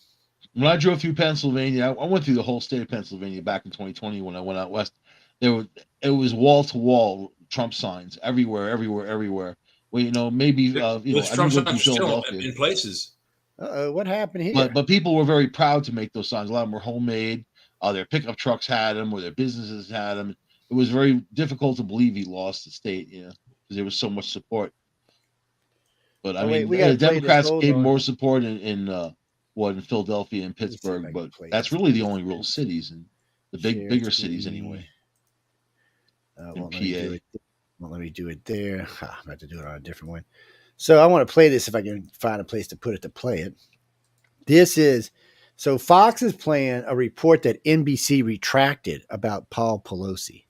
Speaker 1: When I drove through Pennsylvania, I went through the whole state of Pennsylvania back in 2020 when I went out west. It was wall to wall Trump signs everywhere. Well, maybe
Speaker 2: those Trump signs still in places.
Speaker 3: What happened here?
Speaker 1: But people were very proud to make those signs. A lot of them were homemade. Their pickup trucks had them, or their businesses had them. It was very difficult to believe he lost the state, because there was so much support. But the Democrats gave more support in Philadelphia and Pittsburgh, but that's really the only real cities and the bigger cities anyway.
Speaker 3: Let me do it there. I'm about to do it on a different one. So I want to play this if I can find a place to put it to play it. So Fox is playing a report that NBC retracted about Paul Pelosi.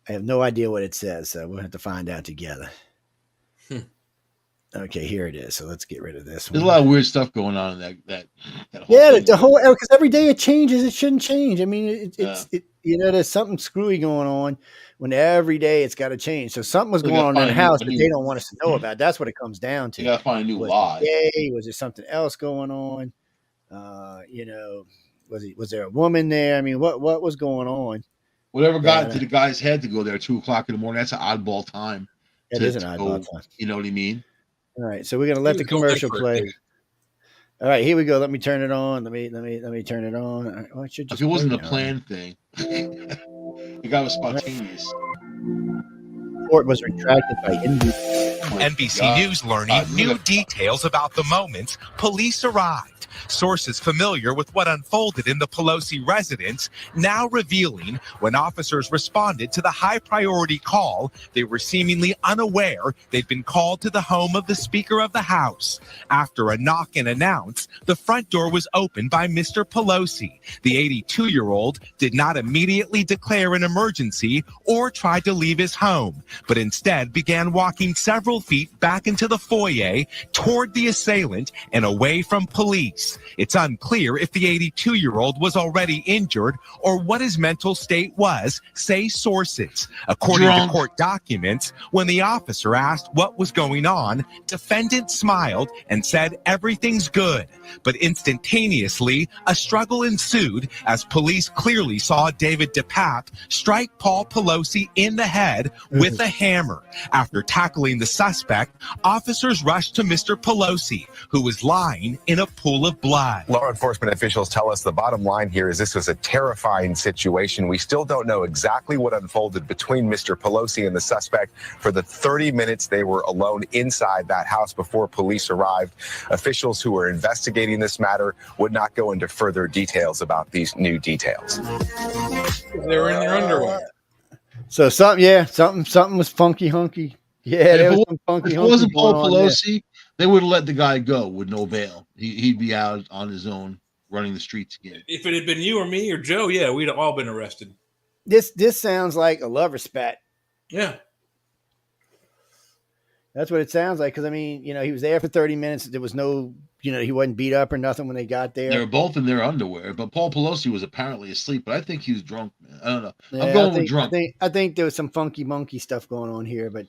Speaker 3: I have no idea what it says, so we'll have to find out together. Okay, here it is. So let's get rid of this one.
Speaker 1: There's a lot of weird stuff going on in that whole
Speaker 3: thing. Because every day it changes. It shouldn't change. I mean, there's something screwy going on when every day it's got to change. So something was going on in the house that they don't want us to know about. That's what it comes down to.
Speaker 1: You got to find a new lie.
Speaker 3: Was there something else going on? Was there a woman there? I mean, what was going on?
Speaker 1: Whatever got into the guy's head to go there at 2:00 in the morning. That's an oddball time.
Speaker 3: It is an oddball time.
Speaker 1: You know what I mean?
Speaker 3: All right, so we're gonna let the commercial play. All right, here we go. Let me turn it on. Let me turn it on.
Speaker 1: If it wasn't a planned thing, the guy was spontaneous.
Speaker 3: Report was retracted by NBC.
Speaker 5: NBC News learning new details about the moment police arrived. Sources familiar with what unfolded in the Pelosi residence now revealing when officers responded to the high-priority call, they were seemingly unaware they'd been called to the home of the Speaker of the House. After a knock and announce, the front door was opened by Mr. Pelosi. The 82-year-old did not immediately declare an emergency or try to leave his home, but instead began walking several feet back into the foyer toward the assailant and away from police. It's unclear if the 82-year-old was already injured or what his mental state was, say sources. According to court documents, when the officer asked what was going on, defendant smiled and said everything's good. But instantaneously, a struggle ensued as police clearly saw David DePape strike Paul Pelosi in the head with a hammer. After tackling the suspect, officers rushed to Mr. Pelosi, who was lying in a pool of blood.
Speaker 6: Law enforcement officials tell us the bottom line here is this was a terrifying situation. We still don't know exactly what unfolded between Mr. Pelosi and the suspect for the 30 minutes they were alone inside that house before police arrived. Officials who are investigating this matter would not go into further details about these new details.
Speaker 2: They were in their underwear.
Speaker 3: So something was funky hunky. Yeah, there was some funky hunky.
Speaker 1: If it wasn't Paul Pelosi, they would have let the guy go with no bail. He'd be out on his own running the streets again.
Speaker 2: If it had been you or me or Joe, we'd have all been arrested.
Speaker 3: This sounds like a lover spat.
Speaker 2: Yeah.
Speaker 3: That's what it sounds like. Because, I mean, he was there for 30 minutes. There was no, he wasn't beat up or nothing when they got there.
Speaker 1: They were both in their underwear. But Paul Pelosi was apparently asleep. But I think he was drunk, man. I don't know. Yeah, I'm going with drunk.
Speaker 3: I think there was some funky monkey stuff going on here. But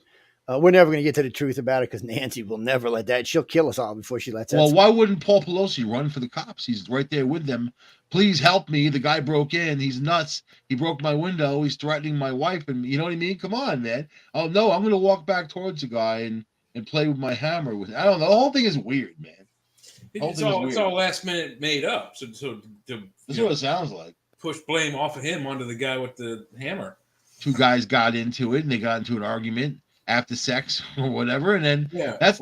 Speaker 3: we're never going to get to the truth about it because Nancy will never let that. She'll kill us all before she lets that.
Speaker 1: Well, why wouldn't Paul Pelosi run for the cops? He's right there with them, please help me. The guy broke in. He's nuts. He broke my window. He's threatening my wife. And you know what I mean? Come on, man. Oh, no, I'm going to walk back towards the guy and play with my hammer. I don't know. The whole thing is weird, man.
Speaker 2: It's all last minute made up. So
Speaker 1: that's what it sounds like.
Speaker 2: Push blame off of him onto the guy with the hammer.
Speaker 1: Two guys got into it and they got into an argument after sex or whatever. And then that's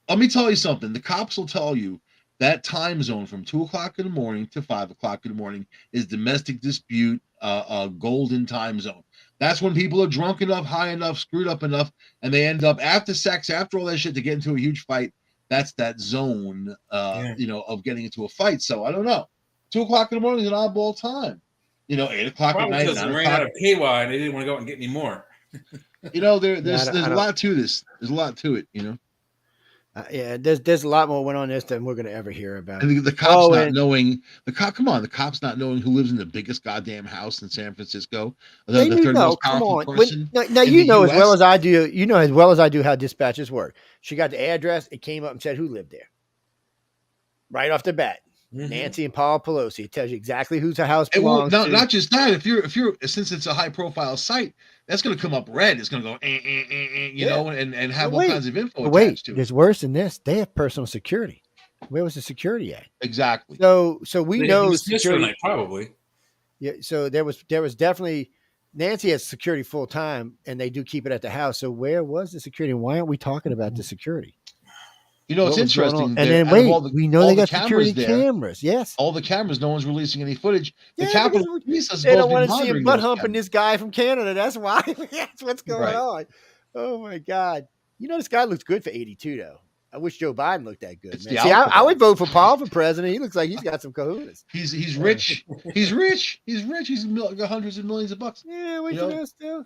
Speaker 1: let me tell you something. The cops will tell you that time zone from 2 o'clock in the morning to 5 o'clock in the morning is domestic dispute, golden time zone. That's when people are drunk enough, high enough, screwed up enough, and they end up after sex, after all that shit, to get into a huge fight. That's that zone, of getting into a fight. So I don't know. 2 o'clock in the morning is an oddball time. 8 o'clock at night.
Speaker 2: Because they ran out of KY and they didn't want to go out and get any more.
Speaker 1: There's a lot to this. There's a lot to it.
Speaker 3: There's a lot more went on this than we're going to ever hear about.
Speaker 1: And the cops the cops not knowing who lives in the biggest goddamn house in San Francisco. The third most powerful person.
Speaker 3: Now you know as well as I do. You know as well as I do how dispatches work. She got the address. It came up and said who lived there. Right off the bat. Mm-hmm. Nancy and Paul Pelosi. It tells you exactly whose house belongs to.
Speaker 1: Not just that. If you're since it's a high profile site, that's going to come up red. It's going to go, and have all kinds of info attached to it.
Speaker 3: There's worse than this. They have personal security. Where was the security at?
Speaker 1: Exactly.
Speaker 3: So we know security.
Speaker 2: Night, probably.
Speaker 3: Yeah. So there was definitely Nancy has security full time, and they do keep it at the house. So where was the security? And why aren't we talking about the security?
Speaker 1: It's interesting.
Speaker 3: And then we know they got security cameras. Yes.
Speaker 1: All the cameras, no one's releasing any footage. The
Speaker 3: Yeah,
Speaker 1: Capitol Police is
Speaker 3: they don't
Speaker 1: want
Speaker 3: to see him butt humping this guy from Canada. That's why. That's what's going on. Oh my God. This guy looks good for 82 though. I wish Joe Biden looked that good. Man. See, I would vote for Paul for president. He looks like he's got some kahunas.
Speaker 1: He's rich. He's rich. He's got hundreds of millions of bucks.
Speaker 3: Yeah, we can still.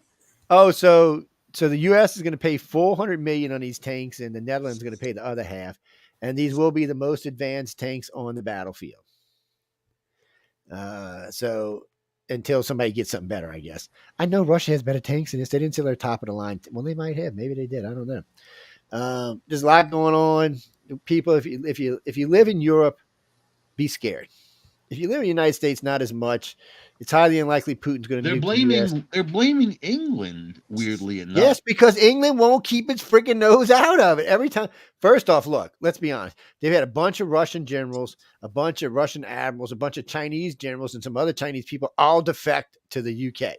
Speaker 3: Oh, so the U.S. is going to pay $400 million on these tanks, and the Netherlands is going to pay the other half. And these will be the most advanced tanks on the battlefield. So until somebody gets something better, I guess. I know Russia has better tanks than this. They didn't say they're top of the line. Well, they might have. Maybe they did. I don't know. There's a lot going on. People, if you live in Europe, be scared. If you live in the United States, not as much. It's highly unlikely Putin's going to.
Speaker 1: They're blaming England. Weirdly enough,
Speaker 3: yes, because England won't keep its freaking nose out of it every time. First off, look, let's be honest. They've had a bunch of Russian generals, a bunch of Russian admirals, a bunch of Chinese generals, and some other Chinese people all defect to the UK.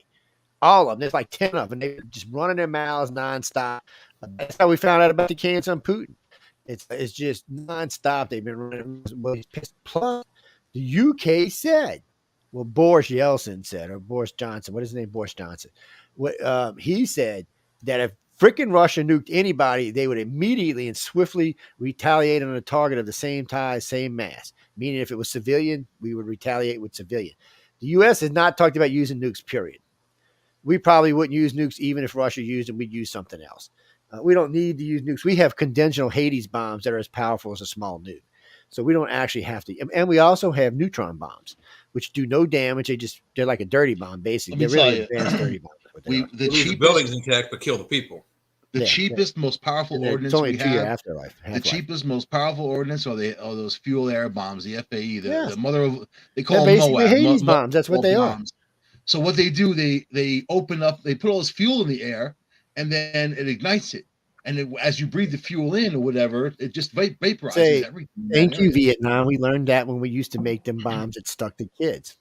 Speaker 3: All of them. There's like 10 of them. They're just running their mouths nonstop. That's how we found out about the cancer on Putin. It's just nonstop. They've been running. Plus, the UK said. Well, Boris Yeltsin said, or Boris Johnson, what is his name? Boris Johnson. He said that if freaking Russia nuked anybody, they would immediately and swiftly retaliate on a target of the same size, same mass. Meaning if it was civilian, we would retaliate with civilian. The U.S. has not talked about using nukes, period. We probably wouldn't use nukes even if Russia used them. We'd use something else. We don't need to use nukes. We have conventional Hades bombs that are as powerful as a small nuke. So we don't actually have to. And we also have neutron bombs, which do no damage. They're like a dirty bomb, basically. They're really advanced dirty bombs.
Speaker 2: The cheapest buildings intact, but kill the people.
Speaker 1: The cheapest, most powerful ordnance
Speaker 3: it's only
Speaker 1: we
Speaker 3: a 2-year
Speaker 1: have.
Speaker 3: Half-life.
Speaker 1: The cheapest, most powerful ordnance are those fuel air bombs, the FAE, the mother of. They call them
Speaker 3: basically Hades bombs. That's what they bombs.
Speaker 1: are. So what they do, they open up, they put all this fuel in the air, and then it ignites it. And as you breathe the fuel in or whatever, it just vaporizes everything.
Speaker 3: Thank you, Vietnam. We learned that when we used to make them bombs that stuck the kids.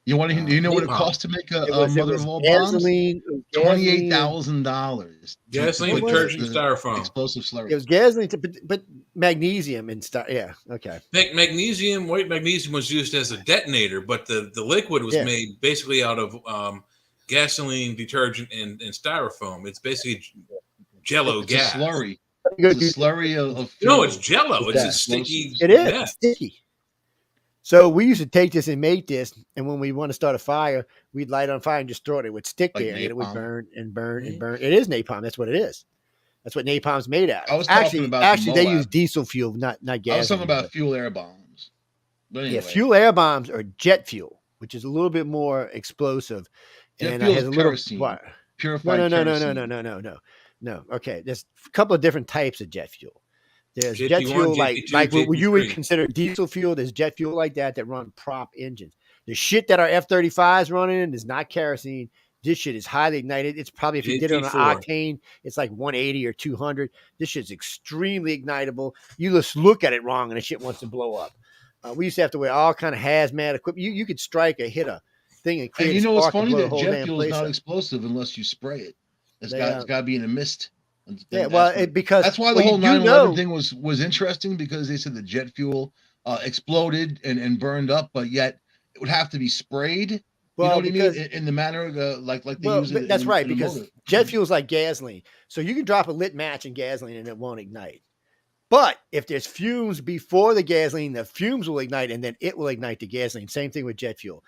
Speaker 1: You want to? You know what it costs to make a mother-of-all bombs? $28,000.
Speaker 2: Gasoline, detergent, styrofoam,
Speaker 1: explosive slurry.
Speaker 3: It was gasoline, but magnesium and stuff. Yeah, okay.
Speaker 2: Magnesium, white magnesium was used as a detonator, but the liquid was made basically out of gasoline, detergent, and styrofoam. It's basically Jello gas.
Speaker 1: A slurry. It's a slurry of fuel.
Speaker 2: No, it's Jello. It's a sticky.
Speaker 3: It is sticky. So we used to take this and make this, and when we want to start a fire, we'd light on fire and just throw it. It would stick there, and it would burn and burn and burn. It is napalm. That's what it is. That's what napalm's made out of. Actually, they use diesel fuel, not gas.
Speaker 1: I was talking about fuel air bombs. But anyway.
Speaker 3: Yeah, fuel air bombs are jet fuel, which is a little bit more explosive, and it has a little
Speaker 1: purified.
Speaker 3: No. Okay, there's a couple of different types of jet fuel. There's
Speaker 2: JP1,
Speaker 3: jet fuel
Speaker 2: JP2,
Speaker 3: like what you would
Speaker 2: JP3.
Speaker 3: consider diesel fuel. There's jet fuel like that run prop engines. The shit that our F-35s running in is not kerosene. This shit is highly ignited. It's probably, if you did it on an
Speaker 2: JP4.
Speaker 3: octane, it's like 180 or 200. This shit's extremely ignitable. You just look at it wrong and the shit wants to blow up. We used to have to wear all kind of hazmat equipment. You could strike or hit a thing and create
Speaker 1: And you
Speaker 3: a
Speaker 1: know what's
Speaker 3: spark and
Speaker 1: funny?
Speaker 3: blow the
Speaker 1: That
Speaker 3: whole
Speaker 1: jet
Speaker 3: damn
Speaker 1: fuel is
Speaker 3: place
Speaker 1: not
Speaker 3: up.
Speaker 1: explosive unless you spray it. It's
Speaker 3: They,
Speaker 1: got to be in a mist.
Speaker 3: Yeah, well, because
Speaker 1: that's why the whole 9/11 thing was interesting, because they said the jet fuel exploded and burned up, but yet it would have to be sprayed.
Speaker 3: Well,
Speaker 1: you know what I mean? In the manner of like they use it.
Speaker 3: That's right,
Speaker 1: in
Speaker 3: because
Speaker 1: motor.
Speaker 3: jet fuel is like gasoline. So you can drop a lit match in gasoline and it won't ignite. But if there's fumes before the gasoline, the fumes will ignite and then it will ignite the gasoline. Same thing with jet fuel.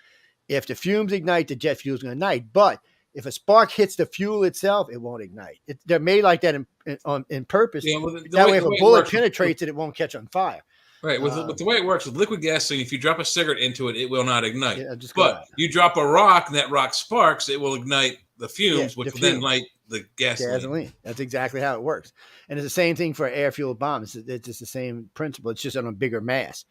Speaker 3: If the fumes ignite, the jet fuel is going to ignite. But if a spark hits the fuel itself, it won't ignite. They're made like that in purpose.
Speaker 2: Yeah, well,
Speaker 3: that way, if a bullet penetrates it, it won't catch on fire.
Speaker 2: Right. With the way it works with liquid gasoline, if you drop a cigarette into it, it will not ignite.
Speaker 3: Yeah, just
Speaker 2: but you drop a rock and that rock sparks, it will ignite the fumes, which will then light the gasoline.
Speaker 3: That's exactly how it works. And it's the same thing for air-fueled bombs. It's just the same principle. It's just on a bigger mass.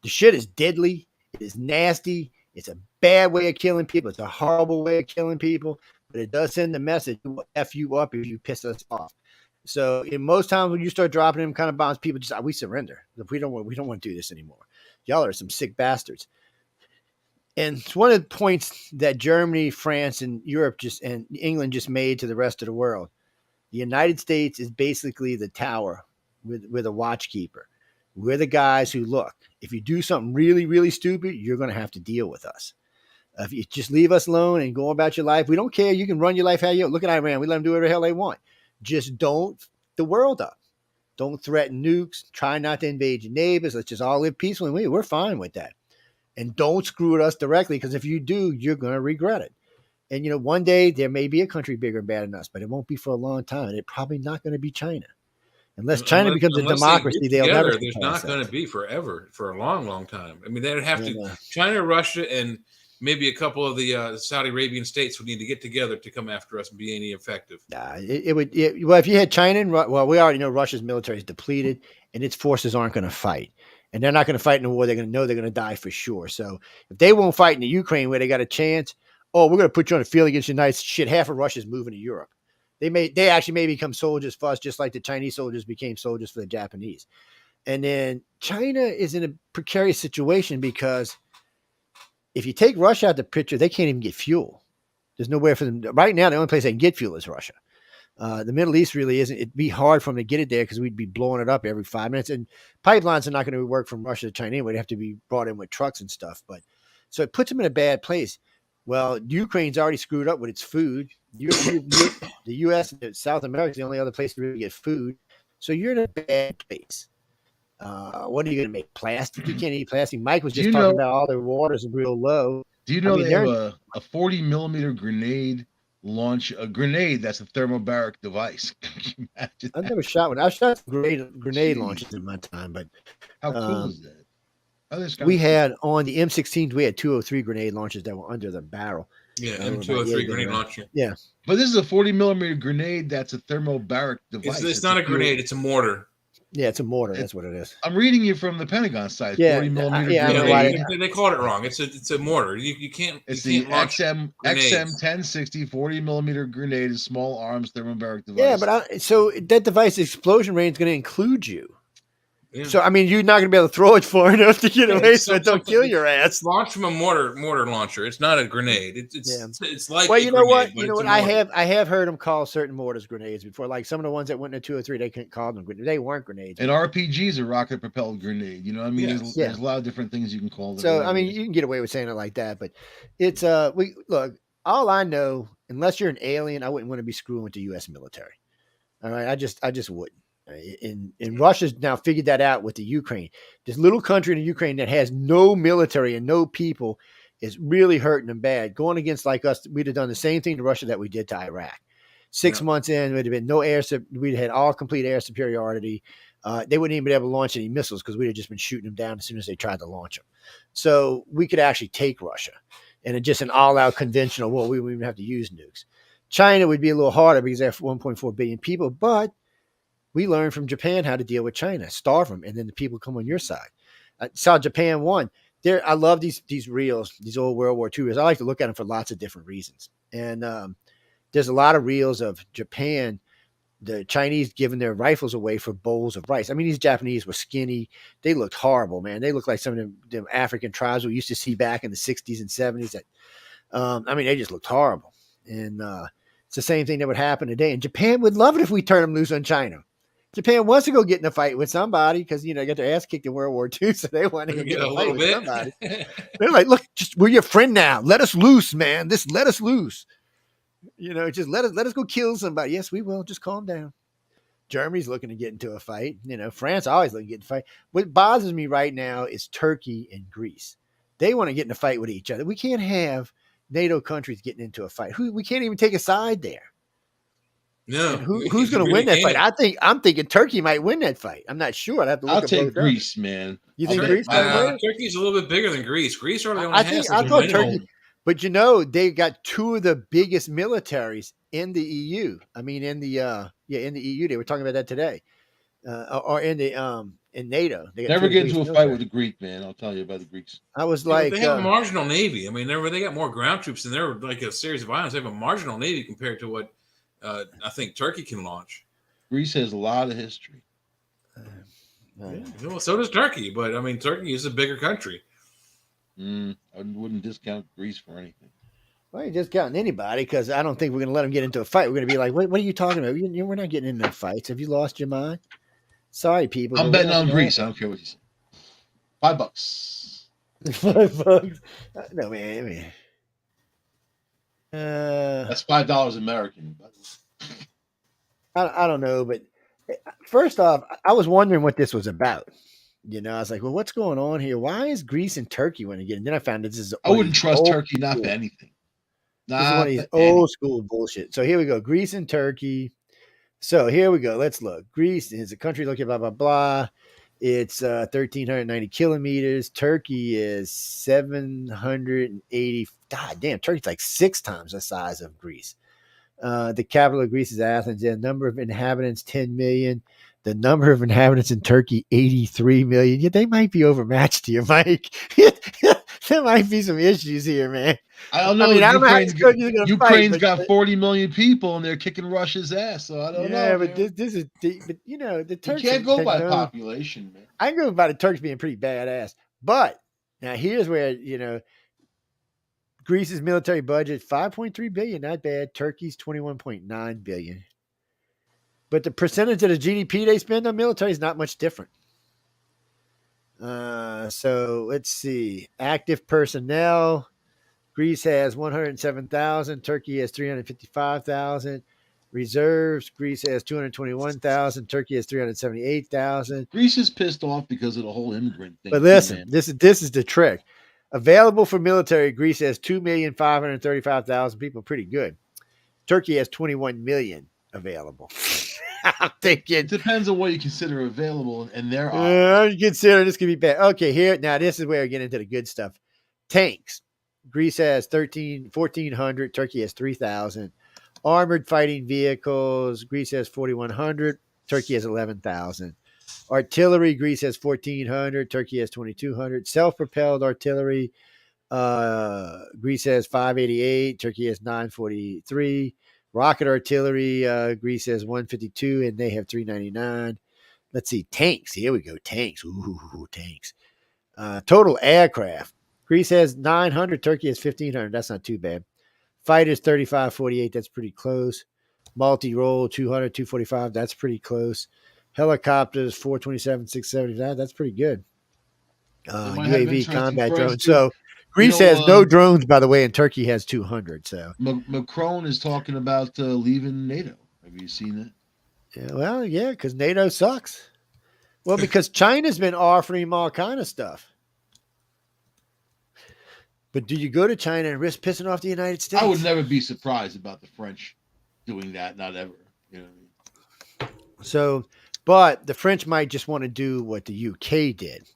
Speaker 3: The shit is deadly. It is nasty. It's a bad way of killing people. It's a horrible way of killing people. But it does send the message, we'll F you up if you piss us off. So in most times when you start dropping them kind of bombs, people just, we surrender. We don't want to do this anymore. Y'all are some sick bastards. And it's one of the points that Germany, France, and Europe and England just made to the rest of the world. The United States is basically the tower with a watchkeeper. We're the guys who look. If you do something really, really stupid, you're going to have to deal with us. If you just leave us alone and go about your life, we don't care. You can run your life how you look at Iran. We let them do whatever the hell they want. Just don't f the world up. Don't threaten nukes. Try not to invade your neighbors. Let's just all live peacefully. We're fine with that. And don't screw with us directly, because if you do, you're going to regret it. And, one day there may be a country bigger and better than us, but it won't be for a long time. And it's probably not going to be China. Unless China becomes a democracy, they'll never.
Speaker 2: There's not going to be forever, for a long, long time. I mean, they'd have to. China, Russia, and maybe a couple of the Saudi Arabian states would need to get together to come after us and be any effective.
Speaker 3: Well, if you had China and we already know Russia's military is depleted and its forces aren't going to fight, and they're not going to fight in a war. They're going to know they're going to die for sure. So if they won't fight in the Ukraine where they got a chance, we're going to put you on the field against the United States. Shit, half of Russia's moving to Europe. They actually may become soldiers for us, just like the Chinese soldiers became soldiers for the Japanese. And then China is in a precarious situation because if you take Russia out of the picture, they can't even get fuel. There's nowhere for them. Right now, the only place they can get fuel is Russia. The Middle East really isn't. It'd be hard for them to get it there because we'd be blowing it up every 5 minutes. And pipelines are not going to work from Russia to China anyway. They have to be brought in with trucks and stuff. So it puts them in a bad place. Well, Ukraine's already screwed up with its food. The U.S. and South America is the only other place to really get food. So you're in a bad place. What are you going to make? Plastic? You can't eat plastic. Mike was just talking about all their waters are real low.
Speaker 1: Do you know they have a 40 millimeter grenade launch? A grenade that's a thermobaric device. Can you imagine
Speaker 3: I've never shot one. I've shot grenade launches in my time, but
Speaker 1: how cool is that?
Speaker 3: We had on the M16s, we had 203 grenade launchers that were under the barrel.
Speaker 2: Yeah, M203 grenade launcher.
Speaker 3: Yeah.
Speaker 1: But this is a 40 millimeter grenade that's a thermobaric device.
Speaker 2: It's not a grenade, it's a mortar.
Speaker 3: Yeah, it's a mortar. That's what it is.
Speaker 1: I'm reading you from the Pentagon side.
Speaker 3: Yeah,
Speaker 1: 40 millimeter
Speaker 2: grenade. They called it wrong. It's a mortar. You can't.
Speaker 1: It's
Speaker 2: you
Speaker 1: the
Speaker 2: can't
Speaker 1: XM 1060 40 millimeter grenade, is small arms thermobaric device.
Speaker 3: Yeah, but so that device explosion range is going to include you.
Speaker 2: Yeah.
Speaker 3: So I mean, you're not going to be able to throw it far enough to get away, so it don't kill your ass.
Speaker 2: Launch from a mortar launcher. It's not a grenade. It's like.
Speaker 3: Well, you know what? I have heard them call certain mortars grenades before. Like some of the ones that went into 203, they couldn't call them grenades. They weren't grenades.
Speaker 1: And RPG's a rocket propelled grenade. You know what I mean? Yes. There's a lot of different things you can call them.
Speaker 3: So I mean, you can get away with saying it like that, but it's look. All I know, unless you're an alien, I wouldn't want to be screwing with the U.S. military. All right, I just wouldn't. And Russia's now figured that out with the Ukraine. This little country in the Ukraine that has no military and no people is really hurting them bad. Going against like us, we'd have done the same thing to Russia that we did to Iraq. 6 months in, there'd have been no we'd had all complete air superiority. They wouldn't even be able to launch any missiles because we'd have just been shooting them down as soon as they tried to launch them. So we could actually take Russia, and it's just an all-out conventional war. We wouldn't even have to use nukes. China would be a little harder because they have 1.4 billion people, but We learned from Japan how to deal with China, starve them, and then the people come on your side. I saw Japan won. I love these reels, these old World War II reels. I like to look at them for lots of different reasons. And there's a lot of reels of Japan, the Chinese giving their rifles away for bowls of rice. I mean, these Japanese were skinny. They looked horrible, man. They looked like some of them African tribes we used to see back in the 60s and 70s. I mean, they just looked horrible. And it's the same thing that would happen today. And Japan would love it if we turn them loose on China. Japan wants to go get in a fight with somebody because, they got their ass kicked in World War II, so they want to go get a fight with somebody. They're like, look, we're your friend now. Let us loose, man. Let us loose. Just let us go kill somebody. Yes, we will. Just calm down. Germany's looking to get into a fight. France always looking to get in a fight. What bothers me right now is Turkey and Greece. They want to get in a fight with each other. We can't have NATO countries getting into a fight. We can't even take a side there.
Speaker 2: No.
Speaker 3: Who's going to win that fight? I'm thinking Turkey might win that fight. I'm not sure. I'd have to look.
Speaker 1: I'll take Greece, man.
Speaker 3: You think Greece might win?
Speaker 2: Turkey's a little bit bigger than Greece. Greece already only has.
Speaker 3: I thought Turkey, but they got two of the biggest militaries in the EU. I mean, in the EU. They were talking about that today, or in NATO. They
Speaker 1: never get into a fight with the Greek, man. I'll tell you about the Greeks.
Speaker 3: I was like,
Speaker 2: they have a marginal navy. I mean, they got more ground troops than they're like a series of islands. They have a marginal navy compared to what I think Turkey can launch.
Speaker 1: Greece has a lot of history.
Speaker 2: Well, so does Turkey, but I mean, Turkey is a bigger country.
Speaker 1: I wouldn't discount Greece for anything.
Speaker 3: Well, you're discounting anybody because I don't think we're going to let them get into a fight. We're going to be like, what are you talking about? We're not getting into fights. Have you lost your mind? Sorry, people.
Speaker 1: I'm betting on Greece. I don't care what you say. $5.
Speaker 3: $5. No, man.
Speaker 1: That's $5 American.
Speaker 3: I don't know, but first off, I was wondering what this was about. I was like, well, what's going on here? Why is Greece and Turkey want to get in? Then I found this is
Speaker 1: I wouldn't trust Turkey not for anything.
Speaker 3: This is one of these old school bullshit. So here we go. Greece and Turkey. So here we go. Let's look. Greece is a country looking blah, blah, blah. It's 1,390 kilometers. Turkey is 780. God damn, Turkey's like 6 times the size of Greece. The capital of Greece is Athens. The number of inhabitants, 10 million. The number of inhabitants in Turkey, 83 million. Yeah, they might be overmatched here, Mike. There might be some issues here, man.
Speaker 1: I don't know. Ukraine's got 40 million people, and they're kicking Russia's ass. So I don't know.
Speaker 3: Yeah, but this is deep. But the Turks.
Speaker 1: You can't go by population, man.
Speaker 3: I can go by the Turks being pretty badass. But now here's where Greece's military budget, 5.3 billion, not bad. Turkey's 21.9 billion. But the percentage of the GDP they spend on military is not much different. So let's see. Active personnel. Greece has 107,000. Turkey has 355,000. Reserves. Greece has 221,000. Turkey has 378,000.
Speaker 1: Greece is pissed off because of the whole immigrant thing.
Speaker 3: But listen, this is the trick. Available for military, Greece has 2,535,000 people. Pretty good. Turkey has 21 million available. I'm thinking.
Speaker 1: It depends on what you consider available, and there
Speaker 3: are. You consider this could be bad. Okay, here now this is where we get into the good stuff. Tanks. Greece has 1,400. Turkey has 3,000. Armored fighting vehicles. Greece has 4,100. Turkey has 11,000. Artillery. Greece has 1,400. Turkey has 2,200. Self-propelled artillery. Greece has 588. Turkey has 943. Rocket artillery, Greece has 152, and they have 399. Let's see, tanks. Here we go, tanks. Ooh, tanks. Total aircraft. Greece has 900. Turkey has 1,500. That's not too bad. Fighters, 3548. That's pretty close. Multi-role, 200, 245. That's pretty close. Helicopters, 427, 670. That's pretty good. UAV combat drones. So Greece has no drones, by the way, and Turkey has 200. So
Speaker 1: Macron is talking about leaving NATO. Have you seen that?
Speaker 3: Yeah, well, yeah, because NATO sucks. Well, because China's been offering him all kind of stuff. But do you go to China and risk pissing off the United States?
Speaker 1: I would never be surprised about the French doing that. Not ever. You know what I mean?
Speaker 3: So, but the French might just want to do what the UK did.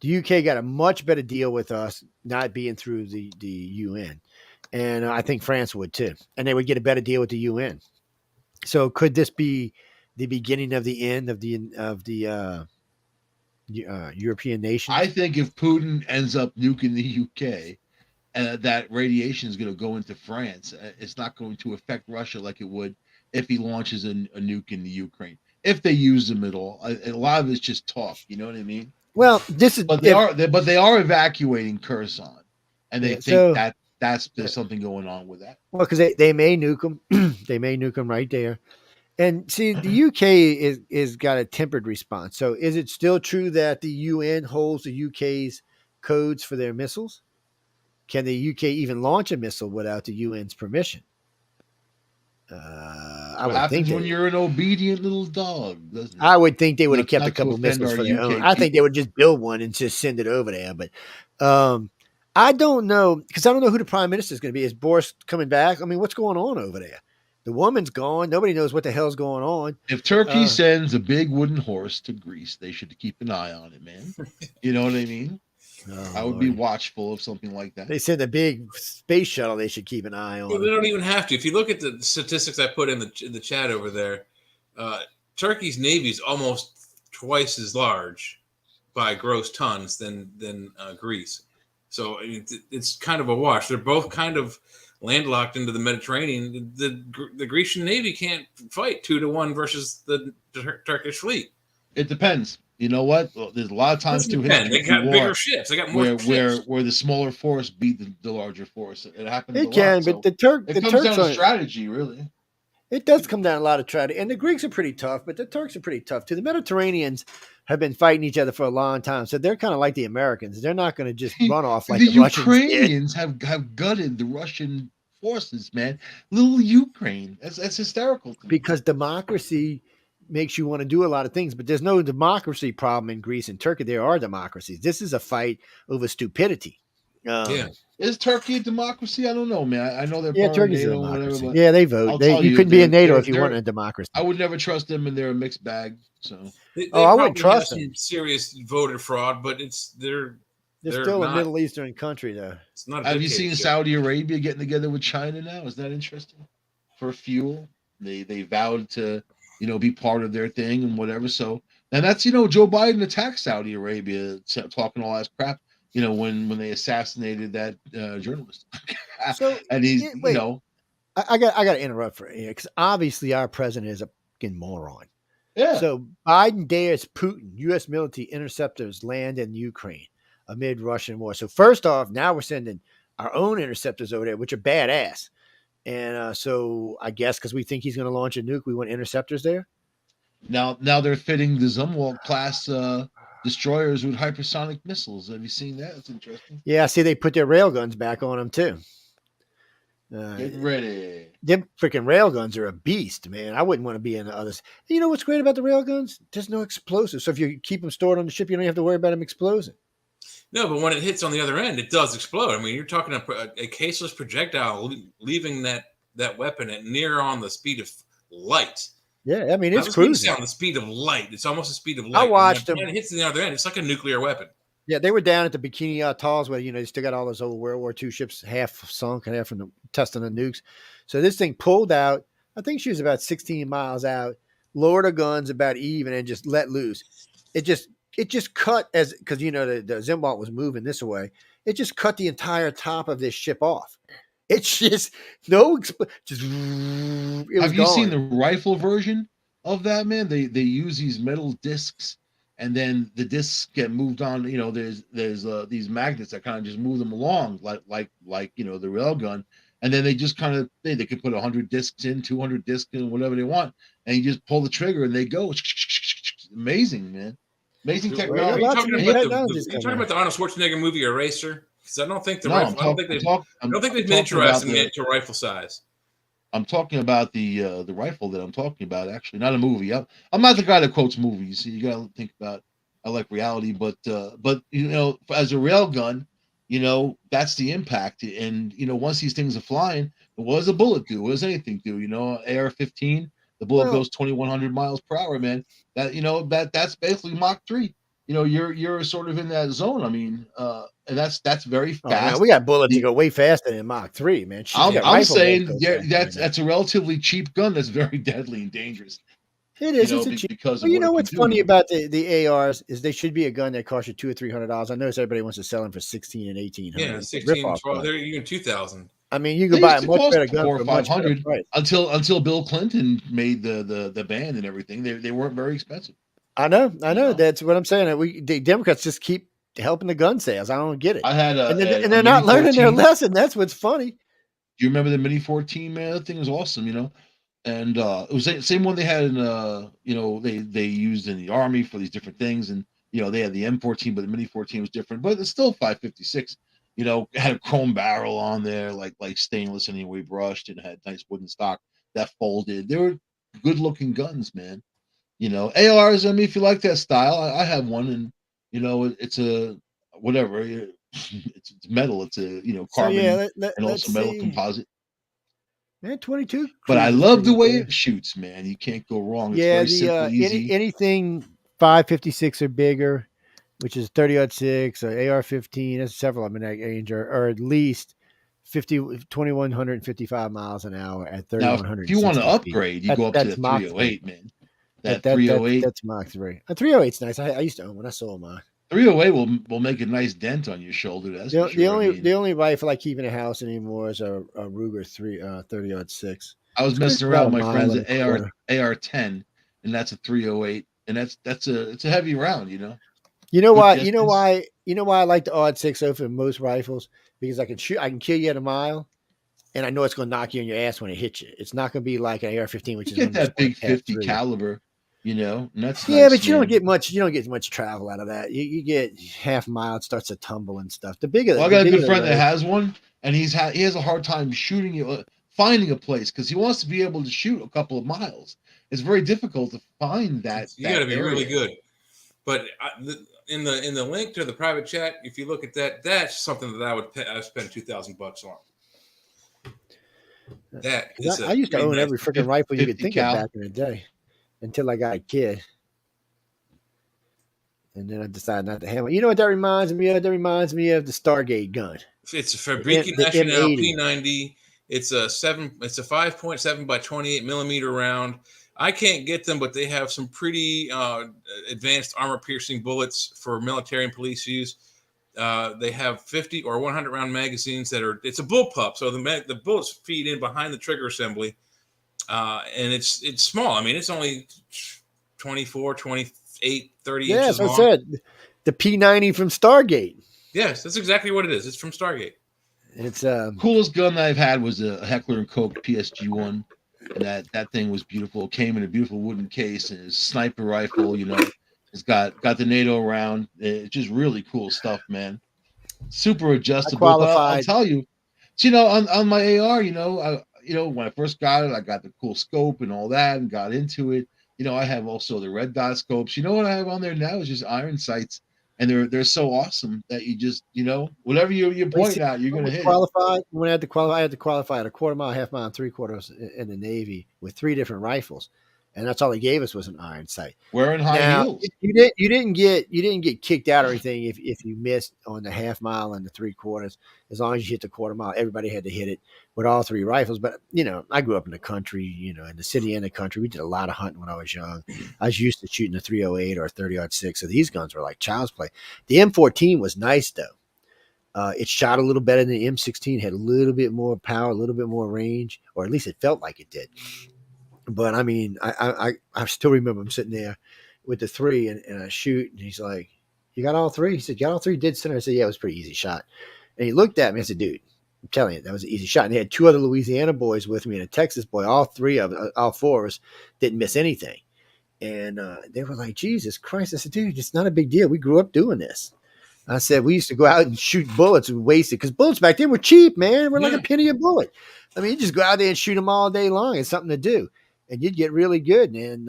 Speaker 3: The UK got a much better deal with us not being through the UN. And I think France would too. And they would get a better deal with the UN. So could this be the beginning of the end of the European nations?
Speaker 1: I think if Putin ends up nuking the UK, that radiation is going to go into France. It's not going to affect Russia like it would if he launches a nuke in the Ukraine. If they use them at all, a lot of it's just talk. You know what I mean?
Speaker 3: Well, this is
Speaker 1: but they are evacuating Kherson, and they think there's something going on with that.
Speaker 3: Well, because they may nuke them, they may nuke them right there. And see, the UK is got a tempered response. So, is it still true that the UN holds the UK's codes for their missiles? Can the UK even launch a missile without the UN's permission?
Speaker 1: I would think when you're an obedient little dog, doesn't it?
Speaker 3: I would think they would have kept a couple missiles for their own. I think they would just build one and just send it over there. But I don't know, because I don't know who the prime minister is going to be. Is Boris coming back? I mean, what's going on over there? The woman's gone. Nobody knows what the hell's going on.
Speaker 1: If Turkey sends a big wooden horse to Greece, they should keep an eye on it, man. You know what I mean? I would be watchful of something like that.
Speaker 3: They send a big space shuttle. They should keep an eye on.
Speaker 2: Well, they don't even have to. If you look at the statistics I put in the chat over there, Turkey's navy is almost twice as large by gross tons than Greece. So I mean, it's kind of a wash. They're both kind of landlocked into the Mediterranean. The Grecian navy can't fight 2-1 versus the Turkish fleet.
Speaker 1: It depends. You know what? Well, there's a lot of times too.
Speaker 2: They got bigger ships. They got more ships.
Speaker 1: Where the smaller force beat the larger force. It happens.
Speaker 3: It can, but the Turks
Speaker 1: comes down to strategy, really.
Speaker 3: It does come down a lot of strategy, and the Greeks are pretty tough, but the Turks are pretty tough too. The Mediterraneans have been fighting each other for a long time, so they're kind of like the Americans. They're not going to just run off like the
Speaker 1: Ukrainians have gutted the Russian forces, man. Little Ukraine. That's hysterical to me.
Speaker 3: Because democracy makes you want to do a lot of things, but there's no democracy problem in Greece and Turkey. There are democracies. This is a fight over stupidity.
Speaker 1: Is Turkey a democracy? I don't know, man. I know they're part
Speaker 3: Turkey's
Speaker 1: of NATO
Speaker 3: a democracy.
Speaker 1: whatever,
Speaker 3: yeah, they vote. You couldn't be in NATO if you weren't a democracy.
Speaker 1: I would never trust them, and they're a mixed bag. So,
Speaker 3: I wouldn't trust them.
Speaker 2: Serious voter fraud, but they're
Speaker 3: still a Middle Eastern country, though.
Speaker 2: It's not.
Speaker 1: Have you seen Saudi Arabia getting together with China now? Is that interesting? For fuel, they vowed to be part of their thing and whatever. So, and that's Joe Biden attacked Saudi Arabia, talking all that crap. When they assassinated that journalist.
Speaker 3: So,
Speaker 1: and he's,
Speaker 3: I got to interrupt for here because obviously our president is a fucking moron.
Speaker 1: Yeah.
Speaker 3: So Biden dares Putin, U.S. military interceptors land in Ukraine amid Russian war. So first off, now we're sending our own interceptors over there, which are badass. And so I guess because we think he's going to launch a nuke, we want interceptors there.
Speaker 1: Now they're fitting the Zumwalt class destroyers with hypersonic missiles. Have you seen that? It's interesting.
Speaker 3: Yeah, see, they put their railguns back on them too.
Speaker 1: Get ready.
Speaker 3: Them freaking railguns are a beast, man. I wouldn't want to be in the others. You know what's great about the railguns? There's no explosives. So if you keep them stored on the ship, you don't have to worry about them exploding.
Speaker 2: No, but when it hits on the other end, it does explode. I mean, you're talking a caseless projectile leaving that weapon at near on the speed of light.
Speaker 3: Yeah, I mean, it's cruising.
Speaker 2: On the speed of light. It's almost the speed of light.
Speaker 3: I watched them.
Speaker 2: When it hits the other end, it's like a nuclear weapon.
Speaker 3: Yeah, they were down at the Bikini Atolls where, they still got all those old World War II ships half sunk and half from testing the nukes. So this thing pulled out. I think she was about 16 miles out, lowered her guns about even, and just let loose. It just cut because, the Zumwalt was moving this way. It just cut the entire top of this ship off. It's just
Speaker 1: Have you seen the rifle version of that, man? They use these metal discs, and then the discs get moved on. There's these magnets that kind of just move them along, like the rail gun, and then they just kind of they can put 100 discs in, 200 discs in, whatever they want, and you just pull the trigger and they go. Amazing, man. Amazing technology.
Speaker 2: You're talking about the Arnold Schwarzenegger movie Eraser? Because I don't think I don't think they've miniaturized it to rifle size.
Speaker 1: I'm talking about the rifle that I'm talking about. Actually, not a movie. I'm not the guy that quotes movies. You got to think about. I like reality, but as a rail gun, that's the impact. And once these things are flying, what does a bullet do? What does anything do? AR-15, the bullet goes 2,100 miles per hour, man. That's basically Mach 3. You're sort of in that zone. I mean, and that's very fast.
Speaker 3: Man, we got bullets that go way faster than Mach 3, man.
Speaker 1: I'm saying that's a relatively cheap gun that's very deadly and dangerous.
Speaker 3: It is.
Speaker 1: You know,
Speaker 3: It's a cheap.
Speaker 1: because of
Speaker 3: Well, you
Speaker 1: what
Speaker 3: know
Speaker 1: it can
Speaker 3: what's
Speaker 1: do.
Speaker 3: funny about the ARs is they should be a gun that costs you $200 or $300. I notice everybody wants to sell them for 16 and 1800.
Speaker 2: Yeah,
Speaker 3: It's a
Speaker 2: 16,
Speaker 3: ripoff
Speaker 2: 12.
Speaker 3: gun.
Speaker 2: They're even 2,000.
Speaker 3: I mean, you
Speaker 1: They
Speaker 3: could buy
Speaker 1: used
Speaker 3: a
Speaker 1: to
Speaker 3: much
Speaker 1: cost
Speaker 3: better gun
Speaker 1: 400
Speaker 3: for
Speaker 1: or
Speaker 3: a much better
Speaker 1: 500
Speaker 3: price.
Speaker 1: until Bill Clinton made the ban and everything. They weren't very expensive.
Speaker 3: I know.
Speaker 1: You know?
Speaker 3: That's what I'm saying. The Democrats just keep helping the gun sales. I don't get it.
Speaker 1: I had
Speaker 3: And
Speaker 1: a
Speaker 3: they're
Speaker 1: Mini
Speaker 3: not learning their
Speaker 1: 14.
Speaker 3: lesson. That's what's funny.
Speaker 1: Do you remember the Mini 14, man? That thing was awesome, you know. And it was the same one they had in you know, they used in the army for these different things, and you know, they had the M14, but the Mini 14 was different, but it's still 5.56. You know, it had a chrome barrel on there, like stainless anyway, brushed, and had nice wooden stock that folded. They were good looking guns, man. You know, ARs. I mean, if you like that style, I have one, and you know, it's a whatever. It's metal. It's a, you know,
Speaker 3: So
Speaker 1: carbon
Speaker 3: yeah,
Speaker 1: and
Speaker 3: let's
Speaker 1: also metal
Speaker 3: see.
Speaker 1: composite.
Speaker 3: Man, 22.
Speaker 1: But I
Speaker 3: cruises
Speaker 1: love the
Speaker 3: pretty
Speaker 1: way
Speaker 3: good.
Speaker 1: it shoots, man. You can't go wrong. It's
Speaker 3: Yeah,
Speaker 1: very simple, easy.
Speaker 3: anything 5.56 or bigger, which is 30-06 or AR-15. There's several of them in that range, or at least 2,155 miles an hour at
Speaker 1: Now, if you want to
Speaker 3: 3,160 feet.
Speaker 1: upgrade, you go up to
Speaker 3: That's
Speaker 1: the
Speaker 3: Mach 3.
Speaker 1: 308, man. That 308,
Speaker 3: That's Mach 3. A 308's nice. I used to own one. I sold mine.
Speaker 1: 308 will make a nice dent on your shoulder. That's for sure. I mean,
Speaker 3: The only rifle I keep in the house anymore is a Ruger 30-06.
Speaker 1: I was
Speaker 3: It's good
Speaker 1: messing
Speaker 3: for about
Speaker 1: around
Speaker 3: a
Speaker 1: with my
Speaker 3: mile
Speaker 1: friends
Speaker 3: and a
Speaker 1: at
Speaker 3: quarter.
Speaker 1: AR-10, and that's a 308, and it's a heavy round, you know.
Speaker 3: You know
Speaker 1: Good
Speaker 3: why?
Speaker 1: distance.
Speaker 3: You know why I like the odd 60 for most rifles, because I can kill you at a mile, and I know it's going to knock you in your ass when it hits you. It's not going to be like an AR-15, which
Speaker 1: You
Speaker 3: is
Speaker 1: get
Speaker 3: going to just
Speaker 1: that
Speaker 3: want
Speaker 1: big
Speaker 3: to tap
Speaker 1: 50
Speaker 3: through you.
Speaker 1: caliber, you know, and that's
Speaker 3: Yeah,
Speaker 1: nice,
Speaker 3: but you don't
Speaker 1: man.
Speaker 3: get much. You don't get much travel out of that. You get half a mile, it starts to tumble and stuff. The bigger,
Speaker 1: Well, I
Speaker 3: the
Speaker 1: got a
Speaker 3: bigger
Speaker 1: good
Speaker 3: the
Speaker 1: friend that
Speaker 3: load.
Speaker 1: has one, and he has a hard time shooting it, finding a place because he wants to be able to shoot a couple of miles. It's very difficult to find
Speaker 2: You got to
Speaker 1: that
Speaker 2: be really
Speaker 1: area.
Speaker 2: good. But in the link to the private chat, if you look at that, that's something that I would pay, I spend $2,000 on. That is
Speaker 3: I used to
Speaker 2: pretty
Speaker 3: own
Speaker 2: nice.
Speaker 3: every freaking rifle you could
Speaker 1: 50
Speaker 3: think of
Speaker 1: cal.
Speaker 3: back in the day, until I got a kid, and then I decided not to have one. You know what that reminds me of? That reminds me of the Stargate gun.
Speaker 2: It's a Fabrique
Speaker 3: The
Speaker 2: Nationale
Speaker 3: M80.
Speaker 2: P90. It's a 5.7 by 28 millimeter round. I can't get them, but they have some pretty advanced armor piercing bullets for military and police use. They have 50 or 100 round magazines it's a bullpup. So the bullets feed in behind the trigger assembly. And it's small. I mean, it's only 24, 28, 30
Speaker 3: Yeah,
Speaker 2: inches
Speaker 3: that's what
Speaker 2: long.
Speaker 3: I said. The P90 from Stargate.
Speaker 2: Yes, that's exactly what it is. It's from Stargate.
Speaker 3: It's
Speaker 1: Coolest gun I've had was a Heckler and Koch PSG-1, and that thing was beautiful. It came in a beautiful wooden case, and it's a sniper rifle. You know, it's got the NATO round. It's just really cool stuff, man. Super
Speaker 3: I
Speaker 1: adjustable. But I'll
Speaker 3: qualified.
Speaker 1: tell you, so, you know, on my AR, you know, when I first got it, I got the cool scope and all that, and got into it. You know, I have also the red dot scopes. You know what I have on there now is just iron sights, and they're so awesome that you just, you know, whatever you
Speaker 3: Well,
Speaker 1: point at, you're
Speaker 3: when
Speaker 1: gonna
Speaker 3: we
Speaker 1: hit it.
Speaker 3: qualified, when I had to qualify at a quarter mile, half mile, and 3/4 in the Navy with 3 different rifles, and that's all they gave us was an iron sight.
Speaker 1: Wearing high
Speaker 3: Now
Speaker 1: heels.
Speaker 3: you didn't get kicked out or anything if you missed on the half mile and the 3/4. As long as you hit the quarter mile, everybody had to hit it with all 3 rifles. But you know, I grew up in the country, you know, in the city and the country. We did a lot of hunting when I was young. I was used to shooting a 308 or a 30-06. So these guns were like child's play. The M14 was nice though. It shot a little better than the M16. Had a little bit more power, a little bit more range, or at least it felt like it did. But I mean, I still remember him sitting there with the 3 and I shoot, and he's like, "You got all 3?" He said, "You got all 3 dead center." I said, "Yeah, it was a pretty easy shot." And he looked at me and said, "Dude, I'm telling you, that was an easy shot." And they had 2 other Louisiana boys with me and a Texas boy. All 4 of us didn't miss anything. And they were like, "Jesus Christ!" I said, "Dude, it's not a big deal. We grew up doing this." I said, "We used to go out and shoot bullets and waste it because bullets back then were cheap, man. We're like a penny a bullet. I mean, you just go out there and shoot them all day long. It's something to do, and you'd get really good." And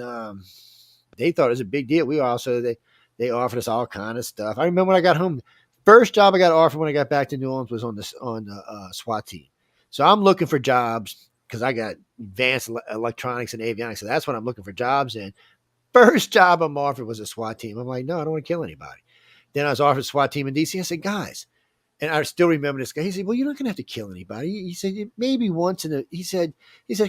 Speaker 3: they thought it was a big deal. We also they offered us all kind of stuff. I remember when I got home, first job I got offered when I got back to New Orleans was on the SWAT team. So I'm looking for jobs because I got advanced electronics and avionics. So that's what I'm looking for jobs in. First job I'm offered was a SWAT team. I'm like, no, I don't want to kill anybody. Then I was offered a SWAT team in DC. I said, guys, And I still remember this guy. He said, "Well, you're not going to have to kill anybody." He said, "Maybe once in a." He said,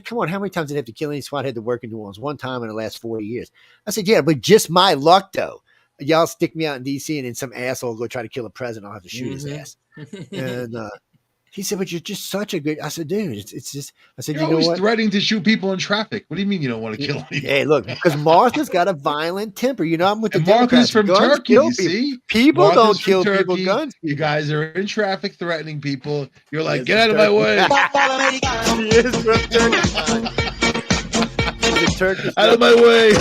Speaker 3: "Come on, how many times did I have to kill any SWAT head to work in New Orleans? One time in the last 40 years." I said, "Yeah, but just my luck, though. Y'all stick me out in D.C. and then some asshole will go try to kill a president. I'll have to shoot his ass." And he said, "But you're just such a good." I said, "Dude, it's just." I said,
Speaker 1: You're
Speaker 3: "You know
Speaker 1: always
Speaker 3: what?
Speaker 1: threatening to shoot people in traffic. What do you mean you don't want to kill anybody?
Speaker 3: Hey, look, because Martha's got a violent temper. You know, I'm with the
Speaker 1: And Martha's
Speaker 3: Democrats.
Speaker 1: from
Speaker 3: Guns
Speaker 1: Turkey,
Speaker 3: kill
Speaker 1: you
Speaker 3: people.
Speaker 1: see?
Speaker 3: People
Speaker 1: Martha's
Speaker 3: don't
Speaker 1: from
Speaker 3: kill people.
Speaker 1: Turkey.
Speaker 3: Guns.
Speaker 1: You guys are in traffic threatening people. You're like,
Speaker 3: Yes,
Speaker 1: get out of my way.
Speaker 3: He is from Turkey. He's a Turkish.
Speaker 1: Out of my way.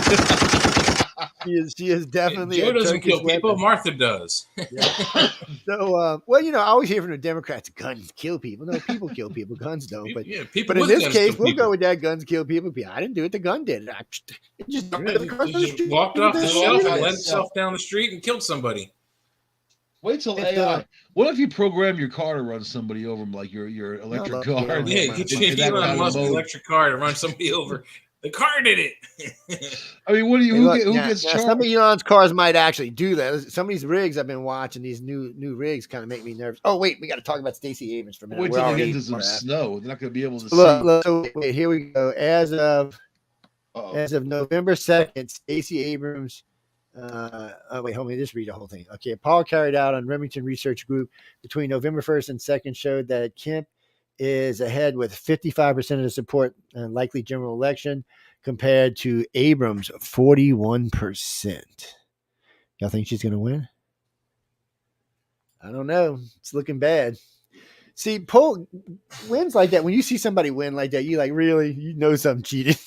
Speaker 3: She is definitely
Speaker 2: Joe
Speaker 3: a
Speaker 2: doesn't
Speaker 3: Turkish
Speaker 2: kill people.
Speaker 3: weapon.
Speaker 2: Martha does.
Speaker 3: Yeah. So, well, you know, I always hear from the Democrats, guns kill people. No, people kill people. Guns don't. But
Speaker 2: People
Speaker 3: but in
Speaker 2: with
Speaker 3: this
Speaker 2: guns
Speaker 3: case,
Speaker 2: kill
Speaker 3: we'll
Speaker 2: people.
Speaker 3: go with that. Guns kill people. I didn't do it. The gun did it. It just
Speaker 2: Walked off the shelf and led
Speaker 1: it.
Speaker 2: itself down the street and killed somebody.
Speaker 1: Wait till AI. What if you program your car to run somebody over, like your electric car?
Speaker 2: Yeah, get you Elon Musk electric car to run somebody over. The car did it.
Speaker 1: I mean, what do you? Who gets charged?
Speaker 3: Some of Elon's cars might actually do that. Some of these rigs I've been watching, these new rigs, kind of make me nervous. Oh wait, we got to talk about Stacey Abrams for a minute.
Speaker 1: Wait till they get into some snow. They're not going to be able to see.
Speaker 3: So wait, here we go. As of November 2nd, Stacey Abrams. Wait, hold me. Just read the whole thing. Okay, a poll carried out on Remington Research Group between November 1st and 2nd showed that Kemp is ahead with 55% of the support in likely general election compared to Abrams 41%. Y'all think she's going to win? I don't know. It's looking bad. See, poll wins like that. When you see somebody win like that, you like, really, you know something cheated.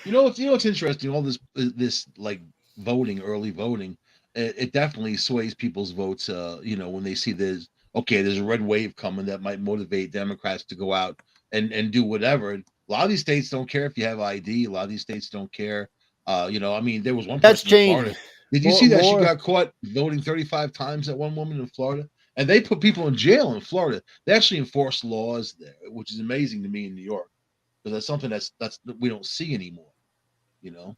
Speaker 1: You know what's interesting? All this like voting, early voting, it definitely sways people's votes. When they see there's a red wave coming that might motivate Democrats to go out and do whatever. A lot of these states don't care if you have ID. A lot of these states don't care. I mean, there was one
Speaker 3: That's
Speaker 1: person in
Speaker 3: changed.
Speaker 1: Florida. Did you see that she got caught voting 35 times? That one woman in Florida, and they put people in jail in Florida. They actually enforce laws there, which is amazing to me in New York, because that's something that's we don't see anymore. You know,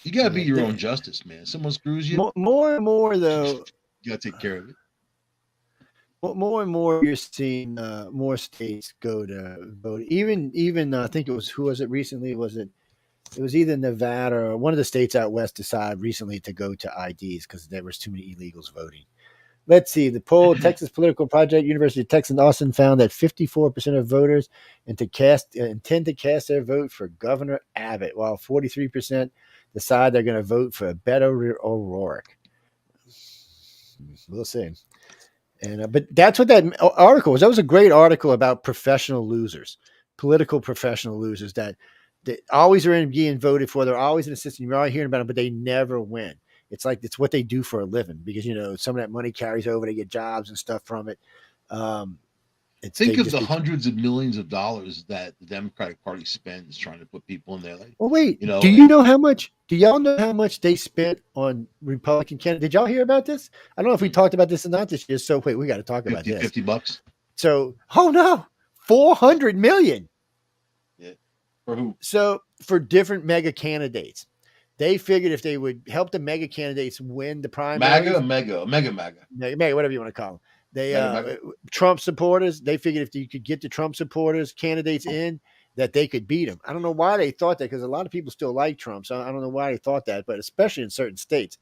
Speaker 1: you gotta be your own justice, man. Someone screws you.
Speaker 3: More and more, though,
Speaker 1: you gotta take care of it.
Speaker 3: More and more, you're seeing more states go to vote. Even I think it was, who was it recently? It was either Nevada or one of the states out west decided recently to go to IDs because there was too many illegals voting. Let's see. The poll, Texas Political Project, University of Texas Austin, found that 54% of voters intend to cast their vote for Governor Abbott, while 43% decide they're going to vote for Beto O'Rourke. We'll see. And but that's what that article was. That was a great article about professional losers, political professional losers that always are being voted for. They're always in the system. You're always hearing about them, but they never win. It's like it's what they do for a living because some of that money carries over. They get jobs and stuff from it.
Speaker 1: Think of the hundreds of millions of dollars that the Democratic Party spends trying to put people in there. Like,
Speaker 3: well, wait. Do you know how much? Do y'all know how much they spent on Republican candidates? Did y'all hear about this? I don't know if we talked about this or not this year. So wait, we got to talk about this.
Speaker 1: $50.
Speaker 3: So, no, $400 million.
Speaker 1: Yeah. For who?
Speaker 3: So for different mega candidates, they figured if they would help the mega candidates win the primary,
Speaker 1: mega,
Speaker 3: whatever you want to call them. They Trump supporters. They figured if you could get the Trump supporters candidates in, that they could beat him. I don't know why they thought that because a lot of people still like Trump. So I don't know why they thought that, but especially in certain states.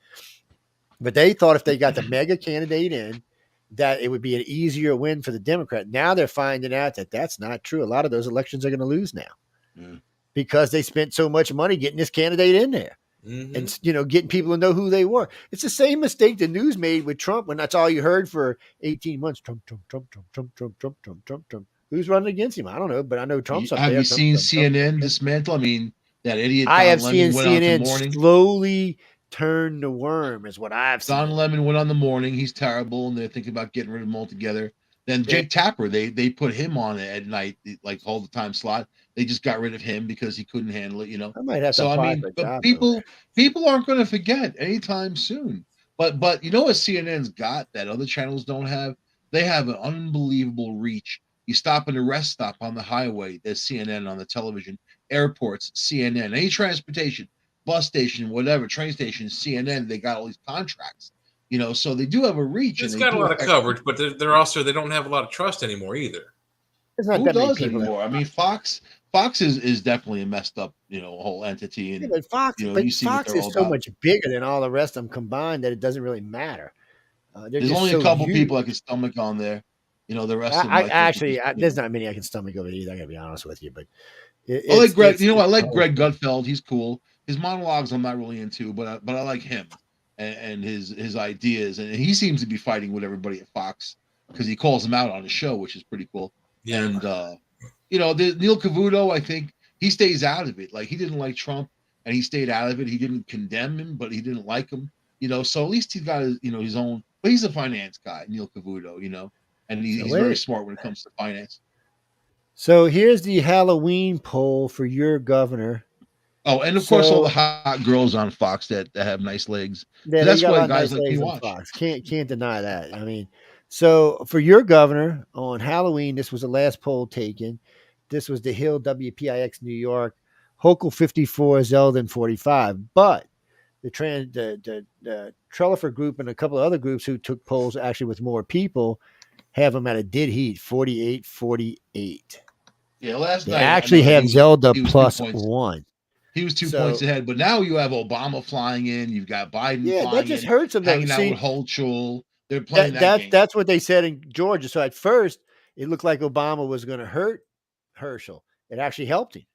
Speaker 3: But they thought if they got the mega candidate in, that it would be an easier win for the Democrat. Now they're finding out that that's not true. A lot of those elections are going to lose now because they spent so much money getting this candidate in there. And getting people to know who they were. It's the same mistake the news made with Trump when that's all you heard for 18 months. Trump. Who's running against him? I don't know, but I know Trump's up there.
Speaker 1: Have you seen CNN dismantle? I mean, that idiot.
Speaker 3: I have seen CNN slowly turn the worm, is what I've seen.
Speaker 1: Don Lemon went on the morning. He's terrible, and they're thinking about getting rid of him altogether. Then Jake Tapper, they put him on at night, like all the time slot. They just got rid of him because he couldn't handle it,
Speaker 3: I might have to apply for a job,
Speaker 1: people aren't going to forget anytime soon. But you know what CNN's got that other channels don't have? They have an unbelievable reach. You stop at a rest stop on the highway, there's CNN on the television. Airports, CNN. Any transportation, bus station, whatever, train station, CNN. They got all these contracts. So they do have a reach.
Speaker 2: It's
Speaker 1: and they
Speaker 2: got a
Speaker 1: do
Speaker 2: lot of
Speaker 1: affect
Speaker 2: coverage, but they're also they don't have a lot of trust anymore either.
Speaker 3: There's not
Speaker 1: Who
Speaker 3: that many
Speaker 1: does
Speaker 3: people.
Speaker 1: anymore? I mean, Fox is definitely a messed up, whole entity, and
Speaker 3: But Fox,
Speaker 1: you see what
Speaker 3: Fox
Speaker 1: they're all
Speaker 3: is so
Speaker 1: about.
Speaker 3: much bigger than all the rest of them combined that it doesn't really matter. They're
Speaker 1: There's
Speaker 3: just
Speaker 1: only a
Speaker 3: so
Speaker 1: couple
Speaker 3: huge.
Speaker 1: people I can stomach on there. The rest of them,
Speaker 3: I
Speaker 1: I think,
Speaker 3: actually, there's not many I can stomach over it either. I gotta be honest with you, but
Speaker 1: I like Greg.
Speaker 3: it's
Speaker 1: I like Greg Gutfeld. He's cool. His monologues I'm not really into, but I like him and his ideas, and he seems to be fighting with everybody at Fox because he calls them out on the show, which is pretty cool.
Speaker 2: Yeah.
Speaker 1: And Neil Cavuto, I think he stays out of it. Like, he didn't like Trump, and he stayed out of it. He didn't condemn him, but he didn't like him. So at least he's got his, his own. But he's a finance guy, Neil Cavuto. And he's very smart when it comes to finance.
Speaker 3: So here's the Halloween poll for your governor.
Speaker 1: Oh, and of course, all the hot girls on Fox that have nice legs.
Speaker 3: Yeah,
Speaker 1: That's
Speaker 3: got a
Speaker 1: why
Speaker 3: lot of
Speaker 1: guys
Speaker 3: nice
Speaker 1: like me
Speaker 3: legs on
Speaker 1: watch.
Speaker 3: Fox. Can't deny that. I mean, so for your governor on Halloween, this was the last poll taken. This was the Hill WPIX New York, Hochul 54, Zeldin 45. But the Trellifer group and a couple of other groups who took polls actually with more people have them at a dead heat, 48-48.
Speaker 1: Yeah, last
Speaker 3: they
Speaker 1: night
Speaker 3: actually have Zelda plus
Speaker 1: 2
Speaker 3: 1.
Speaker 1: He was 2 points ahead, but now you have Obama flying in. You've got Biden flying
Speaker 3: that just
Speaker 1: in,
Speaker 3: hurts them.
Speaker 1: hanging out with Hochul. They're playing that game.
Speaker 3: That's what they said in Georgia. So at first, it looked like Obama was going to hurt Herschel. It actually helped him.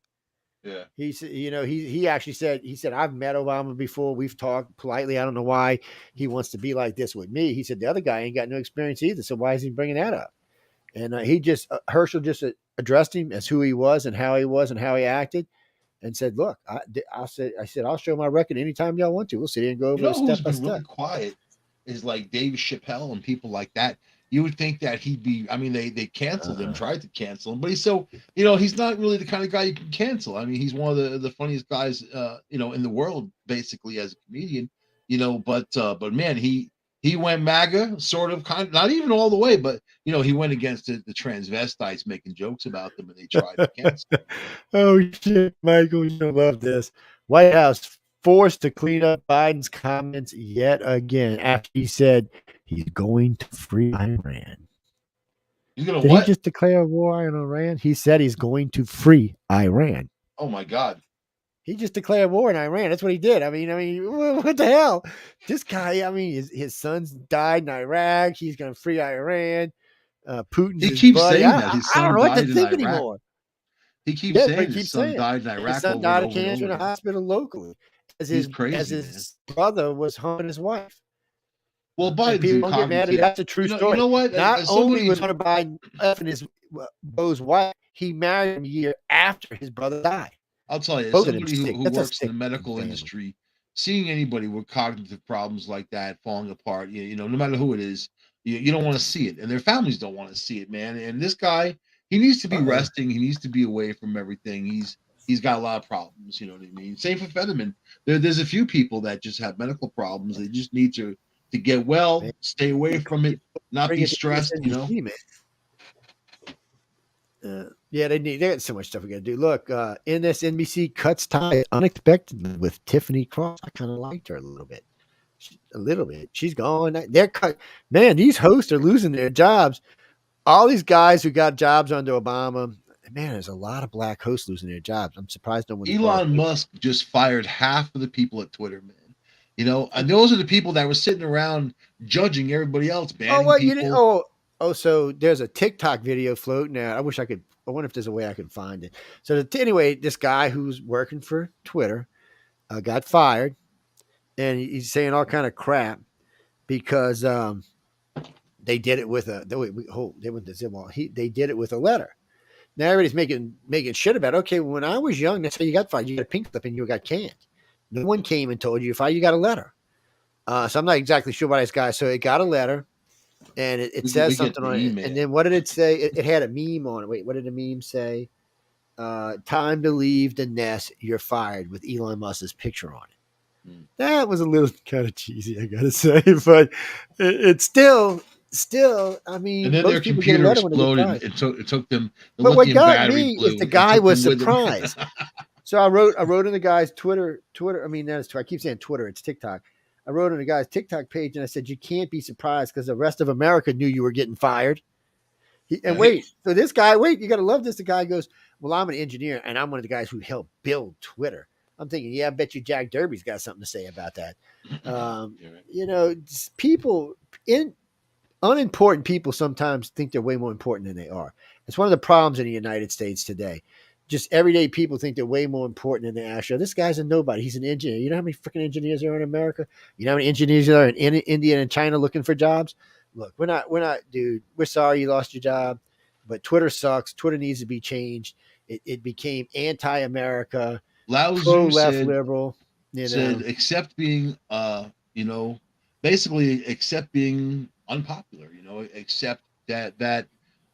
Speaker 1: Yeah.
Speaker 3: He said, he actually said, I've met Obama before. We've talked politely. I don't know why he wants to be like this with me. He said, the other guy ain't got no experience either. So why is he bringing that up? And Herschel just addressed him as who he was and how he acted, and said, look, I said, I'll show my record anytime y'all want to. We'll sit here and go over it step by step.
Speaker 1: Really quiet is like Dave Chappelle and people like that. You would think that he'd be, I mean, they canceled him, tried to cancel him, but he's so, he's not really the kind of guy you can cancel. I mean, he's one of the funniest guys, in the world, basically, as a comedian, but man, he went MAGA, sort of, kind of, not even all the way, but, he went against the transvestites, making jokes about them, and they tried to cancel him.
Speaker 3: Oh, shit, Michael, you'll love this. White House forced to clean up Biden's comments yet again after he said he's going to free Iran.
Speaker 1: He's going to
Speaker 3: Did
Speaker 1: what?
Speaker 3: he just declare war on Iran? He said he's going to free Iran.
Speaker 1: Oh, my God.
Speaker 3: He just declared war on Iran. That's what he did. I mean, what the hell? This guy, I mean, his sons died in Iraq. He's going to free Iran. Putin's
Speaker 1: he keeps
Speaker 3: buddy.
Speaker 1: saying that his son
Speaker 3: I don't know what
Speaker 1: died
Speaker 3: to
Speaker 1: in
Speaker 3: think
Speaker 1: Iraq.
Speaker 3: anymore.
Speaker 1: He keeps saying his son died in Iraq.
Speaker 3: His son died of cancer in a hospital locally. He's crazy, as his brother was humping his wife.
Speaker 1: Well, Biden's
Speaker 3: people don't get mad at it. That's a true story.
Speaker 1: You know what?
Speaker 3: Not only was Hunter Biden effing his Bo's wife, he married him a year after his brother died.
Speaker 1: I'll tell you,
Speaker 3: Both
Speaker 1: somebody who works in the medical industry, seeing anybody with cognitive problems like that falling apart, no matter who it is, you don't want to see it, and their families don't want to see it, man. And this guy, he needs to be resting. He needs to be away from everything. He's got a lot of problems. You know what I mean? Same for Fetterman. There's a few people that just have medical problems. They just need to get well, stay away from it, not be stressed.
Speaker 3: Yeah, they got so much stuff we got to do. Look, NBC cuts ties unexpectedly with Tiffany Cross. I kind of liked her a little bit. She's gone. They're cut. Man, these hosts are losing their jobs. All these guys who got jobs under Obama. Man, there's a lot of black hosts losing their jobs. I'm surprised no one.
Speaker 1: Elon Musk just fired half of the people at Twitter, man. And those are the people that were sitting around judging everybody else, banning people.
Speaker 3: So there's a TikTok video floating out. I wonder if there's a way I can find it. So anyway, this guy who's working for Twitter got fired, and he's saying all kind of crap because they did it with a. They did it with a letter. Now everybody's making shit about it. Okay, when I was young, that's how you got fired. You got a pink slip and you got canned. No one came and told you you're fired. You got a letter. So I'm not exactly sure why this guy. So it got a letter. And it says something on it. And then what did it say? It had a meme on it. Wait, what did the meme say? Time to leave the nest. You're fired, with Elon Musk's picture on it. That was a little kind of cheesy, I gotta say, but it's still. I mean,
Speaker 1: and then their computer exploded. It took them.
Speaker 3: But what got me is the guy was surprised. So I wrote in the guy's Twitter. I mean, I keep saying Twitter. It's TikTok. I wrote on a guy's TikTok page and I said, you can't be surprised because the rest of America knew you were getting fired. And wait, so this guy, you got to love this. The guy goes, well, I'm an engineer and I'm one of the guys who helped build Twitter. I'm thinking, yeah, I bet you Jack Derby's got something to say about that. You know, people unimportant people sometimes think they're way more important than they are. It's one of the problems in the United States today. Just everyday people think they're way more important than they actually are. This guy's a nobody. He's an engineer. You know how many freaking engineers there are in America? You know how many engineers there are in India and China looking for jobs? Look, we're not, dude. We're sorry you lost your job, but Twitter sucks. Twitter needs to be changed. It became anti-America, pro-left liberal.
Speaker 1: Said, accept being, basically accept being unpopular. Accept that.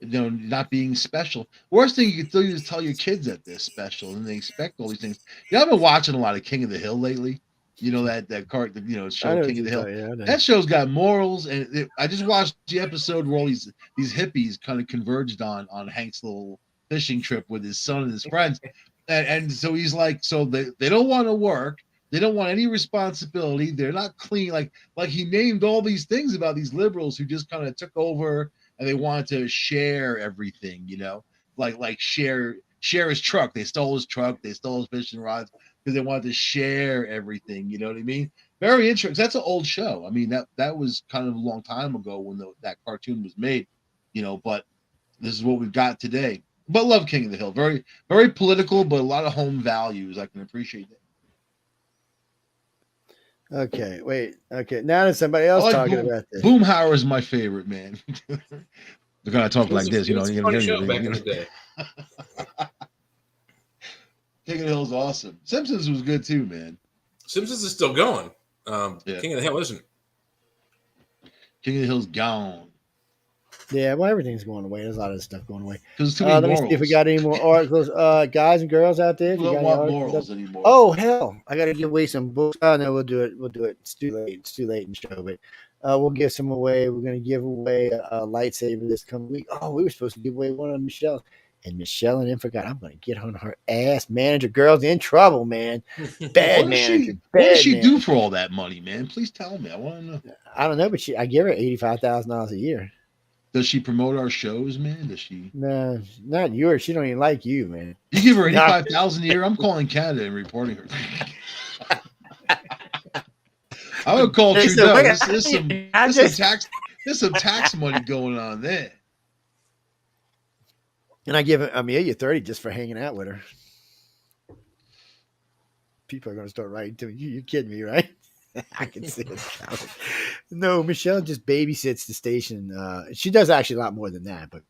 Speaker 1: Not being special. Worst thing you can do is tell your kids that they're special and they expect all these things. I've been watching a lot of King of the Hill lately. That card, show King of the Hill. That show's got morals, and I just watched the episode where all these hippies kind of converged on Hank's little fishing trip with his son and his friends, and so he's like, so they don't want to work. They don't want any responsibility. They're not clean. Like he named all these things about these liberals who just kind of took over. And they wanted to share everything, like share his truck. They stole his truck. They stole his fishing rods because they wanted to share everything. You know what I mean? Very interesting. That's an old show. I mean, that was kind of a long time ago when that cartoon was made, but this is what we've got today. But love King of the Hill. Very, very political, but a lot of home values. I can appreciate that.
Speaker 3: Okay, wait. Okay, now there's somebody else talking about this.
Speaker 1: Boomhauer is my favorite, man. They're gonna talk like this,
Speaker 2: Funny show back in the day.
Speaker 1: King of the Hill is awesome. Simpsons was good too, man.
Speaker 2: Simpsons is still going. King of the Hill isn't.
Speaker 1: King of the Hill's gone.
Speaker 3: Yeah, well, everything's going away. There's a lot of stuff going away.
Speaker 1: Let
Speaker 3: me see if we got any more articles. Guys and girls out there.
Speaker 1: We don't want morals anymore.
Speaker 3: Oh, hell. I got to give away some books. Oh, no, we'll do it. It's too late. It's too late in the show, but we'll give some away. We're going to give away a lightsaber this coming week. Oh, we were supposed to give away one on Michelle. And Michelle and then forgot. I'm going to get on her ass. Manager girl's in trouble, man. Bad manager.
Speaker 1: What does she do for all that money, man? Please tell me. I want to know.
Speaker 3: I don't know, but I give her $85,000 a year.
Speaker 1: Does she promote our shows, man? Does she?
Speaker 3: No, not yours. She don't even like you, man.
Speaker 1: You give her $85,000 a year. I'm calling Canada and reporting her. I would call Trudeau. There's some tax money going on there.
Speaker 3: And I give Amelia $30 just for hanging out with her. People are going to start writing to me. You kidding me, right? I can see it. No, Michelle just babysits the station. She does actually a lot more than that, but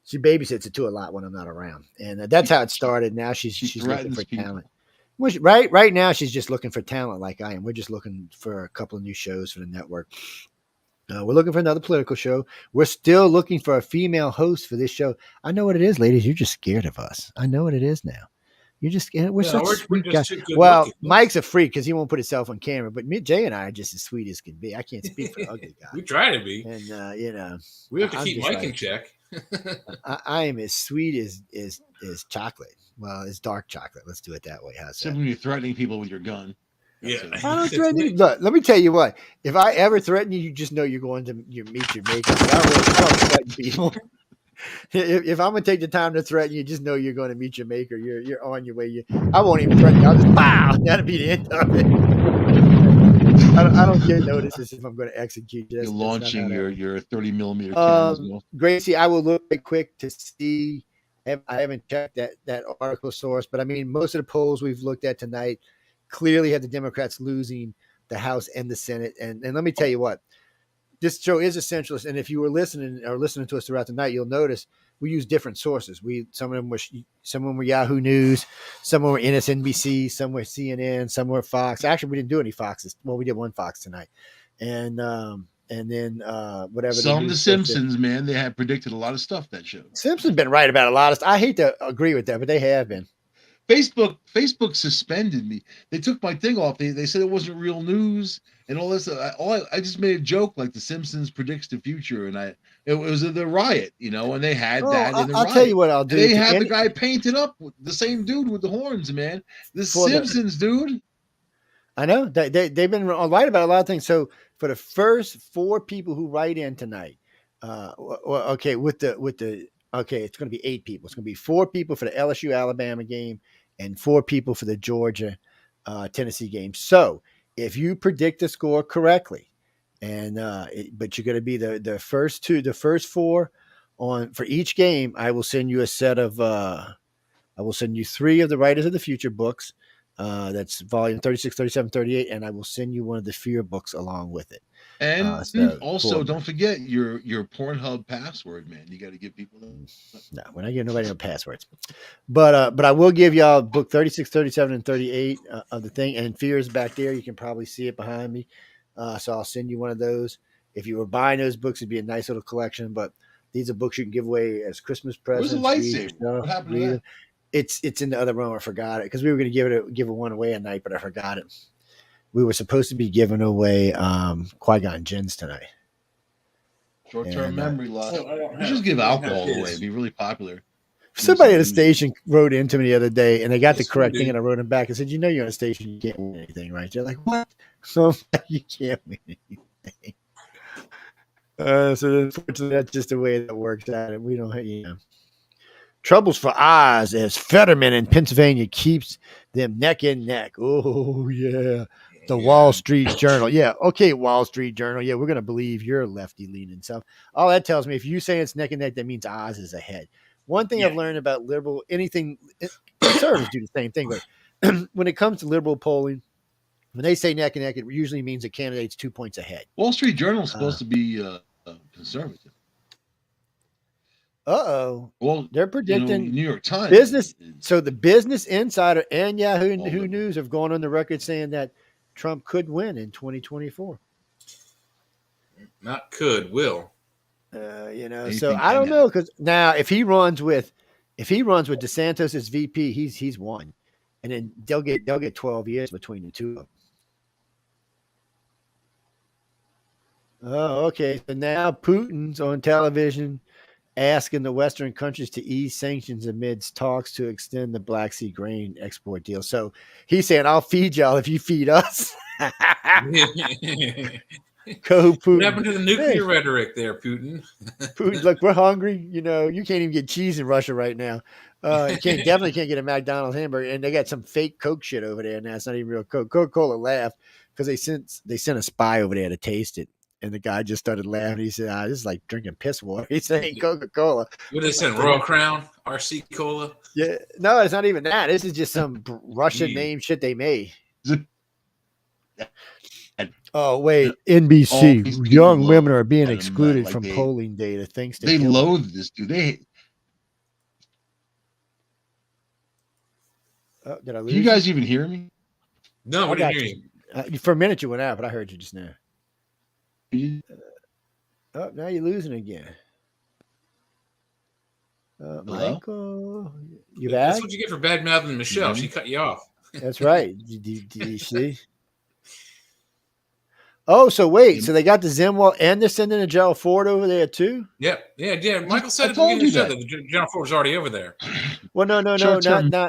Speaker 3: she babysits it too a lot when I'm not around. And that's how it started. Now she's looking for talent. Right now, she's just looking for talent like I am. We're just looking for a couple of new shows for the network. We're looking for another political show. We're still looking for a female host for this show. I know what it is, ladies. You're just scared of us. I know what it is now. We're such sweet guys. Well, looking. Mike's a freak because he won't put himself on camera. But Jay and I are just as sweet as can be. I can't speak for ugly guys.
Speaker 2: We try to be,
Speaker 3: and
Speaker 2: we have to keep Mike in check.
Speaker 3: I am as sweet as chocolate. Well, it's dark chocolate. Let's do it that way. How's that?
Speaker 1: When you're threatening people with your gun.
Speaker 2: Yeah,
Speaker 3: I don't threaten you. Look, let me tell you what. If I ever threaten you, you just know you're going to meet your maker. I don't threaten people. If I'm gonna take the time to threaten you, just know you're going to meet your maker. You're on your way. I won't even threaten you. I'll just pow. That'll be the end of it. I don't get notices if I'm going to execute you.
Speaker 1: You're launching your 30 millimeter cannons.
Speaker 3: Gracie, I will look quick to see. I haven't checked that article source, but I mean, most of the polls we've looked at tonight clearly have the Democrats losing the House and the Senate. And let me tell you what. This show is a centralist, and if you were listening to us throughout the night, you'll notice we use different sources. Some of them were Yahoo News, some were MSNBC, some were CNN, some were Fox. Actually, we didn't do any Foxes. Well, we did one Fox tonight, and then whatever.
Speaker 1: Some of the Simpsons, man, they have predicted a lot of stuff that show.
Speaker 3: Simpsons been right about a lot of stuff. I hate to agree with that, but they have been.
Speaker 1: Facebook suspended me. They took my thing off. They said it wasn't real news and all this. I just made a joke like the Simpsons predicts the future, and it was the riot, and they had that. In the
Speaker 3: I'll
Speaker 1: riot.
Speaker 3: tell you what I'll do.
Speaker 1: They had the guy painted up with the same dude with the horns, man. The Simpsons dude.
Speaker 3: I know they've been right about a lot of things. So for the first 4 people who write in tonight, okay, okay, it's going to be 8 people. It's going to be 4 people for the LSU Alabama game and 4 people for the Georgia Tennessee game. So if you predict the score correctly, and but you're going to be the first 4 on for each game, I will send you a set of I will send you 3 of the Writers of the Future books. That's volume 36, 37, 38, and I will send you one of the Fear books along with it.
Speaker 1: And
Speaker 3: So
Speaker 1: also, don't forget your Pornhub password, man. You got to give people that.
Speaker 3: No, we're not giving nobody no passwords. But I will give y'all book 36, 37, and 38 of the thing. And Fear is back there. You can probably see it behind me. So I'll send you one of those. If you were buying those books, it'd be a nice little collection. But these are books you can give away as Christmas presents.
Speaker 1: Where's the lightsaber? What happened to that?
Speaker 3: It's in the other room. I forgot it because we were going to give one away at night, but I forgot it. We were supposed to be giving away Qui-Gon Jinns tonight.
Speaker 1: Short-term memory loss. We should give alcohol away. It'd be really popular.
Speaker 3: Somebody at the station wrote into me the other day, and they got the correct thing, and I wrote them back and said, you're on a station, you can't win anything, right? They're like, what? So you can't win anything. So unfortunately, that's just the way that works out. And we don't, Troubles for Oz as Fetterman in Pennsylvania keeps them neck and neck. Oh, yeah. The Wall Street Journal. Yeah. Okay, Wall Street Journal. Yeah, we're going to believe you're lefty leaning stuff. All that tells me, if you say it's neck and neck, that means Oz is ahead. One thing I've learned about liberal, conservatives do the same thing, but when it comes to liberal polling, when they say neck and neck, it usually means the candidate's 2 points ahead.
Speaker 1: Wall Street Journal is supposed to be conservative. Well,
Speaker 3: they're predicting
Speaker 1: New York Times
Speaker 3: business. So the Business Insider and Yahoo News have gone on the record saying that Trump could win in 2024.
Speaker 2: Not could, will.
Speaker 3: So I don't know, because now if he runs with DeSantis as VP, he's won, and then they'll get 12 years between the two of them. Oh, okay. So now Putin's on television asking the Western countries to ease sanctions amidst talks to extend the Black Sea grain export deal. So he's saying, I'll feed y'all if you feed us. Go, Putin.
Speaker 2: What happened to the nuclear rhetoric there, Putin?
Speaker 3: Putin, look, we're hungry. You can't even get cheese in Russia right now. You definitely can't get a McDonald's hamburger. And they got some fake Coke shit over there now. It's not even real Coke. Coca-Cola laughed because they sent a spy over there to taste it. And the guy just started laughing. He said, this is like drinking piss water. He's saying Coca-Cola.
Speaker 2: What is it, Royal Crown? RC Cola?
Speaker 3: Yeah. No, it's not even that. This is just some Russian name shit they made. Oh, wait. NBC. Young women are being excluded from polling data thanks to
Speaker 1: Hillary. Loathe this dude.
Speaker 3: Did I lose
Speaker 1: you guys even hear me?
Speaker 2: No, we didn't hear
Speaker 3: you. For a minute you went out, but I heard you just now. Now you're losing again. Michael, you back?
Speaker 2: That's what you get for bad mouthing Michelle. She cut you off.
Speaker 3: That's right. Did you see? Oh, so wait. So they got the Zimwalt and they're sending the Gerald Ford over there too?
Speaker 2: Yeah. Michael said at the beginning of the show that the Gerald Ford was already over there.
Speaker 3: Well, no, not.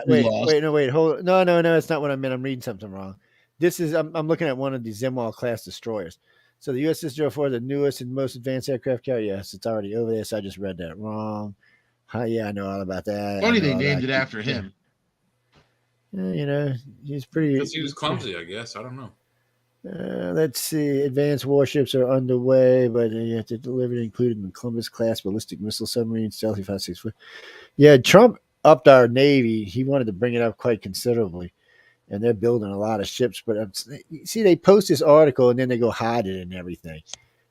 Speaker 3: Wait. Hold. No. It's not what I meant. I'm reading something wrong. This is. I'm looking at one of the Zimwalt class destroyers. So the USS Gerald Ford, the newest and most advanced aircraft carrier. Yes, it's already over there. So I just read that wrong. Yeah, I know all about that.
Speaker 1: Funny they named it after him.
Speaker 3: He's pretty.
Speaker 2: Because he was clumsy, I guess. I don't know.
Speaker 3: Let's see. Advanced warships are underway, but you have to deliver it, including the Columbus-class ballistic missile submarine, stealthy 5.6 foot. Yeah, Trump upped our Navy. He wanted to bring it up quite considerably, and they're building a lot of ships. But see, they post this article, and then they go hide it and everything.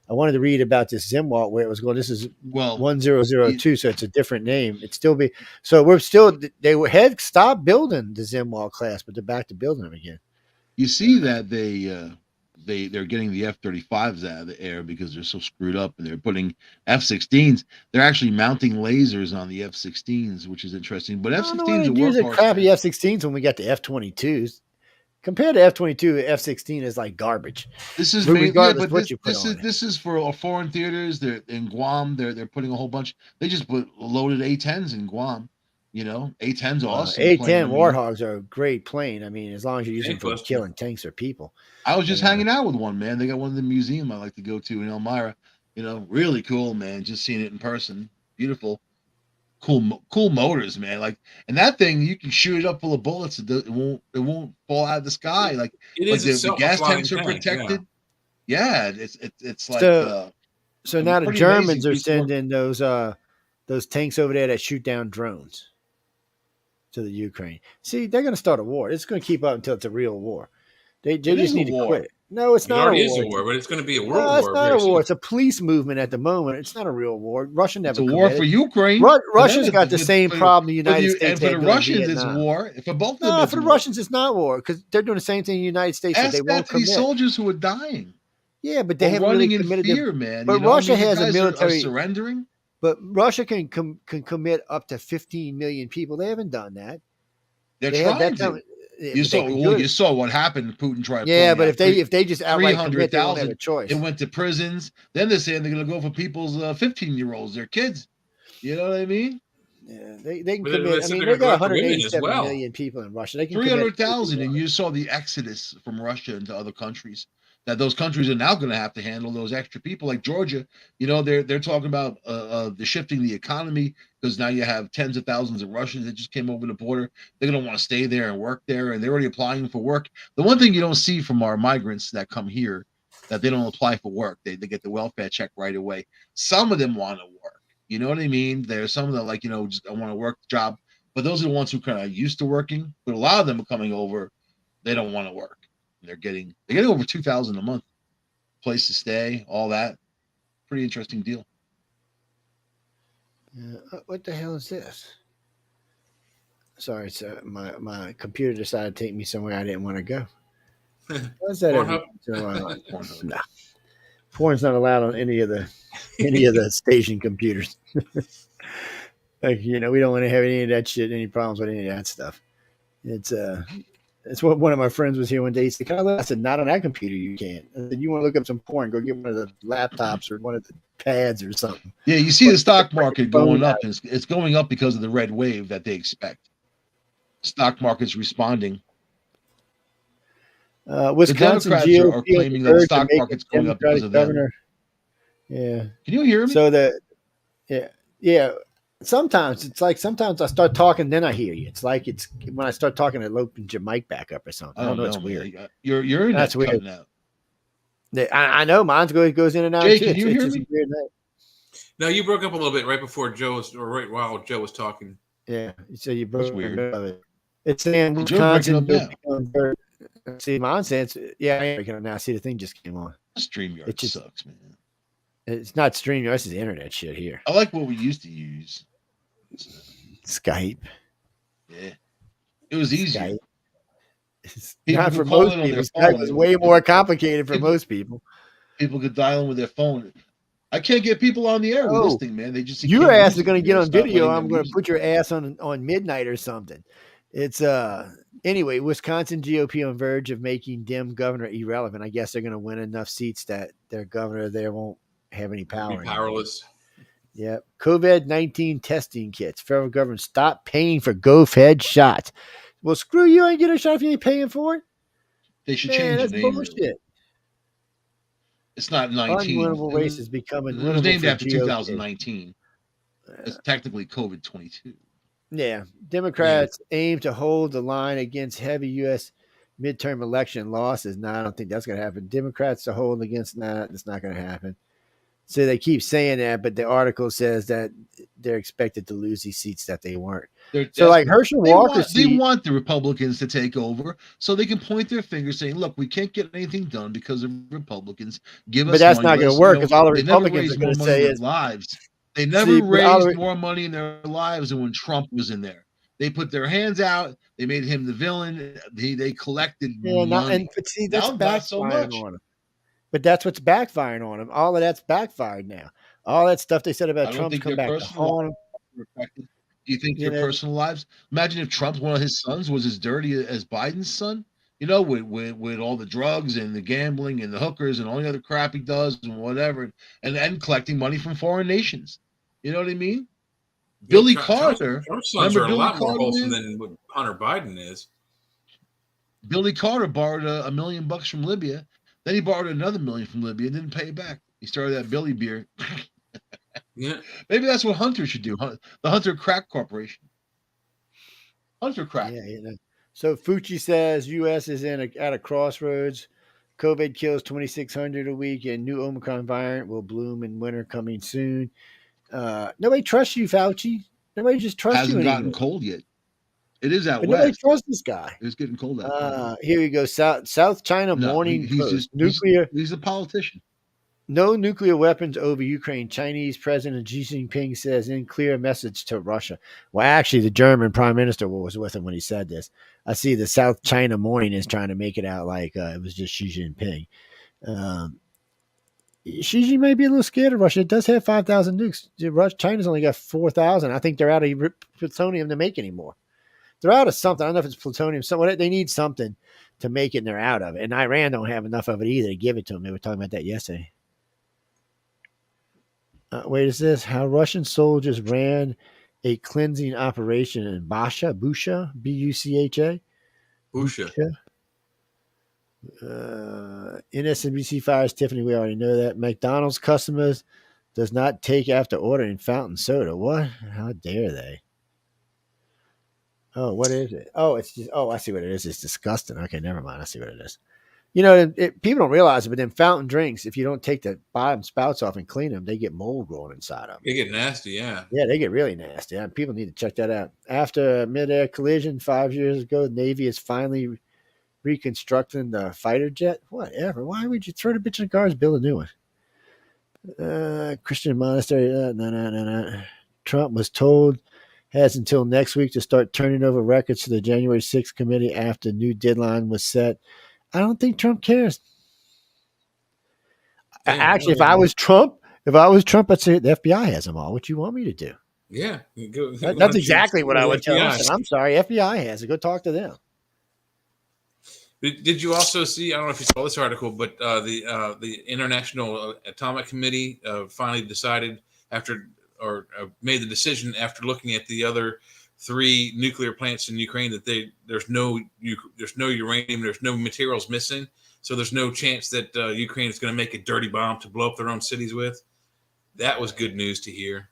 Speaker 3: I wanted to read about this Zimwalt where it was going. This is 1002, so it's a different name. It's still be so. They had stopped building the Zimwalt class, but they're back to building them again.
Speaker 1: You see that they're getting the F-35s out of the air because they're so screwed up, and they're putting F-16s. They're actually mounting lasers on the F-16s, which is interesting. But F-16s
Speaker 3: use a crappy F-16s when we got the F-22s. Compared to F-22, F-16 is like garbage.
Speaker 1: This is this is for foreign theaters. They're in Guam. They're putting a whole bunch. They just put loaded A-10s in Guam. You know, A-10's awesome.
Speaker 3: A-10 Warthogs are a great plane. I mean, as long as you're using
Speaker 2: Tank
Speaker 3: for
Speaker 2: buster.
Speaker 3: killing tanks or people.
Speaker 1: I was just hanging out with one, man. They got one in the museum I like to go to in Elmira. You know, really cool, man. Just seeing it in person. Beautiful. Cool motors, man. Like, and that thing, you can shoot it up full of bullets. It won't fall out of the sky. Like,
Speaker 2: It
Speaker 1: like
Speaker 2: is
Speaker 1: the
Speaker 2: itself a
Speaker 1: gas
Speaker 2: flying
Speaker 1: tanks are
Speaker 2: tank,
Speaker 1: protected. Yeah, it's like
Speaker 3: So now the
Speaker 1: pretty
Speaker 3: Germans
Speaker 1: amazing
Speaker 3: are
Speaker 1: piece of work.
Speaker 3: sending those tanks over there that shoot down drones to the Ukraine. See, they're going to start a war. It's going to keep up until it's a real war. They just need to quit. No, it's
Speaker 2: It
Speaker 3: not
Speaker 2: already
Speaker 3: a
Speaker 2: is
Speaker 3: war.
Speaker 2: a war, but it's going to be a world
Speaker 3: No,
Speaker 2: war.
Speaker 3: it's not
Speaker 2: very
Speaker 3: a war.
Speaker 2: soon.
Speaker 3: It's a police movement at the moment. It's not a real war. Russia never
Speaker 1: It's a
Speaker 3: committed.
Speaker 1: war for Ukraine.
Speaker 3: Russia's
Speaker 1: For
Speaker 3: got the same problem the United States
Speaker 1: and for
Speaker 3: had
Speaker 1: the
Speaker 3: during
Speaker 1: Russians,
Speaker 3: Vietnam.
Speaker 1: it's war. For both of them,
Speaker 3: No,
Speaker 1: it's
Speaker 3: for the
Speaker 1: war.
Speaker 3: Russians, it's not war because they're doing the same thing in the United States. That
Speaker 1: Ask
Speaker 3: they
Speaker 1: that
Speaker 3: won't
Speaker 1: to these
Speaker 3: commit.
Speaker 1: soldiers who are dying.
Speaker 3: Yeah, but they
Speaker 1: Or
Speaker 3: haven't
Speaker 1: running
Speaker 3: really
Speaker 1: in
Speaker 3: committed.
Speaker 1: fear, man.
Speaker 3: But
Speaker 1: You know?
Speaker 3: Russia
Speaker 1: I mean,
Speaker 3: has a
Speaker 1: you guys
Speaker 3: military.
Speaker 1: are surrendering.
Speaker 3: But Russia can commit up to 15 million people. They haven't done that.
Speaker 1: They're
Speaker 3: They had
Speaker 1: trying
Speaker 3: that
Speaker 1: to.
Speaker 3: time.
Speaker 1: You saw. Well, you saw what happened. Putin tried.
Speaker 3: Yeah, but
Speaker 1: out
Speaker 3: if they just outright commit, they won't have
Speaker 1: 300,000.
Speaker 3: a choice.
Speaker 1: It went to prisons. Then they're saying they're going to go for people's 15-year-olds, their kids. You know what I mean?
Speaker 3: Yeah, they can
Speaker 2: But
Speaker 3: commit. I
Speaker 2: they're
Speaker 3: mean,
Speaker 2: gonna
Speaker 3: they
Speaker 2: go
Speaker 3: got
Speaker 2: after women as
Speaker 3: 187
Speaker 2: well.
Speaker 3: million people in Russia. They can
Speaker 1: 300,000, and you saw the exodus from Russia into other countries. That those countries are now going to have to handle those extra people, like Georgia. You know, they're talking about the shifting the economy because now you have tens of thousands of Russians that just came over the border. They're going to want to stay there and work there, and they're already applying for work. The one thing you don't see from our migrants that come here, that they don't apply for work. They get the welfare check right away. Some of them want to work. You know what I mean? There's some of them like, you know, just I want to work the job, but those are the ones who kind of used to working. But a lot of them are coming over. They don't want to work. They're getting over $2,000 a month, place to stay, all that. Pretty interesting deal.
Speaker 3: What the hell is this? Sorry, sir. My computer decided to take me somewhere I didn't want to go. What's that?
Speaker 2: Pornhub?
Speaker 3: Nah. Porn's not allowed on any of the station computers. Like, you know, we don't want to have any of that shit, any problems with any of that stuff. It's what one of my friends was here one day. He said, I said, not on that computer, you can't. I said, you want to look up some porn, go get one of the laptops or one of the pads or something.
Speaker 1: Yeah, you see the stock market going up. It's going up because of the red wave that they expect. Stock market's responding.
Speaker 3: Wisconsin
Speaker 1: the Democrats
Speaker 3: GOP
Speaker 1: are claiming that the stock market's going up because of them.
Speaker 3: Yeah.
Speaker 1: Can you hear me?
Speaker 3: So yeah. Sometimes I start talking, then I hear you. It's like it's when I start talking, it opens your mic back up or something. I don't know. It's weird.
Speaker 1: You're in.
Speaker 3: That's weird.
Speaker 1: Out.
Speaker 3: I know mine's goes in and out.
Speaker 1: Jay,
Speaker 3: too.
Speaker 1: Can you hear me?
Speaker 2: No, you broke up a little bit right before right while Joe was talking.
Speaker 3: Yeah, so you broke.
Speaker 1: That's weird.
Speaker 3: It's saying Wisconsin. See, mine says, yeah, I am breaking up now. See, the thing just came on.
Speaker 1: StreamYard sucks, man.
Speaker 3: It's not StreamYard. This is internet shit here.
Speaker 1: I like what we used to use.
Speaker 3: Skype.
Speaker 1: Yeah, it was easier.
Speaker 3: Not for most people. Skype is way more complicated for most people.
Speaker 1: People could dial in with their phone. I can't get people on the air with this thing, man. They just
Speaker 3: your ass is going to get on video. I'm going to put your ass on midnight or something. It's anyway. Wisconsin GOP on verge of making Dem governor irrelevant. I guess they're going to win enough seats that their governor there won't have any power.
Speaker 2: Be powerless.
Speaker 3: Yep. COVID-19 testing kits. Federal government stop paying for GoFed shots. Well, screw you. I ain't get a shot if you ain't paying for it.
Speaker 1: They should change the name.
Speaker 3: Bullshit.
Speaker 1: It's not 19.
Speaker 3: Unwinnable race is becoming winnable.
Speaker 1: It was named after
Speaker 3: GOP.
Speaker 1: 2019. It's technically COVID-22.
Speaker 3: Yeah. Democrats aim to hold the line against heavy U.S. midterm election losses. No, I don't think that's going to happen. Democrats to hold against that. It's not going to happen. So they keep saying that, but the article says that they're expected to lose these seats that they weren't. So like Herschel Walker,
Speaker 1: they want the Republicans to take over so they can point their finger saying, look, we can't get anything done because of Republicans. Give us
Speaker 3: but that's
Speaker 1: money.
Speaker 3: not going to work because all the Republicans are going to say is
Speaker 1: lives. They never raised more money in their lives than when Trump was in there. They put their hands out. They made him the villain. They collected money.
Speaker 3: But see, that's backfiring on him. But that's what's backfiring on him. All of that's backfired now. All that stuff they said about Trump's come back to haunt him.
Speaker 1: Do you think their personal lives? Imagine if Trump's one of his sons was as dirty as Biden's son. You know, with all the drugs and the gambling and the hookers and all the other crap he does and whatever, and collecting money from foreign nations. You know what I mean? Billy
Speaker 2: Trump's
Speaker 1: Carter.
Speaker 2: sons
Speaker 1: Remember
Speaker 2: are a
Speaker 1: Billy
Speaker 2: lot more
Speaker 1: Carter
Speaker 2: wholesome
Speaker 1: is?
Speaker 2: than what Hunter Biden is.
Speaker 1: Billy Carter borrowed $1 million from Libya. Then he borrowed another $1 million from Libya and didn't pay it back. He started that Billy beer.
Speaker 2: Yeah.
Speaker 1: Maybe that's what Hunter should do. The Hunter Crack Corporation. Hunter Crack.
Speaker 3: Yeah, you know. So Fucci says U.S. is at a crossroads. COVID kills 2,600 a week, and new Omicron variant will bloom in winter coming soon. Nobody trusts you, Fauci. Nobody just trusts you
Speaker 1: Hasn't
Speaker 3: anymore.
Speaker 1: gotten cold yet. It is out
Speaker 3: But nobody
Speaker 1: west.
Speaker 3: trusts this guy.
Speaker 1: It's getting cold out there.
Speaker 3: Here you go. South China
Speaker 1: No,
Speaker 3: Morning
Speaker 1: he's
Speaker 3: Post.
Speaker 1: just he's a politician.
Speaker 3: No nuclear weapons over Ukraine. Chinese President Xi Jinping says in clear message to Russia. Well, actually, the German Prime Minister was with him when he said this. I see the South China Morning is trying to make it out like it was just Xi Jinping. Xi might be a little scared of Russia. It does have 5,000 nukes. China's only got 4,000. I think they're out of plutonium to make anymore. They're out of something. I don't know if it's plutonium. They need something to make it, and they're out of it. And Iran don't have enough of it either to give it to them. They were talking about that yesterday. Wait, is this how Russian soldiers ran a cleansing operation in Busha, B-U-C-H-A?
Speaker 2: Busha.
Speaker 3: NSNBC fires Tiffany. We already know that. McDonald's customers does not take after ordering fountain soda. What? How dare they? Oh, what is it? Oh, it's just. Oh, I see what it is. It's disgusting. Okay, never mind. I see what it is. You know, people don't realize it, but then fountain drinks, if you don't take the bottom spouts off and clean them, they get mold growing inside of them.
Speaker 2: They get nasty, yeah.
Speaker 3: Yeah, they get really nasty. And people need to check that out. After a mid-air collision 5 years ago, the Navy is finally reconstructing the fighter jet. Whatever. Why would you throw the bitch in the garbage, build a new one? Christian monastery. No. Trump was told has until next week to start turning over records to the January 6th committee after new deadline was set. I don't think Trump cares. Actually, if I was Trump, I'd say the FBI has them all. What you want me to do?
Speaker 2: Yeah.
Speaker 3: That's exactly what I would tell him. I'm sorry, FBI has it. Go talk to them.
Speaker 2: Did you also see? I don't know if you saw this article, but the International Atomic Committee finally decided made the decision after looking at the other 3 nuclear plants in Ukraine that there's no uranium, there's no materials missing, so there's no chance that Ukraine is going to make a dirty bomb to blow up their own cities with. That was good news to hear.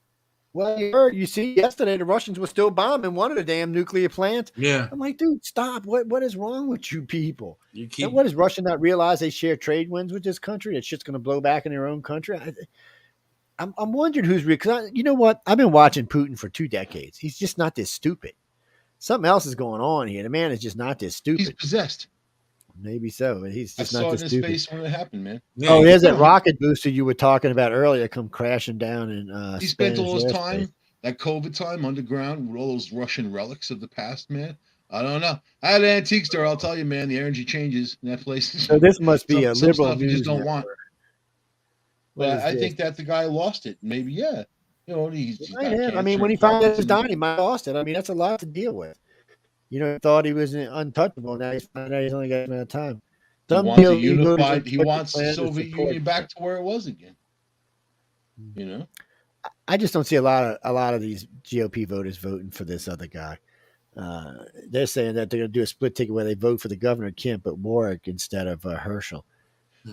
Speaker 3: Well, you see, yesterday the Russians were still bombing one of the damn nuclear plants.
Speaker 2: Yeah,
Speaker 3: I'm like, dude, stop! What is wrong with you people? What does Russia not realize they share trade winds with this country? That shit's going to blow back in their own country. I'm wondering who's real, because you know what? I've been watching Putin for 2 decades. He's just not this stupid. Something else is going on here. The man is just not this stupid.
Speaker 1: He's possessed.
Speaker 3: Maybe so, but he's just not this stupid. I saw
Speaker 1: in his face when it happened, man.
Speaker 2: Yeah,
Speaker 3: oh, there's that rocket booster you were talking about earlier come crashing down in
Speaker 1: he spent all his time, that COVID time, underground with all those Russian relics of the past, man. I don't know. I had an antique store. I'll tell you, man, the energy changes in that place.
Speaker 3: So this must be a liberal
Speaker 1: stuff
Speaker 3: news
Speaker 1: you just don't
Speaker 3: network.
Speaker 1: want. But I think that the guy lost it. Maybe, yeah. You know, he's
Speaker 3: I mean, when he found out he was dying, he might have lost it. I mean, that's a lot to deal with. You know, he thought he was untouchable. Now he's found out he's only got a amount of time.
Speaker 1: He wants the Soviet Union back to where it was again. You know?
Speaker 3: I just don't see a lot of these GOP voters voting for this other guy. They're saying that they're going to do a split ticket where they vote for the governor Kemp, but Warwick instead of Herschel.
Speaker 1: He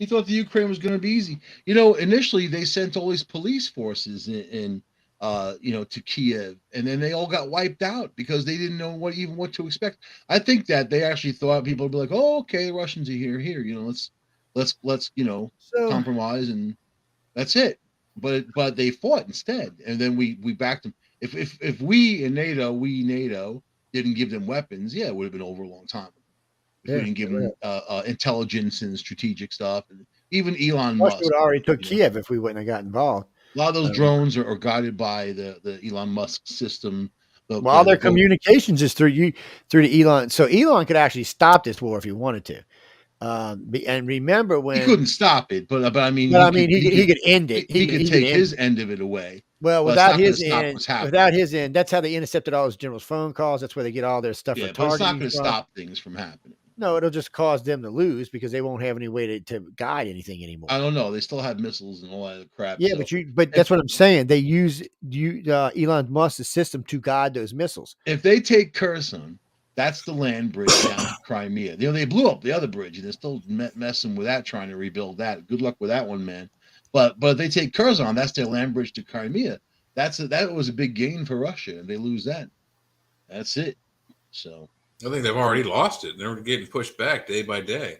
Speaker 1: thought the Ukraine was going to be easy. You know, initially they sent all these police forces in to Kiev, and then they all got wiped out because they didn't know what to expect. I think that they actually thought people would be like, "Oh, okay, the Russians are here. You know, let's compromise, and that's it." But they fought instead, and then we backed them. If we in NATO didn't give them weapons, yeah, it would have been over a long time. If we didn't give them intelligence and strategic stuff, and even Elon Musk
Speaker 3: would already took Kiev if we wouldn't have got involved.
Speaker 1: A lot of those drones are guided by the Elon Musk system.
Speaker 3: All their communications is through the Elon. So Elon could actually stop this war if he wanted to. And remember when
Speaker 1: he couldn't stop it, but I mean,
Speaker 3: he could end it.
Speaker 1: He could take his end of it away.
Speaker 3: Well, without his end, that's how they intercepted all his generals' phone calls. That's where they get all their stuff.
Speaker 1: Yeah, but it's not going to stop things from happening.
Speaker 3: No, it'll just cause them to lose because they won't have any way to guide anything anymore.
Speaker 1: I don't know. They still have missiles and all that crap.
Speaker 3: Yeah,
Speaker 1: so.
Speaker 3: but that's what I'm saying. They use Elon Musk's system to guide those missiles.
Speaker 1: If they take Kherson, that's the land bridge down to Crimea. They blew up the other bridge, and they're still messing with that, trying to rebuild that. Good luck with that one, man. But if they take Kherson, that's their land bridge to Crimea. That was a big gain for Russia, and they lose that. That's it. So
Speaker 2: I think they've already lost it. They're getting pushed back day by day.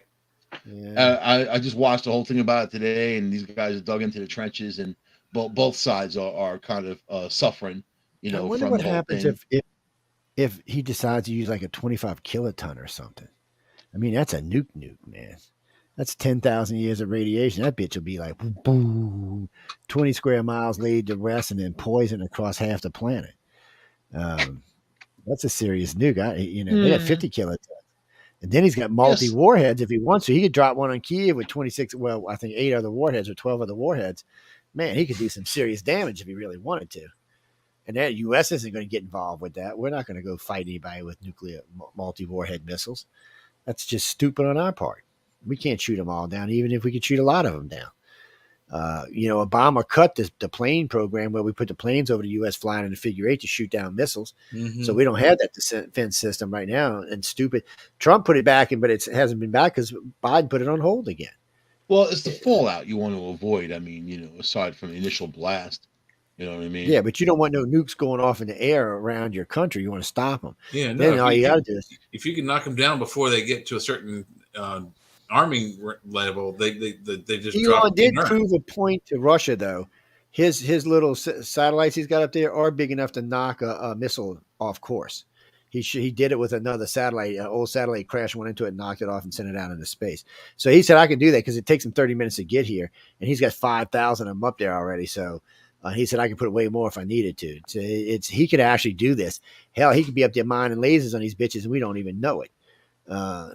Speaker 3: Yeah.
Speaker 1: I just watched the whole thing about it today, and these guys are dug into the trenches, and both sides are kind of suffering. You know,
Speaker 3: I wonder
Speaker 1: from
Speaker 3: what
Speaker 1: the whole
Speaker 3: happens
Speaker 1: thing.
Speaker 3: if he decides to use like a 25 kiloton or something. I mean, that's a nuke, man. That's 10,000 years of radiation. That bitch will be like boom, 20 square miles laid to rest and then poison across half the planet. That's a serious nuke. They got 50 kilotons. And then he's got multi warheads if he wants to. He could drop one on Kiev with 26, well, I think 8 other warheads or 12 other warheads. Man, he could do some serious damage if he really wanted to. And the U.S. isn't going to get involved with that. We're not going to go fight anybody with nuclear multi-warhead missiles. That's just stupid on our part. We can't shoot them all down, even if we could shoot a lot of them down. Obama cut the plane program where we put the planes over the U.S. flying in the figure 8 to shoot down missiles. Mm-hmm. So we don't have that defense system right now. And stupid. Trump put it back in, but it hasn't been back because Biden put it on hold again.
Speaker 1: Well, it's the fallout you want to avoid. I mean, aside from the initial blast. You know what I mean?
Speaker 3: Yeah, but you don't want no nukes going off in the air around your country. You want to stop them.
Speaker 2: Yeah, no.
Speaker 3: Then all you got to do is,
Speaker 2: if you can knock them down before they get to a certain arming level, they just drop.
Speaker 3: Elon did prove a point to Russia, though. His little satellites he's got up there are big enough to knock a missile off course. He did it with another satellite. An old satellite crashed, went into it, knocked it off, and sent it out into space. So he said, I can do that because it takes him 30 minutes to get here, and he's got 5,000 of them up there already. So. He said I could put way more if I needed to. So he could actually do this. Hell, he could be up there mining lasers on these bitches, and we don't even know it.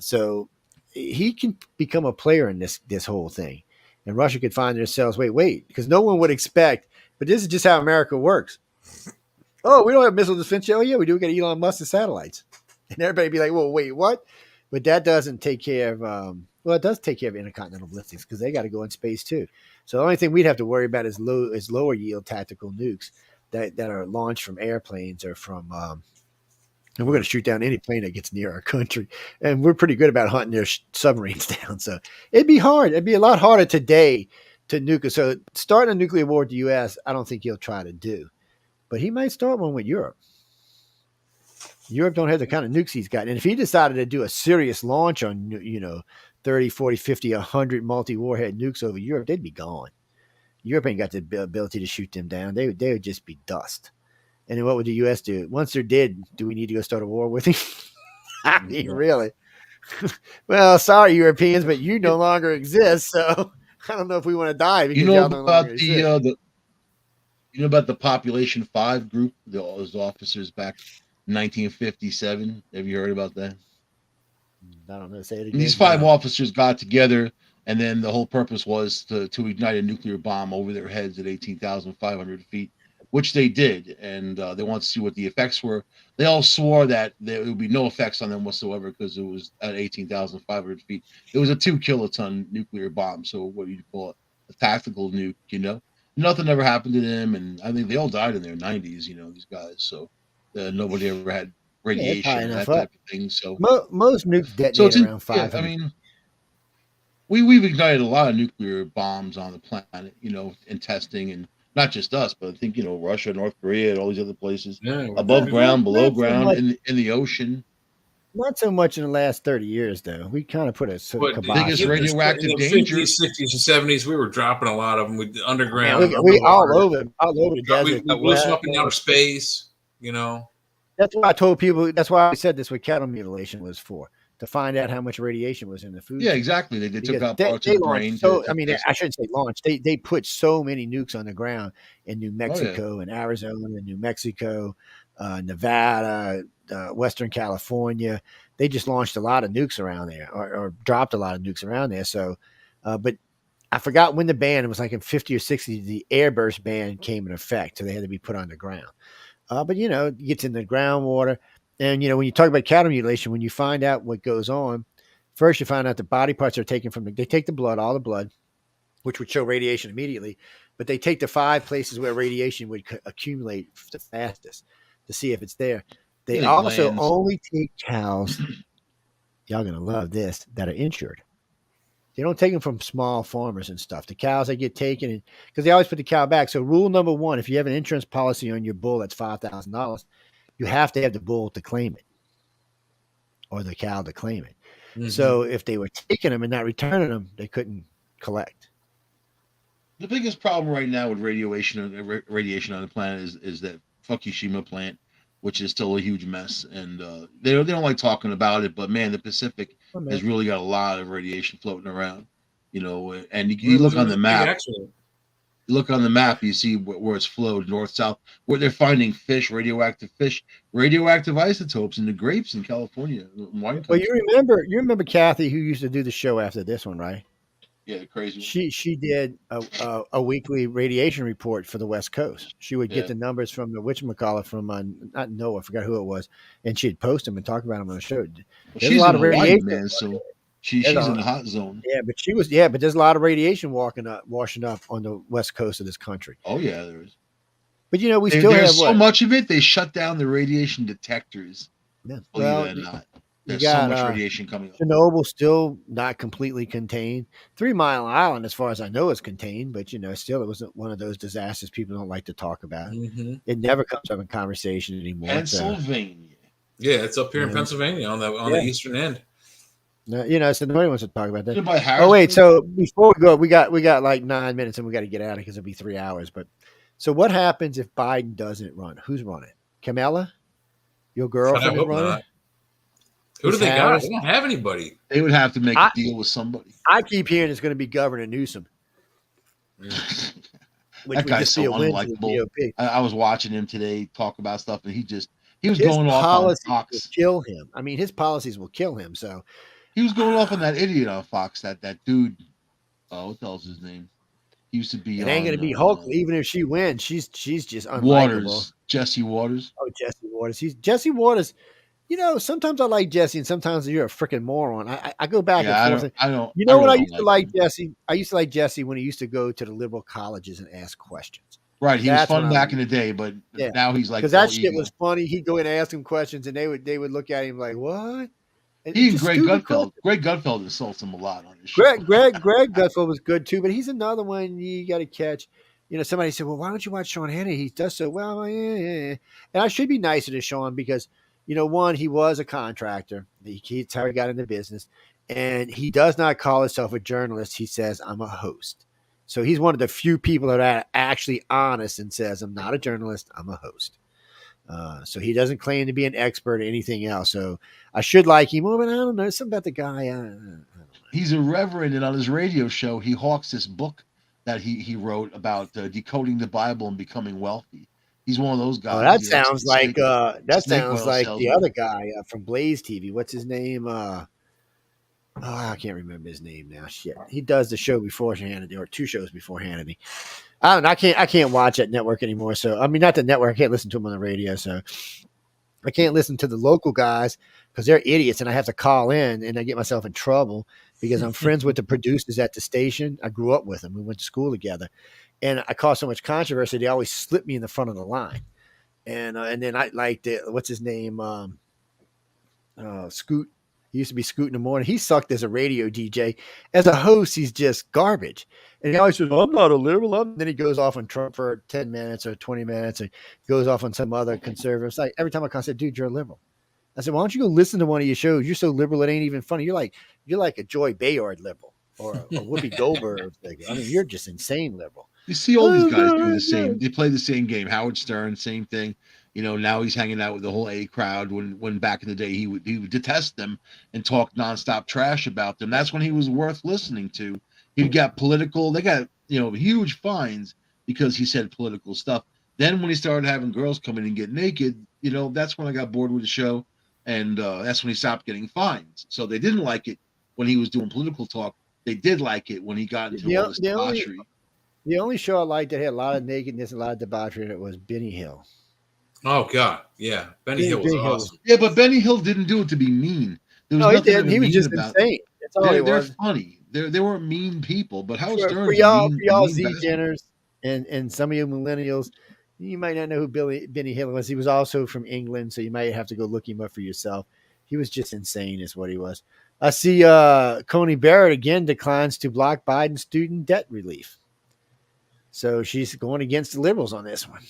Speaker 3: So he can become a player in this whole thing, and Russia could find themselves wait, because no one would expect. But this is just how America works. Oh, we don't have missile defense yet. Oh yeah, we do. We got Elon Musk's satellites, and everybody be like, well, wait, what? But that doesn't take care of. Well, it does take care of intercontinental ballistics because they got to go in space too. So the only thing we'd have to worry about is lower yield tactical nukes that are launched from airplanes or from, and we're going to shoot down any plane that gets near our country. And we're pretty good about hunting their submarines down. So it'd be hard. It'd be a lot harder today to nuke. So starting a nuclear war with the U.S., I don't think he'll try to do, but he might start one with Europe. Europe don't have the kind of nukes he's got. And if he decided to do a serious launch on, 30, 40, 50, 100 multi-warhead nukes over Europe, they'd be gone. Europe ain't got the ability to shoot them down. They would just be dust. And then what would the U.S. do? Once they're dead, do we need to go start a war with him? I mean, really? Well, sorry, Europeans, but you no longer exist. So I don't know if we want to die. Because y'all no longer exist.
Speaker 1: About the Population 5 group, those officers back 1957. Have you heard about that?
Speaker 3: I don't know. Say it again.
Speaker 1: These 5 officers got together, and then the whole purpose was to ignite a nuclear bomb over their heads at 18,500 feet, which they did. And they wanted to see what the effects were. They all swore that there would be no effects on them whatsoever because it was at 18,500 feet. It was a 2 kiloton nuclear bomb. So what do you call it? A tactical nuke, Nothing ever happened to them. And I think they all died in their 90s, these guys. So nobody ever had radiation and that type of thing. So
Speaker 3: most nukes detonate around 500.
Speaker 1: Yeah, I mean, we've ignited a lot of nuclear bombs on the planet, in testing, and not just us, but I think Russia, North Korea, and all these other places, above ground, below ground, in the ocean.
Speaker 3: Not so much in the last 30 years, though. We kind of put a
Speaker 1: the biggest radioactive danger.
Speaker 2: 50s, 60s, and 70s, we were dropping a lot of them with underground.
Speaker 3: Yeah, we all over the desert.
Speaker 2: We blew some up in outer space,
Speaker 3: That's why I told people. That's why I said this. What cattle mutilation was for, to find out how much radiation was in the food.
Speaker 1: Yeah, exactly. They took out parts of the brain.
Speaker 3: So I shouldn't say launch. They put so many nukes on the ground in New Mexico and Arizona and New Mexico, Nevada, Western California. They just launched a lot of nukes around there, or dropped a lot of nukes around there. So, but I forgot when the ban. It was like in 50 or 60. The airburst ban came in effect, so they had to be put on the ground. But it gets in the groundwater, and when you talk about cattle mutilation, when you find out what goes on, First, you find out the body parts are taken from they take the blood, all the blood, which would show radiation immediately, but they take the 5 places where radiation would accumulate the fastest to see if it's there. They also
Speaker 1: glands.
Speaker 3: only take cows, y'all going to love this, that are insured. They don't take them from small farmers and stuff. The cows that get taken, because they always put the cow back. So rule number 1, if you have an insurance policy on your bull that's $5,000, you have to have the bull to claim it or the cow to claim it. Mm-hmm. So if they were taking them and not returning them, they couldn't collect.
Speaker 1: The biggest problem right now with radiation on the planet is that Fukushima plant, which is still a huge mess, and they don't like talking about it. But man, the Pacific has really got a lot of radiation floating around, And you look on the map. You look on the map, you see where it's flowed north, south, where they're finding radioactive isotopes in the grapes in California.
Speaker 3: Well, you remember Kathy, who used to do the show after this one, right?
Speaker 1: Yeah, crazy.
Speaker 3: She did a weekly radiation report for the West Coast. She would get the numbers from the whatchamacallit from not NOAA, I forgot who it was, and she'd post them and talk about them on the show.
Speaker 1: She's a lot of radiation, man. So she's in the hot zone.
Speaker 3: Yeah, but there's a lot of radiation washing up on the West Coast of this country.
Speaker 1: Oh yeah, there is.
Speaker 3: But we still have
Speaker 1: so much of it. They shut down the radiation detectors.
Speaker 3: Yeah.
Speaker 1: Believe it or not. There's so much radiation coming up.
Speaker 3: Chernobyl still not completely contained. 3 Mile Island, as far as I know, is contained, but still it wasn't one of those disasters people don't like to talk about.
Speaker 2: Mm-hmm.
Speaker 3: It never comes up in conversation anymore.
Speaker 1: Pennsylvania.
Speaker 2: Yeah, it's up here in Pennsylvania on the eastern end.
Speaker 3: No, so nobody wants to talk about that.
Speaker 1: Oh
Speaker 3: wait, so before we go, we got like 9 minutes and we got to get out of it because it'll be 3 hours. But so what happens if Biden doesn't run? Who's running? Kamala? Your girlfriend is running?
Speaker 2: Who do they got? They don't have anybody.
Speaker 1: They would have to make a deal with somebody.
Speaker 3: I keep hearing it's going to be Governor Newsom.
Speaker 1: That guy's so unlikable. I was watching him today talk about stuff, and he was going off on Fox.
Speaker 3: Will kill him. I mean, his policies will kill him. So
Speaker 1: he was going off on that idiot on Fox. That dude. What the hell's his name? He used to be.
Speaker 3: It ain't going to be Hulk. Even if she wins, she's just unlikable.
Speaker 1: Waters. Jesse Waters.
Speaker 3: Oh, Jesse Waters. Jesse Waters. Sometimes I like Jesse, and sometimes you're a freaking moron. I go back and forth.
Speaker 1: I don't.
Speaker 3: I used to like Jesse? I used to like Jesse when he used to go to the liberal colleges and ask questions.
Speaker 1: Right, he was fun back in the day, but now he's like
Speaker 3: because that shit was funny. He'd go in and ask him questions, and they would look at him like, "What?"
Speaker 1: Greg Gutfeld insults him a lot on his show.
Speaker 3: Greg Gutfeld was good too, but he's another one you got to catch. Somebody said, "Well, why don't you watch Sean Hannity? He does so well." Yeah. And I should be nicer to Sean because. One, he was a contractor. That's how he got into business. And he does not call himself a journalist. He says, I'm a host. So he's one of the few people that are actually honest and says, I'm not a journalist. I'm a host. So he doesn't claim to be an expert or anything else. So I should like him. But I don't know. Something about the guy. I don't know.
Speaker 1: He's a reverend. And on his radio show, he hawks this book that he wrote about decoding the Bible and becoming wealthy. He's one of those guys.
Speaker 3: Oh, that sounds like the other guy from Blaze TV. What's his name? I can't remember his name now. Shit, he does the show before Hannity, or 2 shows before Hannity. I don't know. I can't watch that network anymore. So I mean, not the network. I can't listen to him on the radio. So I can't listen to the local guys because they're idiots, and I have to call in, and I get myself in trouble because I'm friends with the producers at the station. I grew up with them. We went to school together. And I caused so much controversy, they always slip me in the front of the line. And then I liked it. What's his name? Scoot. He used to be Scoot in the morning. He sucked as a radio DJ. As a host, he's just garbage. And he always says, I'm not a liberal. Then he goes off on Trump for 10 minutes or 20 minutes and goes off on some other conservative. It's like every time I call, I said, dude, you're a liberal. I said, why don't you go listen to one of your shows? You're so liberal, it ain't even funny. You're like a Joy Bayard liberal or a Whoopi Goldberg. I mean, you're just insane liberal.
Speaker 1: You see all these guys do the same. They play the same game. Howard Stern, same thing. Now he's hanging out with the whole A crowd. When back in the day he would detest them and talk nonstop trash about them. That's when he was worth listening to. He got political. They got huge fines because he said political stuff. Then when he started having girls come in and get naked, that's when I got bored with the show, and that's when he stopped getting fines. So they didn't like it when he was doing political talk. They did like it when he got into all this debauchery.
Speaker 3: The only show I liked that had a lot of nakedness and a lot of debauchery in it was Benny Hill.
Speaker 2: Oh, God. Yeah. Benny Hill was awesome.
Speaker 1: Yeah, but Benny Hill didn't do it to be mean. There was
Speaker 3: No, he
Speaker 1: nothing
Speaker 3: didn't.
Speaker 1: ever
Speaker 3: He was
Speaker 1: mean
Speaker 3: just
Speaker 1: about.
Speaker 3: insane. That's all he
Speaker 1: They're
Speaker 3: was.
Speaker 1: funny. They weren't mean people, but Howard
Speaker 3: For
Speaker 1: Stern's
Speaker 3: y'all,
Speaker 1: a mean
Speaker 3: Z
Speaker 1: bastard.
Speaker 3: Jenners and some of you millennials, you might not know who Benny Hill was. He was also from England, so you might have to go look him up for yourself. He was just insane, is what he was. I see Coney Barrett again declines to block Biden student debt relief. So she's going against the liberals on this one,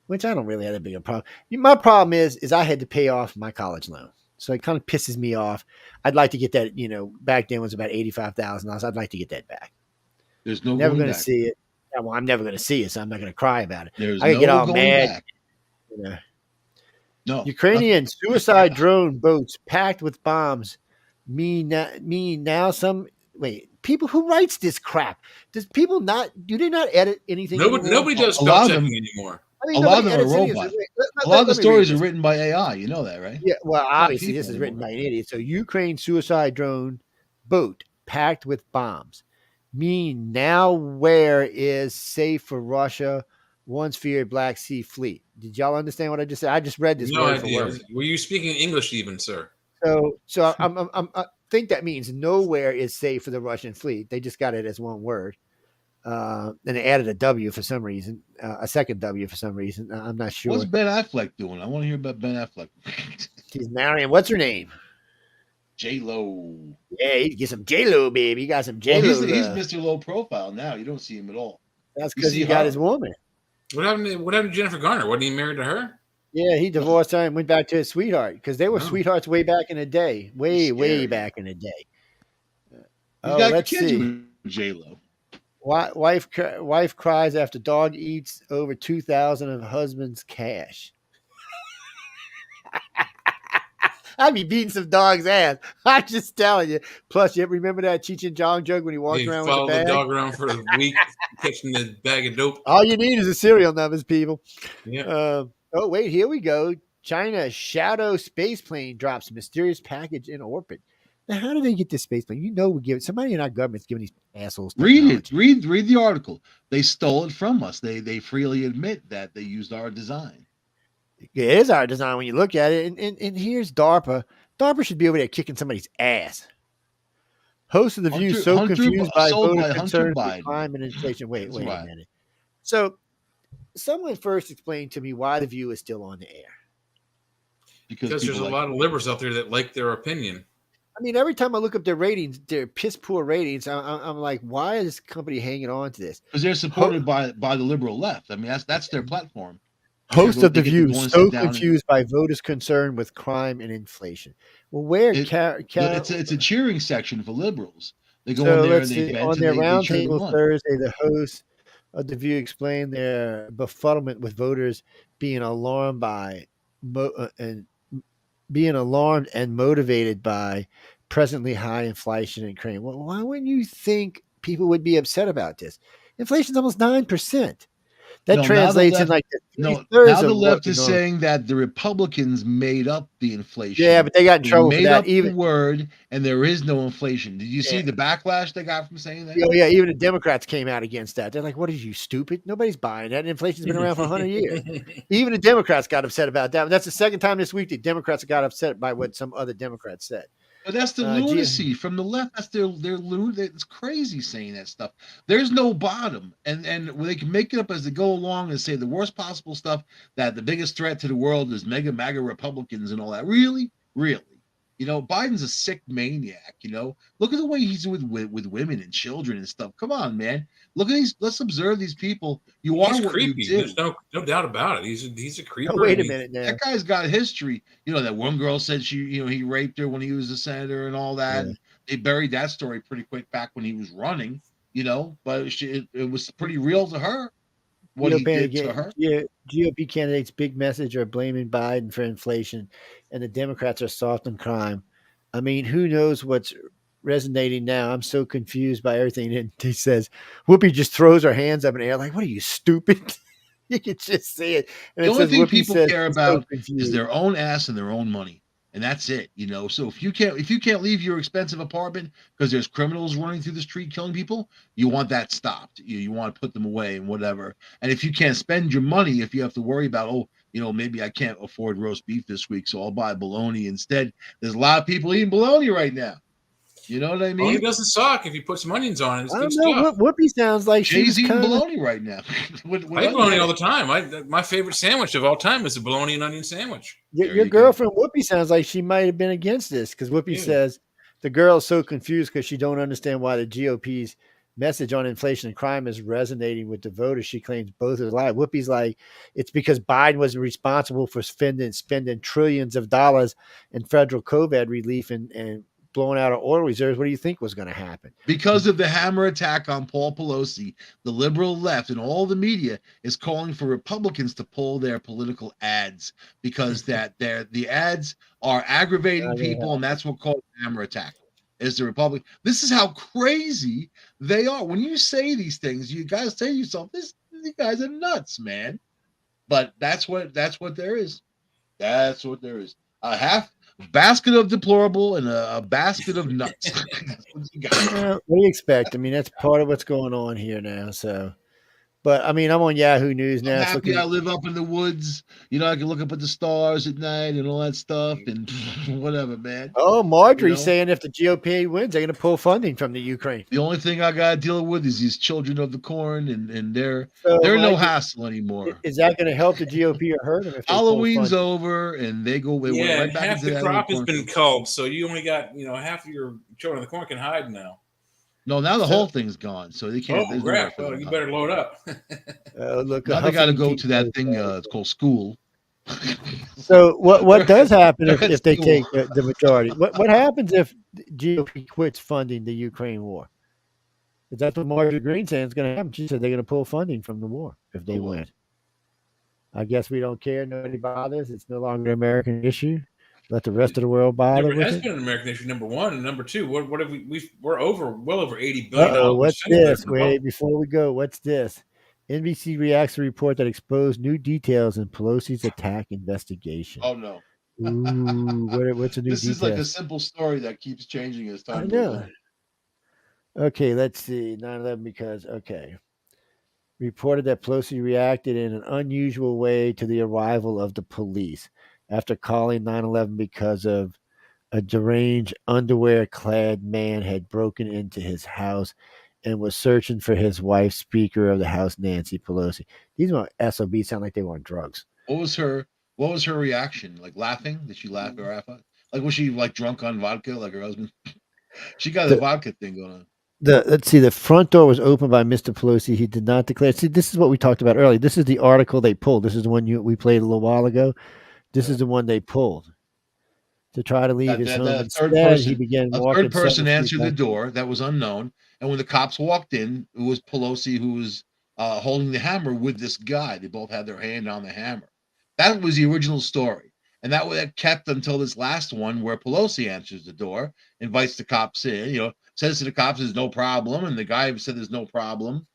Speaker 3: which I don't really have a big problem. My problem is I had to pay off my college loan. So it kind of pisses me off. I'd like to get that, back then it was about $85,000. I'd like to get that back.
Speaker 1: There's no
Speaker 3: Never
Speaker 1: going
Speaker 3: going to
Speaker 1: back.
Speaker 3: see it. Yeah, well, I'm never going to see it, so I'm not going to cry about it.
Speaker 1: There's
Speaker 3: I could
Speaker 1: no
Speaker 3: get all
Speaker 1: going
Speaker 3: mad.
Speaker 1: back.
Speaker 3: You
Speaker 1: No.
Speaker 3: Ukrainian suicide drone boats packed with bombs mean now some people who writes this crap. Do they not edit anything anymore?
Speaker 2: Nobody does
Speaker 1: A lot
Speaker 2: spell
Speaker 1: of
Speaker 2: checking
Speaker 1: them-
Speaker 2: anymore.
Speaker 3: I mean,
Speaker 1: a lot of
Speaker 3: nobody
Speaker 1: them are
Speaker 3: edits any of
Speaker 1: robots.
Speaker 3: this.
Speaker 1: A lot of the
Speaker 3: Let me read
Speaker 1: stories are
Speaker 3: this.
Speaker 1: written by AI. You know that, right?
Speaker 3: Yeah, well, obviously
Speaker 1: people
Speaker 3: this is written
Speaker 1: anymore.
Speaker 3: by an idiot. So Ukraine suicide drone boat packed with bombs. Now where is safe for Russia once feared Black Sea fleet? Did y'all understand what I just said? I just read this
Speaker 2: No
Speaker 3: word for
Speaker 2: idea.
Speaker 3: word.
Speaker 2: Were you speaking English even, sir?
Speaker 3: So I think that means nowhere is safe for the Russian fleet. They just got it as one word. And they added a W for some reason, a second W for some reason. I'm not sure.
Speaker 1: What's Ben Affleck doing? I want to hear about Ben Affleck.
Speaker 3: He's marrying. What's her name?
Speaker 1: J-Lo.
Speaker 3: Yeah, he get some J-Lo, baby. He got some
Speaker 1: Well,
Speaker 3: J-Lo.
Speaker 1: he's Mr. Low Profile now. You don't see him at all.
Speaker 3: That's
Speaker 1: you
Speaker 3: because
Speaker 1: see
Speaker 3: he got
Speaker 1: her.
Speaker 3: his woman.
Speaker 2: What happened to Jennifer Garner? Wasn't he married to her?
Speaker 3: Yeah, he divorced her and went back to his sweetheart because they were
Speaker 2: Oh.
Speaker 3: sweethearts way back in the day. Way
Speaker 1: Scary.
Speaker 3: back in the day.
Speaker 1: He's got
Speaker 3: Let's
Speaker 1: kids
Speaker 3: see.
Speaker 1: with J-Lo.
Speaker 3: Wife cries after dog eats over 2,000 of husband's cash. I'd be beating some dog's ass. I'm just telling you. Plus, you remember that Cheech and Chong joke when he walked
Speaker 2: He
Speaker 3: around with the
Speaker 2: followed
Speaker 3: bag?
Speaker 2: the dog around for a week, catching the bag of dope.
Speaker 3: All you need is a serial numbers, people.
Speaker 2: Yeah.
Speaker 3: Wait, here we go. China shadow space plane drops mysterious package in orbit. Now, how did they get this space plane? We give it. Somebody in our government's giving these assholes
Speaker 1: Read
Speaker 3: technology.
Speaker 1: it. Read the article. They stole it from us. They freely admit that they used our design.
Speaker 3: It is our design when you look at it. And here's DARPA. DARPA should be over there kicking somebody's ass. Host of the View confused by voter concerns with climate and inflation. Wait a minute. So someone first explained to me why the View is still on the air.
Speaker 2: Because there's a lot of liberals out there that like their opinion.
Speaker 3: I mean, every time I look up their ratings, their piss poor ratings, I'm like, why is this company hanging on to this?
Speaker 1: Because they're supported by the liberal left. I mean, that's their platform.
Speaker 3: Host of the View so confused by voters' concern with crime and inflation. Well, where
Speaker 1: it's a cheering section for liberals. They go
Speaker 3: so
Speaker 1: in there
Speaker 3: let's
Speaker 1: and they
Speaker 3: see, on their
Speaker 1: cheer
Speaker 3: roundtable
Speaker 1: them on.
Speaker 3: Thursday, the host of the View explained their befuddlement with voters being alarmed and motivated by presently high inflation and Ukraine. Well, why wouldn't you think people would be upset about this? Inflation's almost 9%. That translates in like
Speaker 1: now the left is saying that the Republicans made up the inflation.
Speaker 3: Yeah, but they got in trouble for that.
Speaker 1: Even the word, and there is no inflation. Did you see the backlash they got from saying that?
Speaker 3: Yeah, even the Democrats came out against that. They're like, "What are you, stupid? Nobody's buying that. Inflation's been around for 100 years." Even the Democrats got upset about that. That's the second time this week the Democrats got upset by what some other Democrats said.
Speaker 1: But that's the lunacy from the left. That's their it's crazy saying that stuff. There's no bottom, and they can make it up as they go along and say the worst possible stuff, that the biggest threat to the world is MAGA Republicans and all that. Really. Biden's a sick maniac. Look at the way he's with women and children and stuff. Come on, man. Look at these. Let's observe these people. You are what
Speaker 2: creepy.
Speaker 1: you do.
Speaker 2: There's no doubt about it. He's a creeper.
Speaker 3: Oh, wait a minute now.
Speaker 1: That guy's got history. That one girl said he raped her when he was a senator and all that. Yeah. And they buried that story pretty quick back when he was running. But it was pretty real to her. What he did to her.
Speaker 3: GOP candidates' big message are blaming Biden for inflation, and the Democrats are soft on crime. I mean, who knows what's resonating now? I'm so confused by everything. And he says, Whoopi just throws her hands up in the air like, what are you, stupid? You can just see it. And
Speaker 1: the only thing
Speaker 3: Whoopi
Speaker 1: people care about is their own ass and their own money. And that's it, So if you can't leave your expensive apartment because there's criminals running through the street killing people, you want that stopped. You want to put them away and whatever. And if you can't spend your money, if you have to worry about, maybe I can't afford roast beef this week, so I'll buy bologna instead. There's a lot of people eating bologna right now. You know what I mean?
Speaker 2: Bologna doesn't suck if you put some onions on it. It's
Speaker 3: I
Speaker 2: good
Speaker 3: don't know.
Speaker 2: stuff.
Speaker 3: Whoopi sounds like she was
Speaker 1: Jay's eating
Speaker 3: kind of.
Speaker 1: bologna right now.
Speaker 2: I eat bologna all the time. My favorite sandwich of all time is a bologna and onion sandwich.
Speaker 3: Your girlfriend Whoopi sounds like she might have been against this because Whoopi says the girl is so confused because she don't understand why the GOP's message on inflation and crime is resonating with the voters. She claims both are live. Whoopi's like, it's because Biden was responsible for spending trillions of dollars in federal COVID relief and blowing out our oil reserves. What do you think was going to happen?
Speaker 1: Because of the hammer attack on Paul Pelosi, the liberal left and all the media is calling for Republicans to pull their political ads because the ads are aggravating people, and that's what caused the hammer attack. Is the Republic? This is how crazy they are. When you say these things, you guys say to yourself, "These guys are nuts, man." But that's what there is. That's what there is. A half basket of deplorable and a basket of nuts.
Speaker 3: What do you expect? I mean, that's part of what's going on here now. So, but I mean, I'm on Yahoo News now.
Speaker 1: I'm happy I live up in the woods. I can look up at the stars at night and all that stuff and whatever, man.
Speaker 3: Oh, Marjorie's saying if the GOP wins, they're going to pull funding from the Ukraine.
Speaker 1: The only thing I got to deal with is these children of the corn, and they're no hassle anymore.
Speaker 3: Is that going to help the GOP or hurt them? If
Speaker 1: Halloween's over and they went right back
Speaker 2: half
Speaker 1: into
Speaker 2: the
Speaker 1: that
Speaker 2: crop has been culled, so you only got half of your children of the corn can hide now.
Speaker 1: No, now the whole thing's gone, so they can't.
Speaker 2: Oh, crap! Well, you better load up.
Speaker 3: Look,
Speaker 1: now they got to go to that thing. It's called school.
Speaker 3: So what does happen if they take the majority? What happens if GOP quits funding the Ukraine war? Because that's what Marjorie Greene said is going to happen. She said they're going to pull funding from the war if they win. I guess we don't care. Nobody bothers. It's no longer an American issue. Let the rest of the world bother with it. It has
Speaker 2: been an American issue, number one. And number two, what have we're well over $80 billion.
Speaker 3: What's this? Wait, before we go, what's this? NBC reacts to a report that exposed new details in Pelosi's attack investigation.
Speaker 1: Oh, no.
Speaker 3: Ooh, what's a new detail?
Speaker 1: This is like a simple story that keeps changing as time goes on.
Speaker 3: Okay, let's see. 9/11 because, reported that Pelosi reacted in an unusual way to the arrival of the police after calling 9/11 because of a deranged underwear-clad man had broken into his house and was searching for his wife, Speaker of the House, Nancy Pelosi. These SOBs sound like they were on drugs.
Speaker 1: What was her reaction? Like laughing? Did she laugh or laugh? Like was she like drunk on vodka like her husband? She got the vodka thing going on.
Speaker 3: Let's see. The front door was opened by Mr. Pelosi. He did not declare. See, this is what we talked about earlier. This is the article they pulled. This is the one we played a little while ago. This is the one they pulled to try to leave his home. Instead, he began walking.
Speaker 1: A third person answered the door that was unknown, and when the cops walked in, it was Pelosi who was holding the hammer with this guy. They both had their hand on the hammer. That was the original story, and that kept until this last one where Pelosi answers the door, invites the cops in. Says to the cops, "There's no problem," and the guy said, "There's no problem,"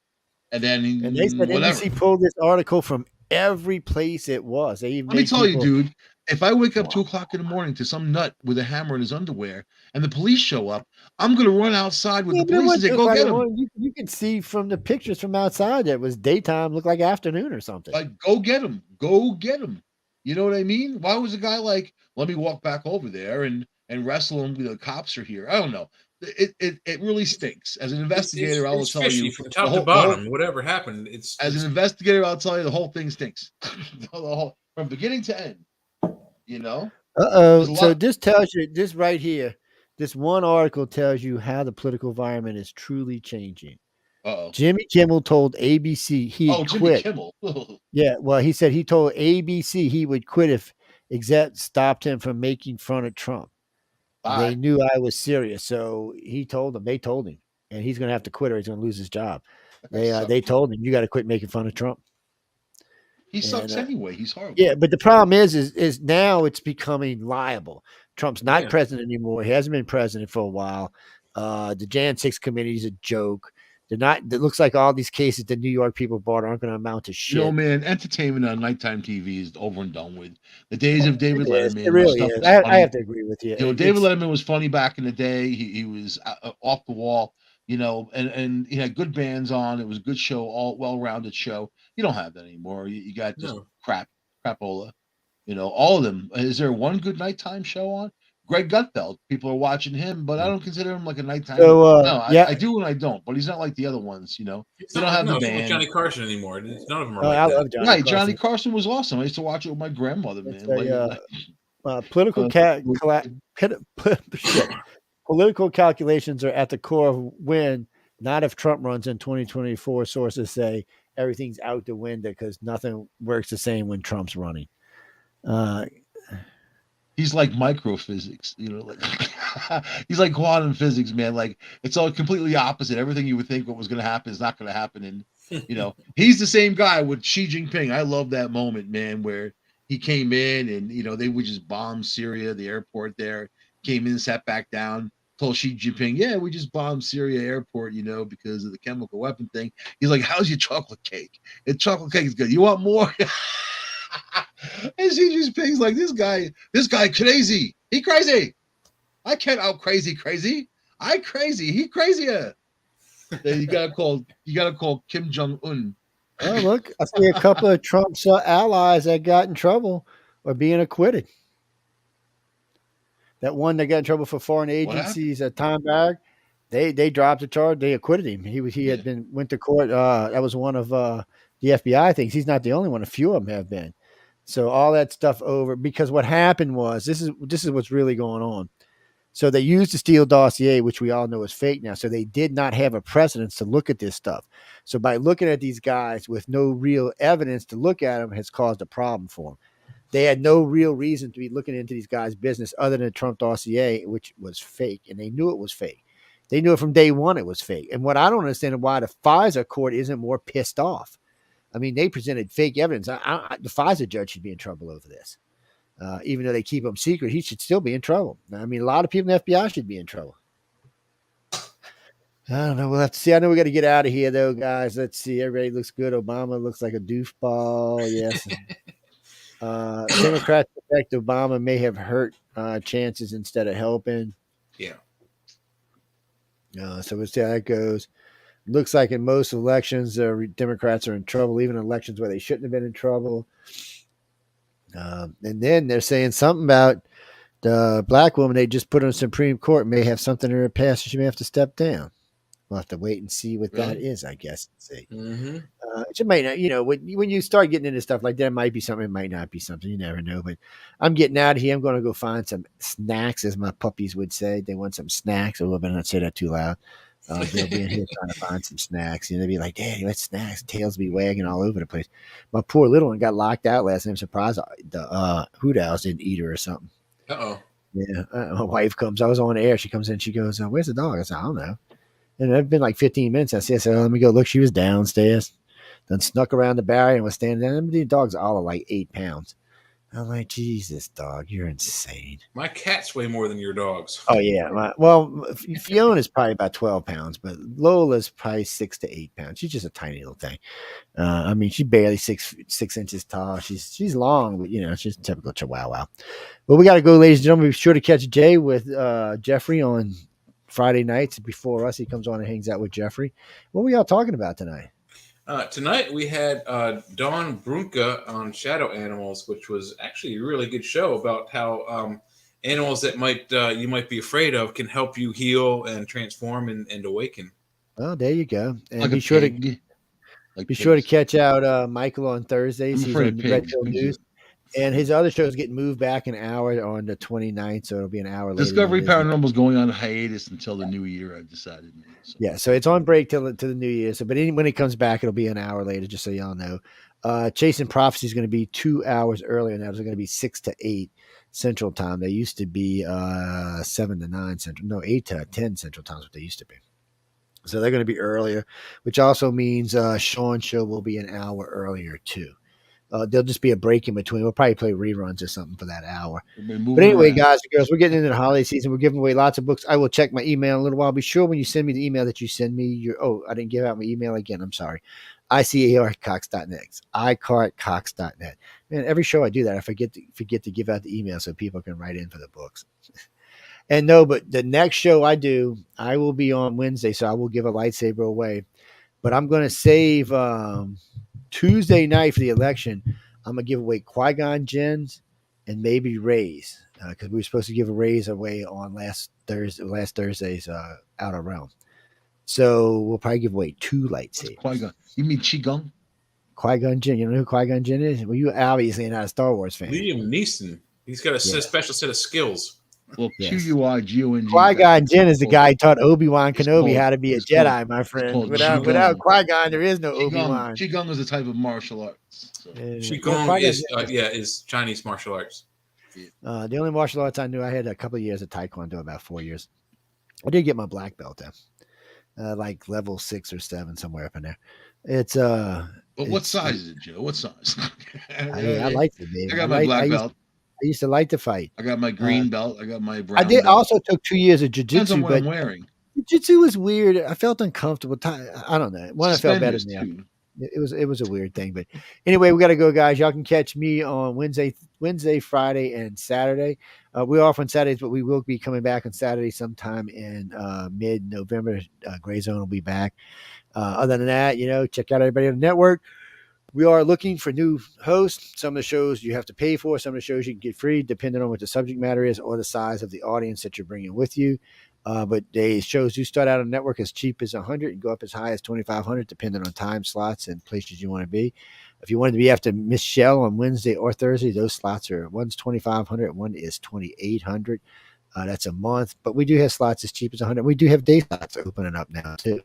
Speaker 1: and then
Speaker 3: they said NBC pulled this article from every place it was. Let
Speaker 1: me tell you, dude. If I wake up 2:00 in the morning to some nut with a hammer in his underwear and the police show up, I'm going to run outside with the police and say, "Go get him."
Speaker 3: You can see from the pictures from outside that it was daytime, looked like afternoon or something.
Speaker 1: Like, go get him. Go get him. You know what I mean? Why was the guy like, let me walk back over there and wrestle him? The cops are here. I don't know. It really stinks. As an investigator, I will tell you
Speaker 2: from top to bottom, whatever happened.
Speaker 1: As an investigator, I'll tell you the whole thing stinks. From beginning to end.
Speaker 3: So this tells you, this right here, this one article tells you how the political environment is truly changing. Jimmy Kimmel told ABC he quit.
Speaker 1: Jimmy Kimmel.
Speaker 3: Yeah, well, he said he told ABC he would quit if execs stopped him from making fun of Trump. They knew I was serious, so they told him, and he's going to have to quit or he's going to lose his job. They told him, you got to quit making fun of Trump.
Speaker 1: He sucks anyway. He's horrible.
Speaker 3: Yeah, but the problem is now it's becoming liable. Trump's not president anymore. He hasn't been president for a while. The Jan 6 committee is a joke. They're not. It looks like all these cases the New York people bought aren't going to amount to shit.
Speaker 1: Man, entertainment on nighttime TV is over and done with. The days of David Letterman.
Speaker 3: It really is. I have to agree with you.
Speaker 1: David Letterman was funny back in the day. He was off the wall. And he had good bands on. It was a good show, all well-rounded show. You don't have that anymore. You got just crap. crapola. All of them. Is there one good nighttime show on? Greg Gutfeld. People are watching him, but I don't consider him like a nighttime.
Speaker 3: So,
Speaker 1: no,
Speaker 3: yeah.
Speaker 1: I do and I don't. But he's not like the other ones. They don't
Speaker 2: it's
Speaker 1: have the
Speaker 2: not
Speaker 1: band.
Speaker 2: like Johnny Carson anymore. None of them are
Speaker 3: Oh,
Speaker 2: like
Speaker 3: I
Speaker 2: that.
Speaker 3: love Johnny
Speaker 1: Right,
Speaker 3: Carson.
Speaker 1: Johnny Carson was awesome. I used to watch it with my grandmother, man.
Speaker 3: Political political calculations are at the core of when, not if Trump runs in 2024. Sources say everything's out the window because nothing works the same when Trump's running.
Speaker 1: He's like microphysics, he's like quantum physics, man. Like it's all completely opposite. Everything you would think what was going to happen is not going to happen. And he's the same guy with Xi Jinping. I love that moment, man, where he came in and they would just bomb Syria, the airport there. Came in, sat back down, told Xi Jinping, "Yeah, we just bombed Syria airport, because of the chemical weapon thing." He's like, "How's your chocolate cake? And chocolate cake is good. You want more?" And Xi Jinping's like, this guy crazy. He crazy. I can't out crazy. I crazy. He crazier. Then you gotta call Kim Jong-un.
Speaker 3: Oh, look, I see a couple of Trump's allies that got in trouble are being acquitted. That one that got in trouble for foreign agencies at Tom Barrack, they dropped the charge. They acquitted him. He had went to court. That was one of the FBI things. He's not the only one. A few of them have been. So all that stuff over, because what happened was, this is what's really going on. So they used the Steele dossier, which we all know is fake now. So they did not have a precedence to look at this stuff. So by looking at these guys with no real evidence to look at them has caused a problem for them. They had no real reason to be looking into these guys' business other than the Trump dossier, which was fake. And they knew it was fake. They knew it from day one it was fake. And what I don't understand is why the FISA court isn't more pissed off. I mean, they presented fake evidence. The FISA judge should be in trouble over this. Even though they keep him secret, he should still be in trouble. I mean, a lot of people in the FBI should be in trouble. I don't know. We'll have to see. I know we got to get out of here, though, guys. Let's see. Everybody looks good. Obama looks like a doofball. Yes. Democrats suspect Obama may have hurt chances instead of helping.
Speaker 2: Yeah.
Speaker 3: So we'll see how that goes. Looks like in most elections, Democrats are in trouble, even elections where they shouldn't have been in trouble. And then they're saying something about the black woman they just put on the Supreme Court may have something in her past. She may have to step down. We'll have to wait and see what that is, I guess. See.
Speaker 2: Mm-hmm.
Speaker 3: It might not, when you start getting into stuff like that, it might be something, it might not be something. You never know. But I'm getting out of here. I'm going to go find some snacks, as my puppies would say. They want some snacks. I better not say that too loud. They'll be in here trying to find some snacks. They'll be like, "Daddy, what snacks?" Tails be wagging all over the place. My poor little one got locked out last night. I'm surprised the hoot owls didn't eat her or something.
Speaker 2: Uh-oh.
Speaker 3: Yeah. My wife comes. I was on air. She comes in. She goes, "Where's the dog?" I said, "I don't know." And it's been like 15 minutes. I said, "Let me go look." She was downstairs. Then snuck around the barrier and was standing there. The dogs all are like 8 pounds. I'm like, Jesus, dog, you're insane.
Speaker 2: My cats weigh more than your dogs.
Speaker 3: Oh, yeah. Fiona's probably about 12 pounds, but Lola's probably 6 to 8 pounds. She's just a tiny little thing. I mean, she's barely six inches tall. She's long, but, she's a typical Chihuahua. But we got to go, ladies and gentlemen. Be sure to catch Jay with Jeffrey on Friday nights before us. He comes on and hangs out with Jeffrey. What were y'all talking about tonight?
Speaker 2: Tonight we had Dawn Brunke on Shadow Animals, which was actually a really good show about how animals that you might be afraid of can help you heal and transform and awaken.
Speaker 3: Oh, there you go. And
Speaker 1: Like
Speaker 3: be sure to catch out Michael on Thursdays. He's on Red Pill News. And his other show is getting moved back an hour on the 29th, so it'll be an hour later.
Speaker 1: Discovery Paranormal is going on hiatus until the new year, I've decided. So.
Speaker 3: Yeah, so it's on break till the new year. So, but when it comes back, it'll be an hour later, just so y'all know. Chasing Prophecy is going to be 2 hours earlier now. It's going to be 6 to 8 Central Time. They used to be 7 to 9 Central. No, 8 to 10 Central Time is what they used to be. So they're going to be earlier, which also means Sean's show will be an hour earlier too. There'll just be a break in between. We'll probably play reruns or something for that hour. But anyway, guys and girls, we're getting into the holiday season. We're giving away lots of books. I will check my email in a little while. Be sure when you send me the email that you send me I didn't give out my email again. I'm sorry. ICARcox.net. iCartcox.net. Man, every show I do that, I forget to give out the email so people can write in for the books. And no, but the next show I do, I will be on Wednesday, so I will give a lightsaber away. But I'm going to save Tuesday night for the election. I'm gonna give away Qui-Gon Jinns and maybe Rays because we were supposed to give a Rays away on last Thursday's Outer Realm. So we'll probably give away 2 lightsabers.
Speaker 1: Qui-Gon. You mean Qigong?
Speaker 3: Qui-Gon Jinn. You know who Qui-Gon Jinn is? Well, you obviously not a Star Wars fan.
Speaker 2: Liam Neeson. He's got a special set of skills.
Speaker 1: Well, Q-U-I-G-O-N-G.
Speaker 3: Qui-Gon Jinn is the guy who taught Obi-Wan Kenobi how to be a Jedi, my friend.
Speaker 1: called
Speaker 3: Without Qui-Gon, there is no
Speaker 1: Qigong.
Speaker 3: Obi-Wan.
Speaker 1: Qigong is a type of martial arts. So.
Speaker 2: Qigong is Chinese martial arts.
Speaker 3: The only martial arts I knew, I had a couple of years of Taekwondo, about 4 years. I did get my black belt though, like level 6 or 7, somewhere up in there. It's
Speaker 1: But what size is it, Joe? What size?
Speaker 3: I like it, baby.
Speaker 1: I got my black belt.
Speaker 3: I used to like to fight.
Speaker 1: I got my green belt. I got my brown.
Speaker 3: I did.
Speaker 1: Belt.
Speaker 3: Also took 2 years of
Speaker 1: Depends on
Speaker 3: jiu-jitsu,
Speaker 1: what
Speaker 3: but
Speaker 1: I'm wearing.
Speaker 3: jiu-jitsu was weird. I felt uncomfortable. I don't know. One, I felt better than the other. It was a weird thing, but anyway, we got to go, guys. Y'all can catch me on Wednesday, Friday, and Saturday. We're off on Saturdays, but we will be coming back on Saturday sometime in mid-November. Gray Zone will be back. Other than that, check out everybody on the network. We are looking for new hosts. Some of the shows you have to pay for. Some of the shows you can get free, depending on what the subject matter is or the size of the audience that you're bringing with you. But the shows do start out on the network as cheap as $100 and go up as high as $2,500, depending on time slots and places you want to be. If you wanted to be after Miss Shell on Wednesday or Thursday, those slots are one's $2,500 and one is $2,800. That's a month, but we do have slots as cheap as $100. We do have day slots opening up now too.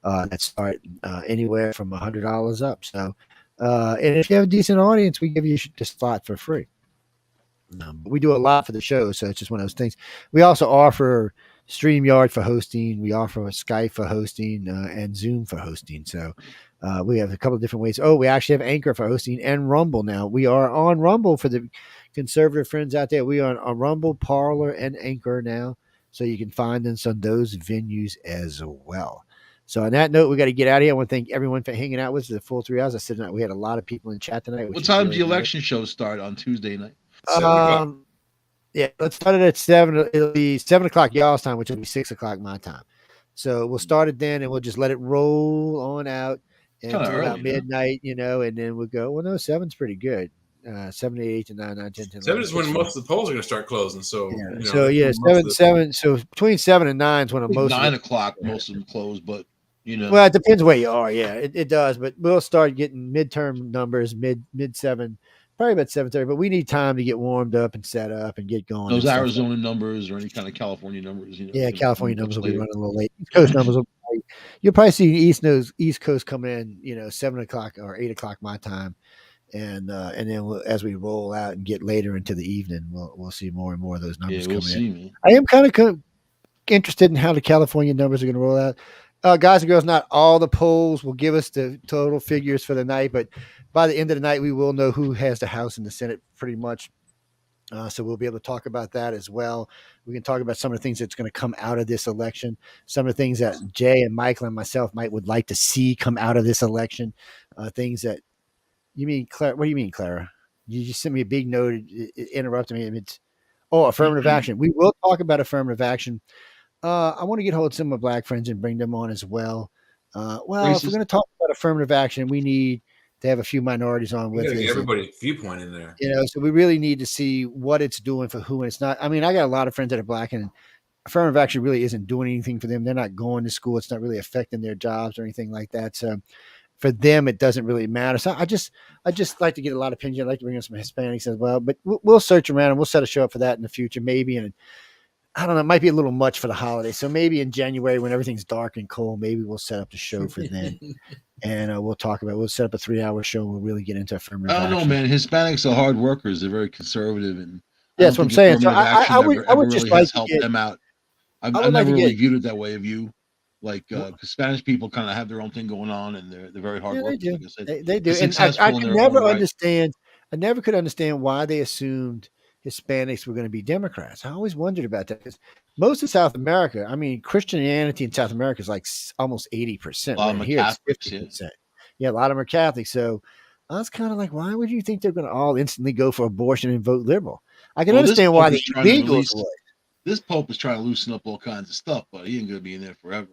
Speaker 3: That start anywhere from $100 up. So, and if you have a decent audience, we give you the slot for free. But we do a lot for the show, so it's just one of those things. We also offer StreamYard for hosting. We offer Skype for hosting and Zoom for hosting. So we have a couple of different ways. Oh, we actually have Anchor for hosting and Rumble now. We are on Rumble for the conservative friends out there. We are on Rumble, Parler, and Anchor now. So you can find us on those venues as well. So on that note, we got to get out of here. I want to thank everyone for hanging out with us the full 3 hours. I said we had a lot of people in chat tonight.
Speaker 1: What time does the election show start on Tuesday night?
Speaker 3: Yeah, let's start it at 7. It'll be 7 o'clock y'all's time, which will be 6 o'clock my time. So we'll start it then, and we'll just let it roll on out until about midnight, and then we'll go. Well, no, 7's pretty good. 7, 8 to 9, 9, 10, 10.
Speaker 2: 7 is when most of the polls are going to start closing. So,
Speaker 3: seven. So between 7 and 9 is when most
Speaker 1: 9 o'clock most of them close, but
Speaker 3: well, it depends where you are. Yeah, it does. But we'll start getting midterm numbers mid 7, probably about 7:30. But we need time to get warmed up and set up and get going.
Speaker 1: Those Arizona numbers or any kind of California numbers,
Speaker 3: Yeah, California numbers will be running a little late. East Coast numbers will be late. You'll probably see East Coast coming in, 7 o'clock or 8 o'clock my time. And then as we roll out and get later into the evening, we'll see more and more of those numbers coming in. Man. I am kind of interested in how the California numbers are going to roll out. Guys and girls, not all the polls will give us the total figures for the night, but by the end of the night, we will know who has the House and the Senate pretty much. So we'll be able to talk about that as well. We can talk about some of the things that's going to come out of this election, some of the things that Jay and Michael and myself would like to see come out of this election, things that you mean, Clara. What do you mean, Clara? You just sent me a big note, interrupting me. It's affirmative action. We will talk about affirmative action. I want to get hold of some of my black friends and bring them on as well. If we're going to talk about affirmative action, we need to have a few minorities on with us.
Speaker 2: Everybody's viewpoint in there.
Speaker 3: So we really need to see what it's doing for who and it's not. I mean, I got a lot of friends that are black, and affirmative action really isn't doing anything for them. They're not going to school. It's not really affecting their jobs or anything like that. So for them, it doesn't really matter. So I just like to get a lot of opinions. I'd like to bring in some Hispanics as well, but we'll search around and we'll set a show up for that in the future, maybe. And I don't know, it might be a little much for the holidays. So maybe in January when everything's dark and cold, maybe we'll set up the show for then. And we'll set up a 3-hour show. We'll really get into affirmative action.
Speaker 1: I don't know, man. Hispanics are hard workers. They're very conservative. And
Speaker 3: that's what I'm saying. So I would just like to
Speaker 1: help them out. I've never really viewed it that way of you. Like, Spanish people kind of have their own thing going on, and they're very hard workers.
Speaker 3: They do. And I could never understand. I never could understand why they assumed Hispanics were going to be Democrats. I always wondered about that because most of South America, I mean, Christianity in South America is like almost 80%. Here it's 50%. Yeah, a lot of them are Catholic. So I was kind of like, why would you think they're going to all instantly go for abortion and vote liberal? I can understand why the illegals would.
Speaker 1: This Pope is trying to loosen up all kinds of stuff, but he ain't going to be in there forever.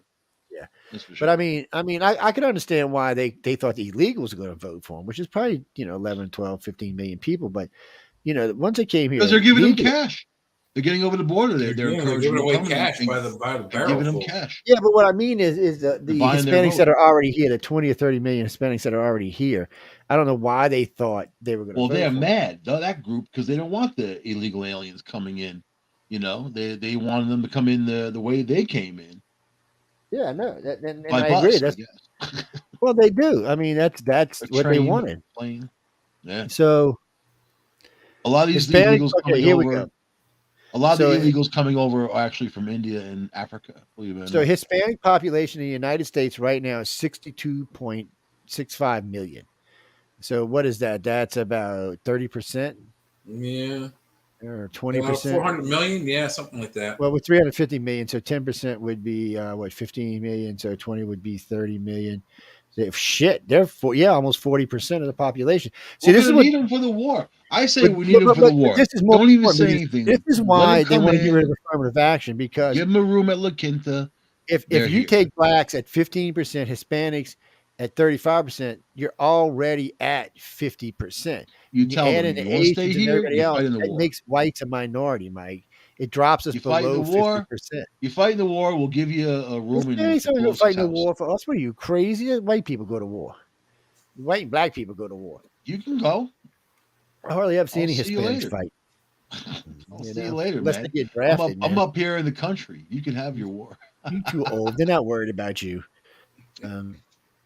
Speaker 3: Yeah.
Speaker 1: That's for
Speaker 3: But
Speaker 1: sure.
Speaker 3: I can understand why they thought the illegals were going to vote for him, which is probably 11, 12, 15 million people. But once they came here,
Speaker 1: Because they're giving them
Speaker 3: legally,
Speaker 1: cash. They're getting over the border. They're
Speaker 2: They're
Speaker 1: encouraging
Speaker 2: giving
Speaker 1: them
Speaker 2: away
Speaker 1: coming
Speaker 2: cash
Speaker 1: and
Speaker 2: by the
Speaker 1: giving them
Speaker 2: barrel full.
Speaker 1: cash.
Speaker 3: yeah. But what I mean is the
Speaker 1: buying their
Speaker 3: Hispanics
Speaker 1: vote.
Speaker 3: that are already here, the 20 or 30 million Hispanics that are already here. I don't know why they thought they were going to.
Speaker 1: Well,
Speaker 3: vote
Speaker 1: they're
Speaker 3: for him.
Speaker 1: mad, that group, because they don't want the illegal aliens coming in. They wanted them to come in the way they came in.
Speaker 3: Yeah, no, and
Speaker 1: By
Speaker 3: I agree.
Speaker 1: bus,
Speaker 3: That's
Speaker 1: I guess.
Speaker 3: well, they do. I mean, that's
Speaker 1: A
Speaker 3: what they
Speaker 1: train,
Speaker 3: wanted.
Speaker 1: plane. Yeah.
Speaker 3: So
Speaker 1: A lot of these
Speaker 3: Hispanics.
Speaker 1: illegals
Speaker 3: Okay,
Speaker 1: coming
Speaker 3: here we
Speaker 1: over.
Speaker 3: go.
Speaker 1: A lot
Speaker 3: So
Speaker 1: of the illegals coming over are actually from India and Africa. Believe it or
Speaker 3: So
Speaker 1: not.
Speaker 3: Hispanic population in the United States right now is 62.65 million. So what is that? That's about 30%
Speaker 2: Yeah.
Speaker 3: or
Speaker 2: About
Speaker 3: 20%.
Speaker 2: 400 million. Yeah, something like that.
Speaker 3: Well, with 350 million, so 10% would be 15 million. So 20 would be 30 million. Shit, they're almost 40% of the population. See,
Speaker 1: We're
Speaker 3: this is
Speaker 1: gonna
Speaker 3: what
Speaker 1: need them for the war. I say we need them for the
Speaker 3: but
Speaker 1: war.
Speaker 3: this is more
Speaker 1: Don't even
Speaker 3: important
Speaker 1: say
Speaker 3: because
Speaker 1: anything.
Speaker 3: this is
Speaker 1: Let
Speaker 3: why
Speaker 1: them
Speaker 3: they
Speaker 1: come
Speaker 3: want to get rid of
Speaker 1: in.
Speaker 3: affirmative action, because
Speaker 1: Give them a room at La Quinta.
Speaker 3: if
Speaker 1: They're
Speaker 3: you
Speaker 1: here.
Speaker 3: take blacks at 15%, Hispanics at 35%, you're already at 50%.
Speaker 1: You
Speaker 3: And you
Speaker 1: tell
Speaker 3: add
Speaker 1: them
Speaker 3: in
Speaker 1: you
Speaker 3: the
Speaker 1: want to stay
Speaker 3: Asians and
Speaker 1: here.
Speaker 3: everybody
Speaker 1: You
Speaker 3: else,
Speaker 1: fight in the
Speaker 3: that
Speaker 1: war.
Speaker 3: makes whites a minority, Mike. It drops us
Speaker 1: You fight in the
Speaker 3: below
Speaker 1: war.
Speaker 3: 50%.
Speaker 1: You fight in the war. We'll give you a room in
Speaker 3: Hispanics
Speaker 1: Mr.
Speaker 3: aren't going to fight
Speaker 1: Pelosi's
Speaker 3: no
Speaker 1: house.
Speaker 3: war for us. What are you, crazy? White people go to war. White and black people go to war.
Speaker 1: You can go.
Speaker 3: I hardly ever see
Speaker 1: I'll
Speaker 3: any
Speaker 1: see you
Speaker 3: Hispanics
Speaker 1: later.
Speaker 3: fight.
Speaker 1: I'll see you later,
Speaker 3: Unless
Speaker 1: man.
Speaker 3: they get drafted,
Speaker 1: I'm
Speaker 3: man.
Speaker 1: up here in the country. You can have your war.
Speaker 3: You too old. They're not worried about you. But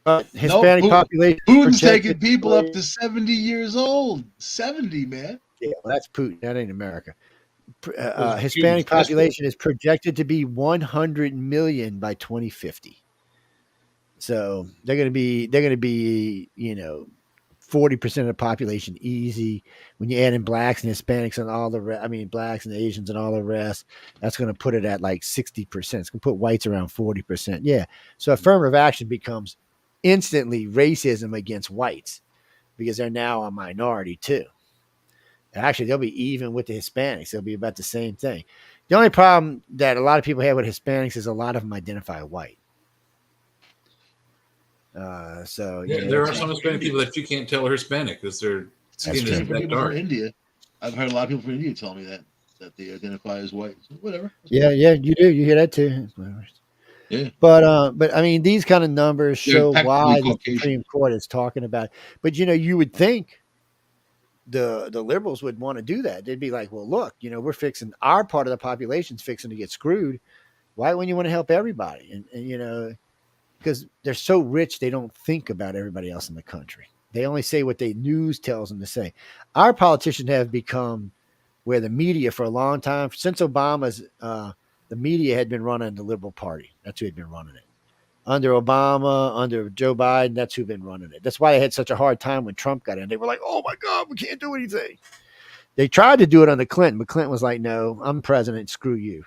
Speaker 1: No,
Speaker 3: Hispanic population
Speaker 1: Putin's
Speaker 3: projected
Speaker 1: taking people up to 70 years old. 70, man.
Speaker 3: Yeah, well, that's Putin. That ain't America.
Speaker 2: Putin's
Speaker 3: Hispanic
Speaker 2: passport.
Speaker 3: population is projected to be 100 million by 2050. So they're going to be 40% of the population easy. When you add in blacks and Hispanics and all the blacks and Asians and all the rest, that's going to put it at like 60%. It's going to put whites around 40%. Yeah. So affirmative action becomes instantly racism against whites because they're now a minority too. Actually, they'll be even with the Hispanics. They'll be about the same thing. The only problem that a lot of people have with Hispanics is a lot of them identify white. There
Speaker 2: are some Hispanic people that you can't tell are Hispanic because their skin is that
Speaker 1: People
Speaker 2: dark.
Speaker 1: from India. I've heard a lot of people from India tell me that they identify as white. So whatever.
Speaker 3: Yeah, you do. You hear that too.
Speaker 1: Yeah.
Speaker 3: But I mean, these kind of numbers show why the Supreme Court is talking about it. But you would think the liberals would want to do that. They'd be like, well, look, we're fixing our part of the population's fixing to get screwed. Why wouldn't you want to help everybody? And because they're so rich, they don't think about everybody else in the country. They only say what the news tells them to say. Our politicians have become where the media for a long time, since Obama's, the media had been running the Liberal Party. That's who had been running it. Under Obama, under Joe Biden, that's who'd been running it. That's why they had such a hard time when Trump got in. They were like, oh my God, we can't do anything. They tried to do it under Clinton, but Clinton was like, no, I'm president, screw you.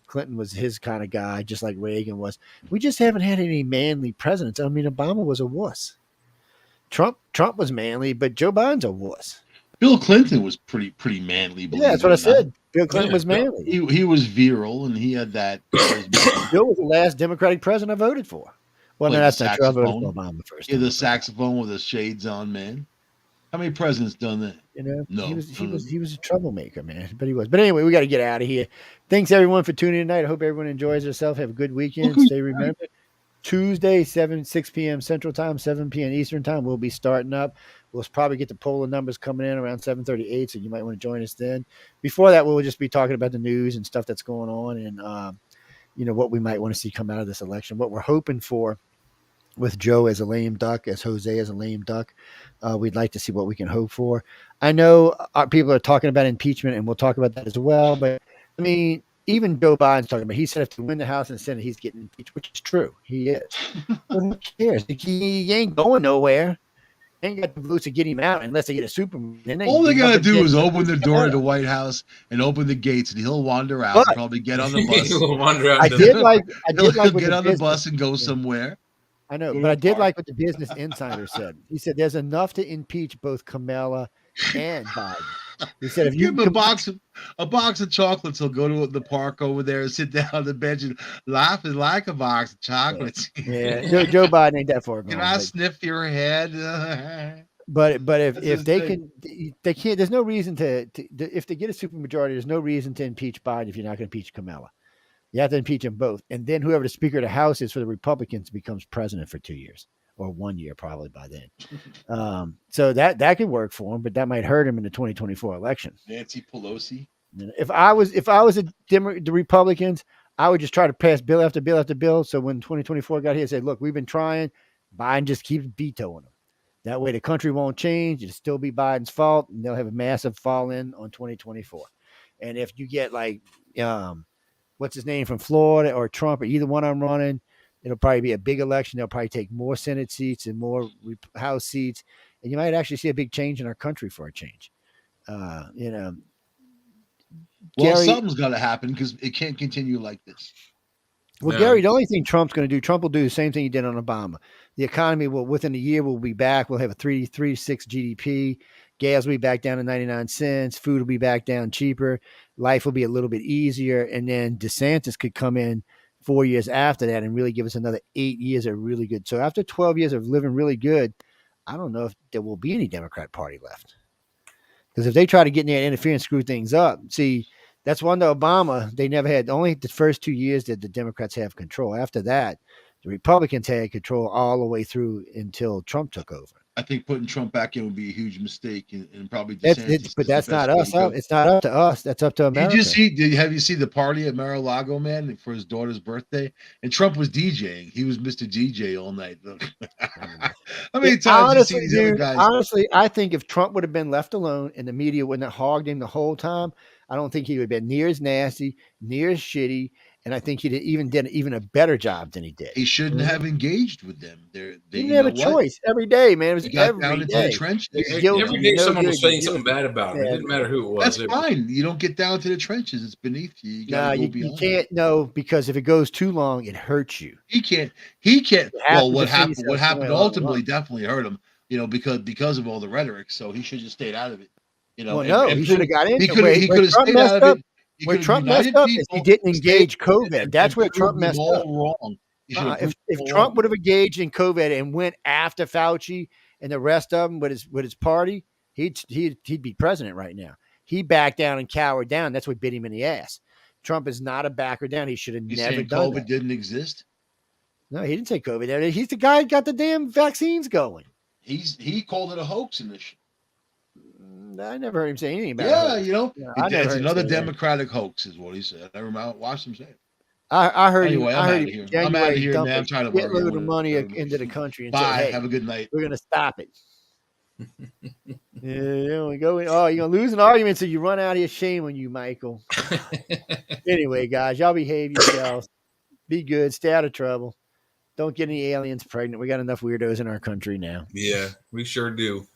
Speaker 3: Clinton was his kind of guy, just like Reagan was. We just haven't had any manly presidents. I mean, Obama was a wuss. Trump was manly, but Joe Biden's a wuss.
Speaker 1: Bill Clinton was pretty manly.
Speaker 3: Yeah, that's what I said. Bill Clinton was manly.
Speaker 1: He was virile, and he had that.
Speaker 3: Bill was the last Democratic president I voted for. Well, no, that's not true. I voted for Obama first.
Speaker 1: Yeah, the saxophone with the shades on, man. How many presidents done that?
Speaker 3: No. He was a troublemaker, man. But he was. But anyway, we got to get out of here. Thanks everyone for tuning in tonight. I hope everyone enjoys themselves. Have a good weekend. Stay remembered. Tuesday, 6 p.m. Central Time, 7 p.m. Eastern Time. We'll be starting up. We'll probably get the poll numbers coming in around 7:38, so you might want to join us then. Before that, we'll just be talking about the news and stuff that's going on and, what we might want to see come out of this election. What we're hoping for with Joe as a lame duck, as Jose as a lame duck, we'd like to see what we can hope for. I know people are talking about impeachment, and we'll talk about that as well. But, I mean, even Joe Biden's talking about, he said if to win the House and the Senate, he's getting impeached, which is true. He is. But who cares? He ain't going nowhere. They ain't got the votes to get him out unless they get a Superman.
Speaker 1: All they got to do is open the door to the White House and open the gates, and he'll wander out and probably get on the bus.
Speaker 2: He'll wander out.
Speaker 3: I did like
Speaker 1: he'll get on the bus and go somewhere.
Speaker 3: I know, but I did like what the Business Insider said. He said there's enough to impeach both Kamala and Biden. He said, if
Speaker 1: Give
Speaker 3: you
Speaker 1: him a box of chocolates, he'll go to the park over there and sit down on the bench and laugh and like a box of chocolates.
Speaker 3: yeah, Joe Biden ain't that far gone.
Speaker 1: Can I sniff your head?
Speaker 3: But if
Speaker 1: his
Speaker 3: they
Speaker 1: thing.
Speaker 3: they can't. There's no reason to if they get a supermajority. There's no reason to impeach Biden if you're not going to impeach Kamala. You have to impeach them both, and then whoever the Speaker of the House is for the Republicans becomes president for 2 years or 1 year probably by then. So that could work for him, but that might hurt him in the 2024 election.
Speaker 1: Nancy Pelosi.
Speaker 3: If I was the Republicans, I would just try to pass bill after bill after bill. So when 2024 got here, say, look, we've been trying. Biden just keeps vetoing them. That way the country won't change. It'll still be Biden's fault, and they'll have a massive fall in on 2024. And if you get like, what's his name from Florida or Trump or either one I'm running, it'll probably be a big election. They'll probably take more Senate seats and more House seats. And you might actually see a big change in our country for a change.
Speaker 1: Well,
Speaker 3: Gary,
Speaker 1: something's got to happen because it can't continue like this.
Speaker 3: Well,
Speaker 2: No.
Speaker 3: Gary, the only thing Trump's going to do, Trump will do the same thing he did on Obama. The economy will, within a year, will be back. We'll have a 3.6 GDP. Gas will be back down to 99 cents. Food will be back down cheaper. Life will be a little bit easier. And then DeSantis could come in 4 years after that and really give us another 8 years of really good. So after 12 years of living really good, I don't know if there will be any Democrat Party left. Because if they try to get in there and interfere and screw things up, see, that's one to Obama. They never had, only the first 2 years did the Democrats have control. After that, the Republicans had control all the way through until Trump took over.
Speaker 1: I think putting Trump back in would be a huge mistake, and probably
Speaker 3: But that's not us. It's not up to us. That's up to America.
Speaker 1: Have you seen the party at Mar-a-Lago, man, for his daughter's birthday? And Trump was DJing. He was Mr. DJ all night. How many times you see these other guys?
Speaker 3: Honestly, I think if Trump would have been left alone and the media wouldn't have hogged him the whole time, I don't think he would have been near as nasty, near as shitty, and I think he did even a better job than he did.
Speaker 1: He shouldn't have engaged with them. They
Speaker 3: didn't have a choice every day, man. It was every day.
Speaker 1: The trenches.
Speaker 2: Every day someone was saying something bad about him. It didn't matter who it was.
Speaker 1: That's fine. You don't get down to the trenches. It's beneath you.
Speaker 3: You can't know, because if it goes too long, it hurts you.
Speaker 1: He can't. Well, what happened ultimately definitely hurt him, because of all the rhetoric. So he should have stayed out of it.
Speaker 3: He should have got into
Speaker 1: it. He could have stayed out of it.
Speaker 3: Where Trump messed up is he didn't engage COVID. That's where Trump messed up.
Speaker 1: Wrong.
Speaker 3: If Trump would have engaged in COVID and went after Fauci and the rest of them with his party, he'd be president right now. He backed down and cowered down. That's what bit him in the ass. Trump is not a backer down. He should have never done that.
Speaker 1: COVID didn't exist?
Speaker 3: No, he didn't say COVID. He's the guy who got the damn vaccines going.
Speaker 1: He called it a hoax initially.
Speaker 3: I never heard him say anything about it.
Speaker 1: It's another Democratic hoax, is what he said. I watched him say it.
Speaker 3: I heard
Speaker 1: anyway,
Speaker 3: him.
Speaker 1: I'm out of here, man. I'm trying to
Speaker 3: get a load of money into the country and
Speaker 1: bye.
Speaker 3: say, hey,
Speaker 1: have a good night.
Speaker 3: We're going to stop it. We go. Oh, you're going to lose an argument, so you run out of here. Shame on you, Michael. Anyway, guys, y'all behave yourselves. Be good. Stay out of trouble. Don't get any aliens pregnant. We got enough weirdos in our country now.
Speaker 2: Yeah, we sure do.